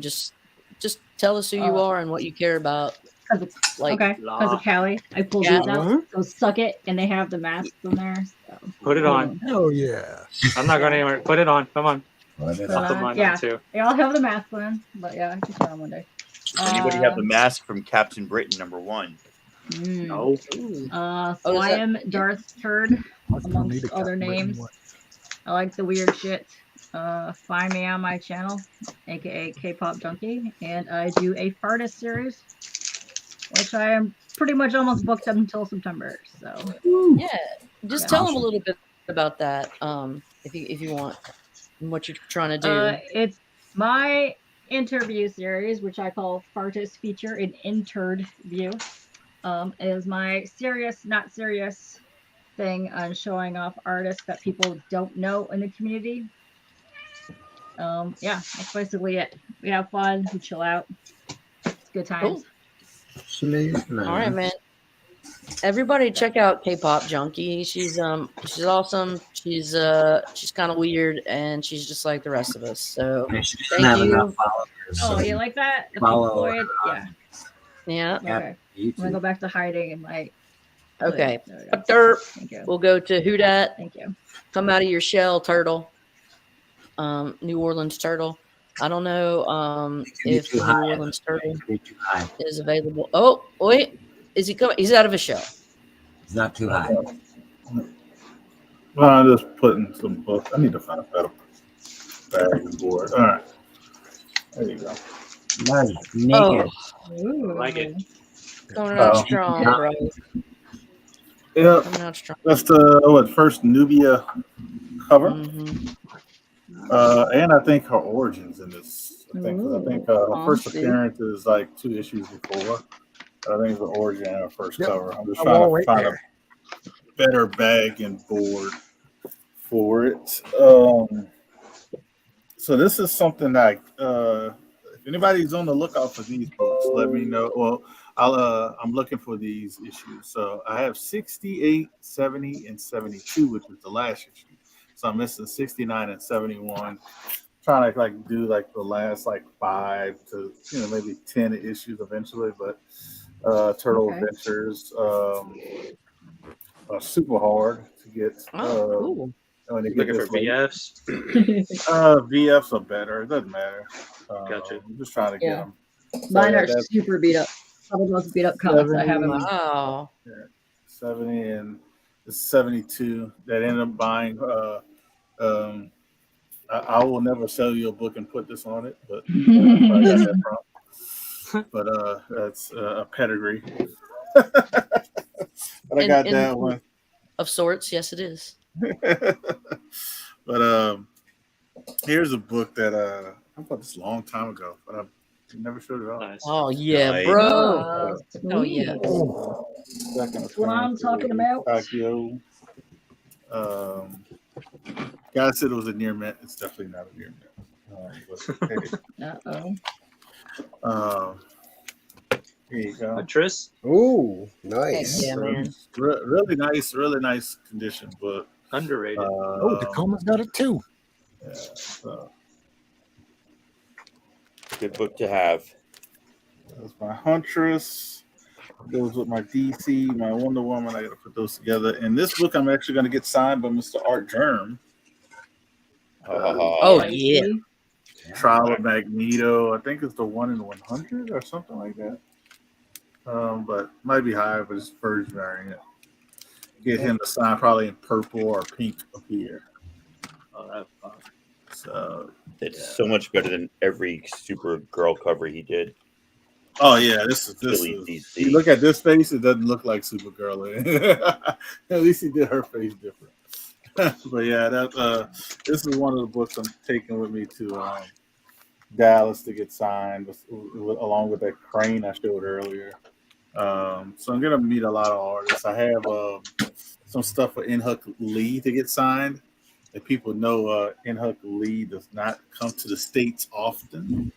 just tell us who you are and what you care about. Like, okay, because of Callie, I pulled these out. So suck it, and they have the masks in there. So. Put it on. Oh yeah. I'm not going anywhere. Put it on. Come on. Put it on. Yeah, they all have the masks on, but yeah, I can try them one day. Anybody have the mask from Captain Britain #1? No. So I am Darth Turd, amongst other names. I like the weird shit. Find me on my channel, aka K-pop Junkie, and I do a Fartist series, which I am pretty much almost booked up until September. So yeah, just tell them a little bit about that, if you want, and what you're trying to do. It's my interview series, which I call Fartist Feature an Interred View. Is my serious, not serious thing on showing off artists that people don't know in the community. Yeah, that's basically it. We have fun, we chill out. It's good times. Cool. All right, man. Everybody check out K-pop Junkie. She's awesome. She's kind of weird, and she's just like the rest of us. So thank you. Oh, you like that? The Follow. Yeah. Yeah. Okay. I'm gonna go back to hiding and like. Okay. Thank you. We'll go to Who Dat. Thank you. Come out of your shell, turtle. New Orleans turtle. I don't know if New Orleans turtle is available. Oh wait, is he coming? He's out of his shell. He's not too high. Well, I'm just putting some books. I need to find a better. bag and board. All right, there you go. Nice. Oh, Naked. Ooh. Like it. coming out Oh. strong, Yeah. bro. Yeah, Coming out strong. that's the first Nubia cover. Mm-hmm. And I think her origins in this. I think her Ooh, first see. appearance is like 2 issues before. I think it's the origin and her first Yep. cover. I'm just A trying wall to right find there. a better bag and board for it. So this is something like if anybody's on the lookout for these books, let me know. Well, I'm looking for these issues. So I have 68, 70, and 72, which is the last issue. So I'm missing 69 and 71. Trying to like do like the last like 5 to maybe 10 issues eventually, but Turtle Okay. Adventures are super hard to get. Oh, cool. When you You get looking for this late. VFs? VFs are better. It doesn't matter. Gotcha. I'm just trying to get Yeah. them. Mine are that's super beat up. Some of the most beat up comics I have them. Wow. 70 and 72 that ended up buying. I will never sell you a book and put this on it, but that's where I got that from. But that's a pedigree. But I got that one. Of sorts, yes, it is. But here's a book that I bought this a long time ago, but I never showed it off. Nice. Oh yeah, Nice. bro. Oh, Oh yeah. That's what I'm talking about. Tokyo. Guy said it was a near mint. It's definitely not a near mint. Uh-oh. Here you go. A Tris? Ooh, nice. Yeah, man. Really nice condition, but Underrated. Oh, Tacoma's got it too. yeah, so Good book to have. that's my Huntress. Goes with my DC, my Wonder Woman. I got to put those together. And this book, I'm actually going to get signed by Mr. Art Germ. Oh yeah. Trial of Magneto. I think it's the 1 in 100 or something like that. But might be higher, but it's first variant. Get him to sign probably in purple or pink up here. Oh, that's fun. So It's so much better than every Supergirl cover he did. oh yeah, this is Silly DC. you look at this face, it doesn't look like Supergirl. At least he did her face different. But yeah, that this is one of the books I'm taking with me to Dallas to get signed, along with that crane I showed earlier. So I'm gonna meet a lot of artists. I have some stuff for Inhuck Lee to get signed. If people know, Inhuck Lee does not come to the States often.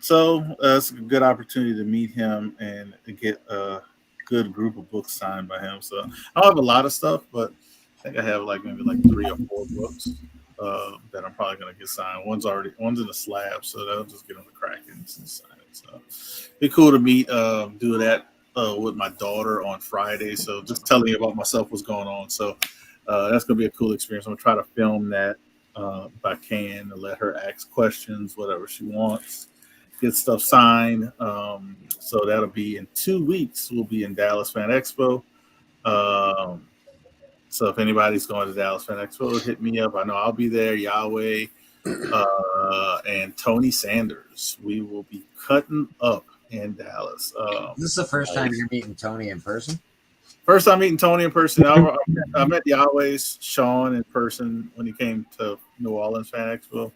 So it's a good opportunity to meet him and to get a good group of books signed by him. So I don't have a lot of stuff, but I think I have maybe 3 or 4 books that I'm probably gonna get signed. One's in the slab, so that'll just get on the crack and sign it. So be cool to meet, do that with my daughter on Friday. So just telling you about myself, what's going on. So that's gonna be a cool experience. I'm gonna try to film that if I can, and let her ask questions, whatever she wants. Get stuff signed. So that'll be in 2 weeks. We'll be in Dallas Fan Expo. So if anybody's going to Dallas Fan Expo, hit me up. I know I'll be there. Yahweh and Tony Sanders. We will be cutting up in Dallas. This is the first time you're meeting Tony in person? First time meeting Tony in person. I met Yahweh's Sean in person when he came to New Orleans Fan Expo.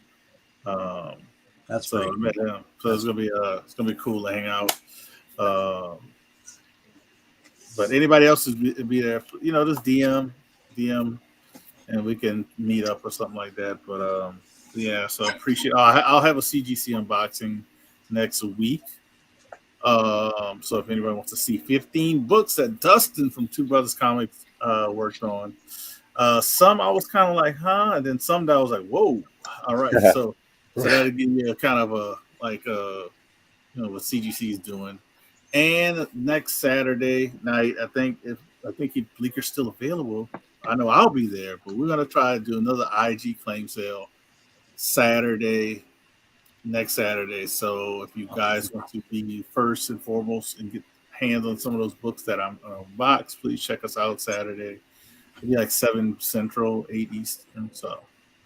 That's so I met him. So it's gonna be cool to hang out. But anybody else would be there, just DM, and we can meet up or something like that. But yeah, so appreciate. I'll have a CGC unboxing next week. So if anybody wants to see 15 books that Dustin from Two Brothers Comics worked on, some I was kind of like, huh, and then some that I was like, whoa, all right. So that'll give you a kind of a what CGC is doing. And next Saturday night, I think Bleeker's still available, I know I'll be there. But we're gonna try to do another IG claim sale next Saturday. So if you guys want to be first and foremost and get hands on some of those books that I'm gonna box, please check us out Saturday. It'll be like 7 Central, 8 Eastern. So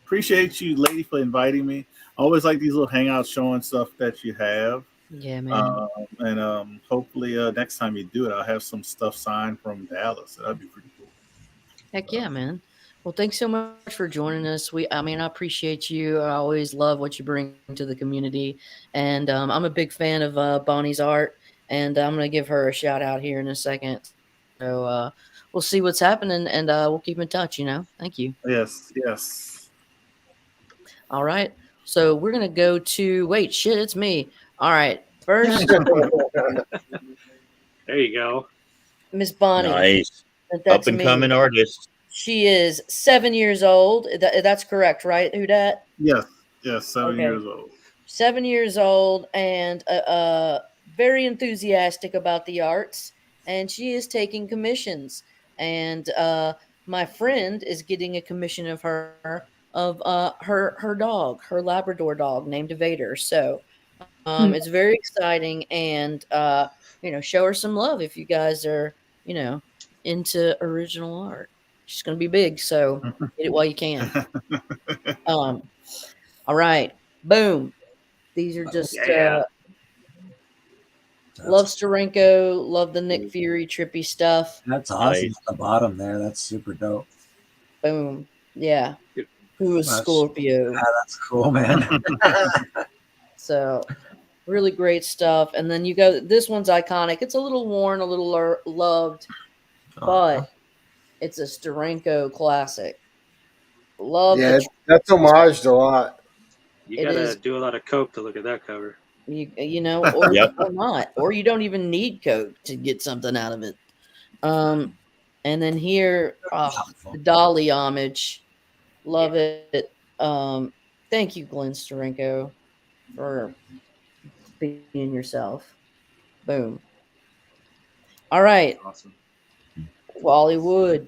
appreciate you, lady, for inviting me. I always like these little hangouts showing stuff that you have. Yeah, man. And hopefully next time you do it, I'll have some stuff signed from Dallas. That'd be pretty cool. Heck yeah, man. Well, thanks so much for joining us. I mean, I appreciate you. I always love what you bring to the community, and I'm a big fan of Bonnie's art, and I'm gonna give her a shout out here in a second. So we'll see what's happening, and we'll keep in touch. Thank you. Yes, yes. All right. So we're gonna go to wait, shit, it's me. All right. First, There you go. Miss Bonnie. Nice. That's Up and me. coming artist. She is 7 years old. That's correct, right? Who dat? Yes, 7 Okay. years old. 7 years old and very enthusiastic about the arts. And she is taking commissions. And my friend is getting a commission of her her dog, her Labrador dog named Vader. So it's very exciting, and show her some love if you guys are into original art. She's gonna be big, so get it while you can. All right, boom. These are just Yeah. love Steranko, love the Nick Fury trippy stuff. That's awesome. Nice. At the bottom there, that's super dope. Boom, yeah. Who is That's- Scorpio? Yeah, that's cool, man. So really great stuff. And then you go, this one's iconic. It's a little worn, a little loved, but it's a Steranko classic. Love Yeah, the that's homaged a lot. You It gotta is. do a lot of coke to look at that cover. or, Yep. or not, or you don't even need Coke to get something out of it. And then here, the Dolly homage, love it. Thank you, Glenn Steranko, for being yourself. Boom. All right, Awesome. Wally Wood,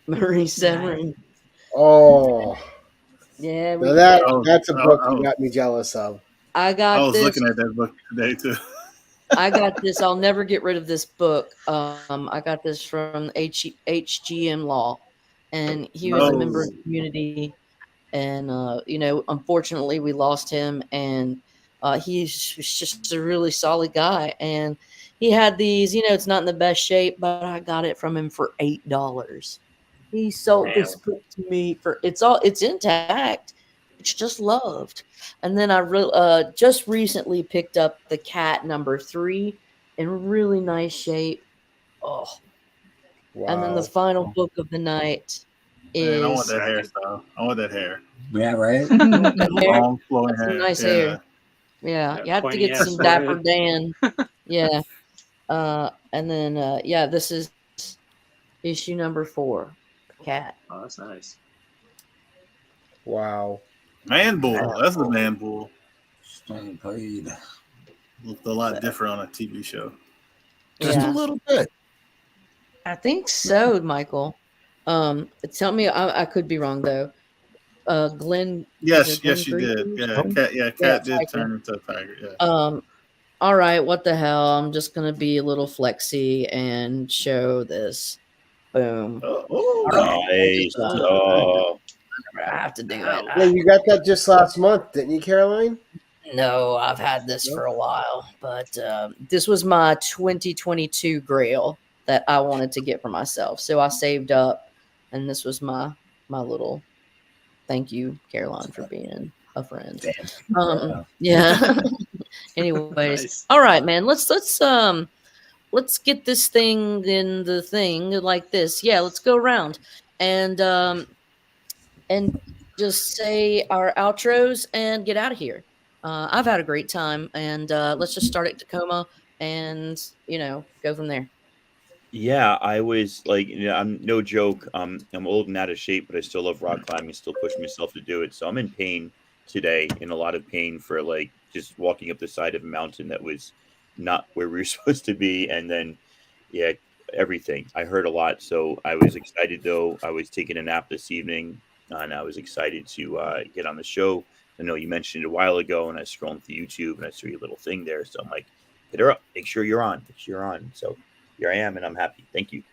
Marie Severin. Oh, Yeah, now that's a Oh, book oh. you got me jealous of. I got I was this. looking at that book today too. I got this. I'll never get rid of this book. I got this from HGM Law, and he was a member of the community. And unfortunately, we lost him. And he's just a really solid guy. And he had these. It's not in the best shape, but I got it from him for $8. He sold this book to me for it's intact. It's just loved. And then I just recently picked up the Cat #3 in really nice shape. Oh, Wow. and then the final book of the night is Man, I want that hairstyle. I want that hair. Yeah, right? hair. Long flowing That's some hair. nice Yeah. hair. Yeah, you have to pointy get ass some Dapper forehead. Dan. Yeah. And then this is issue #4, Cat. Oh, that's nice. Wow. Man bull. That's the man bull. Staying paid. Looked a lot different on a TV show. Just Yeah. a little bit. I think so, Michael. Tell me, I could be wrong though. Glenn. Yes, is it Glenn yes, you did. Green? Yeah, Cat did Tiger. turn into a tiger. Yeah. All right, what the hell? I'm just gonna be a little flexy and show this. Boom. Oh, Nice. Oh, I have to do Yeah, it. you got that just last month, didn't you, Caroline? No, I've had this for a while, but this was my 2022 grail that I wanted to get for myself. So I saved up, and this was my little thank you, Caroline, for being a friend. Yeah. Anyways, Nice. all right, man. Let's get this thing in the thing like this. Yeah, let's go around and just say our outros and get out of here. I've had a great time, and let's just start at Tacoma and go from there. yeah. I was like, I'm no joke. I'm old and out of shape, but I still love rock climbing. Still push myself to do it. So I'm in pain today, in a lot of pain for like just walking up the side of a mountain that was not where we were supposed to be, and then everything. I hurt a lot, so I was excited though. I was taking a nap this evening, and I was excited to get on the show. I know you mentioned it a while ago, and I was scrolling through YouTube, and I saw your little thing there. So I'm like, hit her up. Make sure you're on. Make sure you're on. So here I am, and I'm happy. Thank you.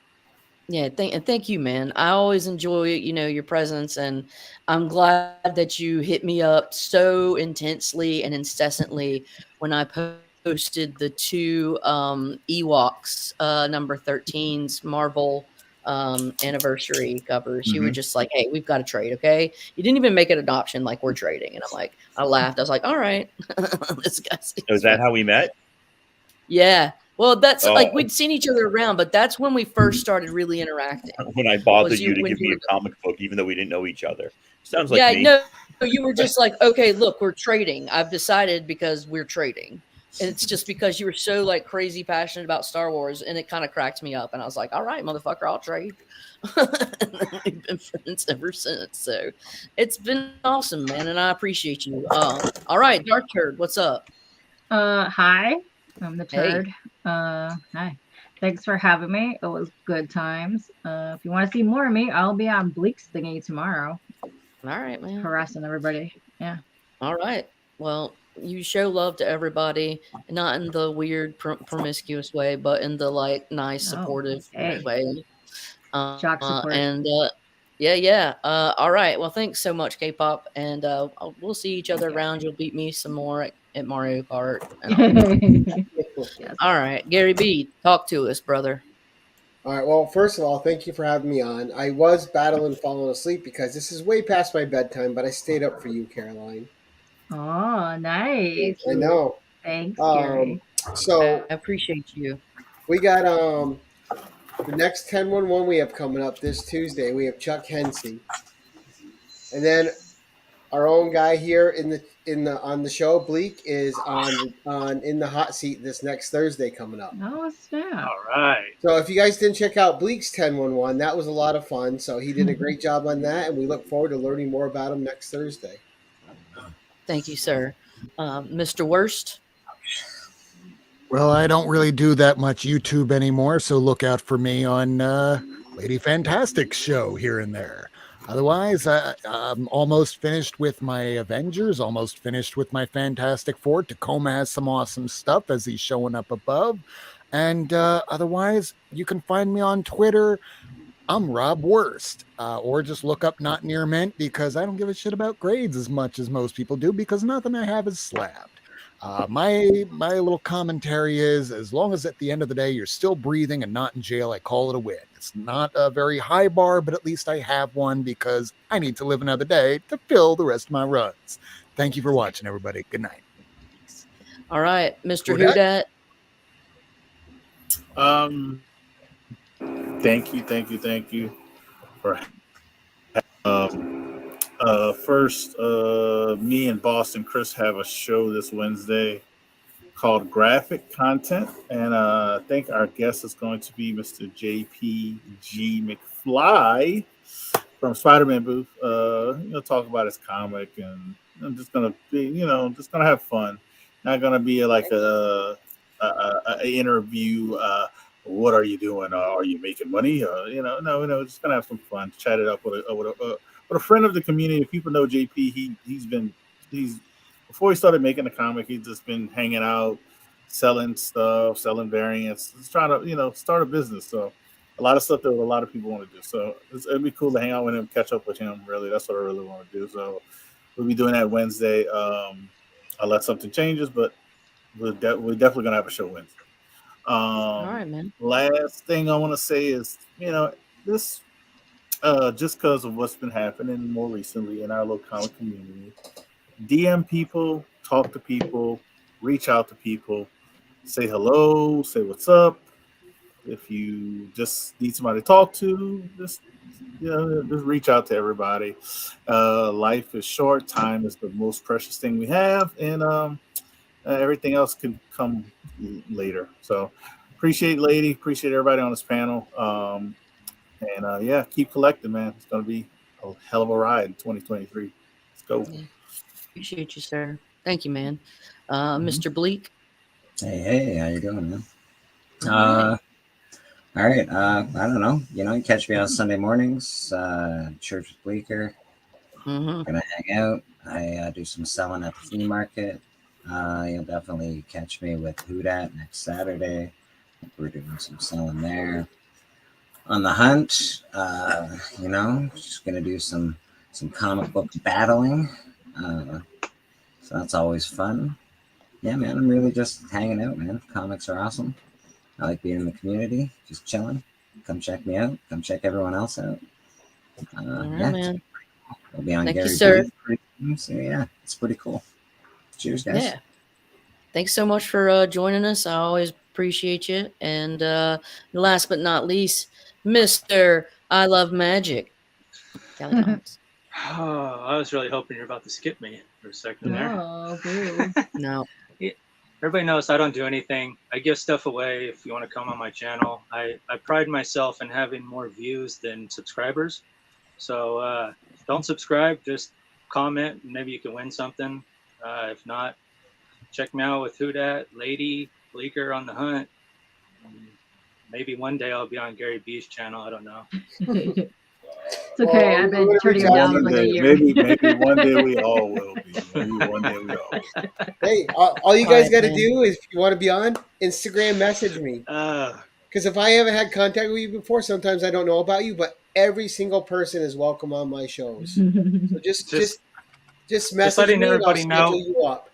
Yeah, thank you, man. I always enjoy, your presence, and I'm glad that you hit me up so intensely and incessantly when I posted the two Ewoks number 13's Marvel anniversary covers. You were Mhm. just like, "Hey, we've got to trade, okay?" You didn't even make an adoption, like we're trading, and I laughed. I was like, "All right, this guy Was seems that fun." how we met? Yeah. Well, that's Oh, like we'd seen each other around, but that's when we first started really interacting. when I bothered Was you you to when give you me were a comic book, even though we didn't know each other. Sounds like Yeah, me. no, you were just like, "Okay, look, we're trading. I've decided because we're trading." And it's just because you were so like crazy passionate about Star Wars, and it kind of cracked me up. And I was like, "All right, motherfucker, I'll trade." And then we've been friends ever since. So it's been awesome, man, and I appreciate you. All right, Dark Turd, what's up? Hi, I'm the Hey, turd. Hi. Thanks for having me. It was good times. If you want to see more of me, I'll be on Bleak's thingy tomorrow, all right, man. harassing everybody. Yeah. All right. Well, you show love to everybody, not in the weird promiscuous way, but in the like nice Oh, supportive hey, way. jock support. And yeah, yeah. All right. Well, thanks so much, K-pop, and we'll see each other Okay. around. You'll beat me some more at Mario Kart, and I'll. Yes. All right, Gary B, talk to us, brother. All right. Well, first of all, thank you for having me on. I was battling falling asleep because this is way past my bedtime, but I stayed up for you, Caroline. Oh, nice. I know. Thanks, Um, Gary. I so appreciate you. we got the next 10-1-1 we have coming up this Tuesday. We have Chuck Hensey, and then our own guy here in the on the show, Bleak, is on in the hot seat this next Thursday coming up. Oh, snap. All right. So if you guys didn't check out Bleak's 10-1-1, that was a lot of fun. So he did a great job on that, and we look forward to learning more about him next Thursday. Thank you, sir. Mr. Worst. Well, I don't really do that much YouTube anymore, so look out for me on Lady Fantastic's show here and there. Otherwise, I'm almost finished with my Avengers, almost finished with my Fantastic Four. Tacoma has some awesome stuff as he's showing up above. And otherwise, you can find me on Twitter. I'm Rob Worst, or just look up Not Near Mint because I don't give a shit about grades as much as most people do because nothing I have is slabbed. My little commentary is as long as at the end of the day you're still breathing and not in jail, I call it a win. It's not a very high bar, but at least I have one because I need to live another day to fill the rest of my runs. Thank you for watching, everybody. Good night. All right, Mr. Who dat? Um, thank you for first. Me and Boston Chris have a show this Wednesday called Graphic Content, and I think our guest is going to be Mr. JPG McFly from Spider-Man booth. Talk about his comic, and I'm just gonna be, just gonna have fun. Not gonna be like a interview. What are you doing? Are you making money? No, just gonna have some fun. Chat it up with a friend of the community. If people know JP, he's before he started making the comic, he's just been hanging out, selling stuff, selling variants, just trying to start a business. So a lot of stuff that a lot of people want to do. So it'd be cool to hang out with him, catch up with him. Really, that's what I really want to do. So we'll be doing that Wednesday. Unless something changes, but we're definitely gonna have a show Wednesday. All right, man. Last thing I want to say is, this just because of what's been happening more recently in our local comic community, DM people, talk to people, reach out to people, say hello, say what's up. If you just need somebody to talk to, just reach out to everybody. Life is short. Time is the most precious thing we have, and everything else can come later. So appreciate everybody on this panel. And keep collecting, man. It's gonna be a hell of a ride in 2023. Let's go. Yeah. Appreciate you, sir. Thank you, man. Mr. Bleak. Hey, how you doing, man? All All right. I don't know. You catch me on Sunday mornings, church with Bleaker. Mm-hmm. Gonna hang out. I do some selling at the flea market. You'll definitely catch me with Who Dat next Saturday. We're doing some selling there. on the hunt. You know, just gonna do some comic book battling. So that's always fun. Yeah, man, I'm really just hanging out, man. Comics are awesome. I like being in the community, just chilling. Come check me out. Come check everyone else out. All right, Yeah, man. we'll be on Thank you, Gary sir. B pretty soon. So yeah, it's pretty cool. Cheers, guys. Yeah. Thanks so much for joining us. I always appreciate you. And last but not least, Mr. I Love Magic. Cali Comics. Oh, I was really hoping you're about to skip me for a second there. Oh, boo. No. Everybody knows I don't do anything. I give stuff away if you want to come on my channel. I pride myself in having more views than subscribers. So don't subscribe, just comment. Maybe you can win something. If not, check me out with Who Dat, Lady, Bleaker on the Hunt. Maybe one day I'll be on Gary B's channel. I don't know. It's okay. I've been turning him down for like a year. Maybe one day we all will be. Maybe one day we all will. Hey, all you guys Alright, got to man. do is, if you want to be on, Instagram message me. Because if I haven't had contact with you before, sometimes I don't know about you. But every single person is welcome on my shows. So just message letting me and I'll everybody schedule know. you up.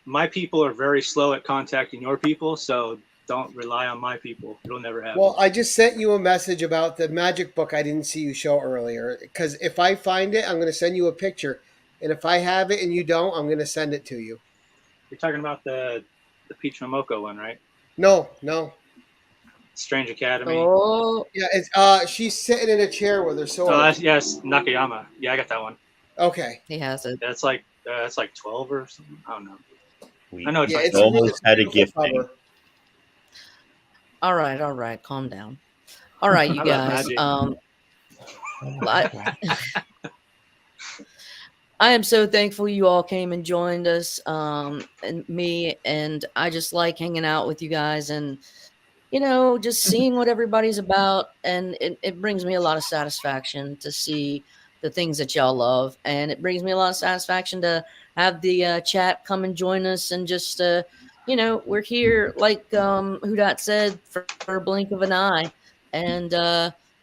My people are very slow at contacting your people, so don't rely on my people. It'll never happen. Well, I just sent you a message about the magic book I didn't see you show earlier. Because if I find it, I'm going to send you a picture. And if I have it and you don't, I'm going to send it to you. You're talking about the Peach Momoko one, right? No. Strange Academy. Oh, Yeah, it's she's sitting in a chair with her sword. Oh, yes, Nakayama. Yeah, I got that one. Okay. he has it. That's like 12 or something. I don't know. I know it's Yeah, like it's a really almost had a beautiful gifting. cover. All right. Calm down. All right, you I love guys. magic. I am so thankful you all came and joined us, and me, and I just like hanging out with you guys and, just seeing what everybody's about. And it brings me a lot of satisfaction to see the things that y'all love. And it brings me a lot of satisfaction to have the chat come and join us. And just, we're here, like Who Dot said, for a blink of an eye. And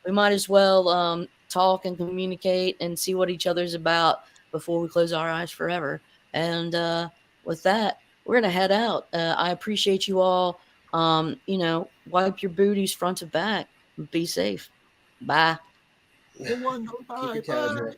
we might as well talk and communicate and see what each other's about before we close our eyes forever. And with that, we're going to head out. I appreciate you all. Wipe your booties front to back. Be safe. Bye. Good one. Keep your tabs right.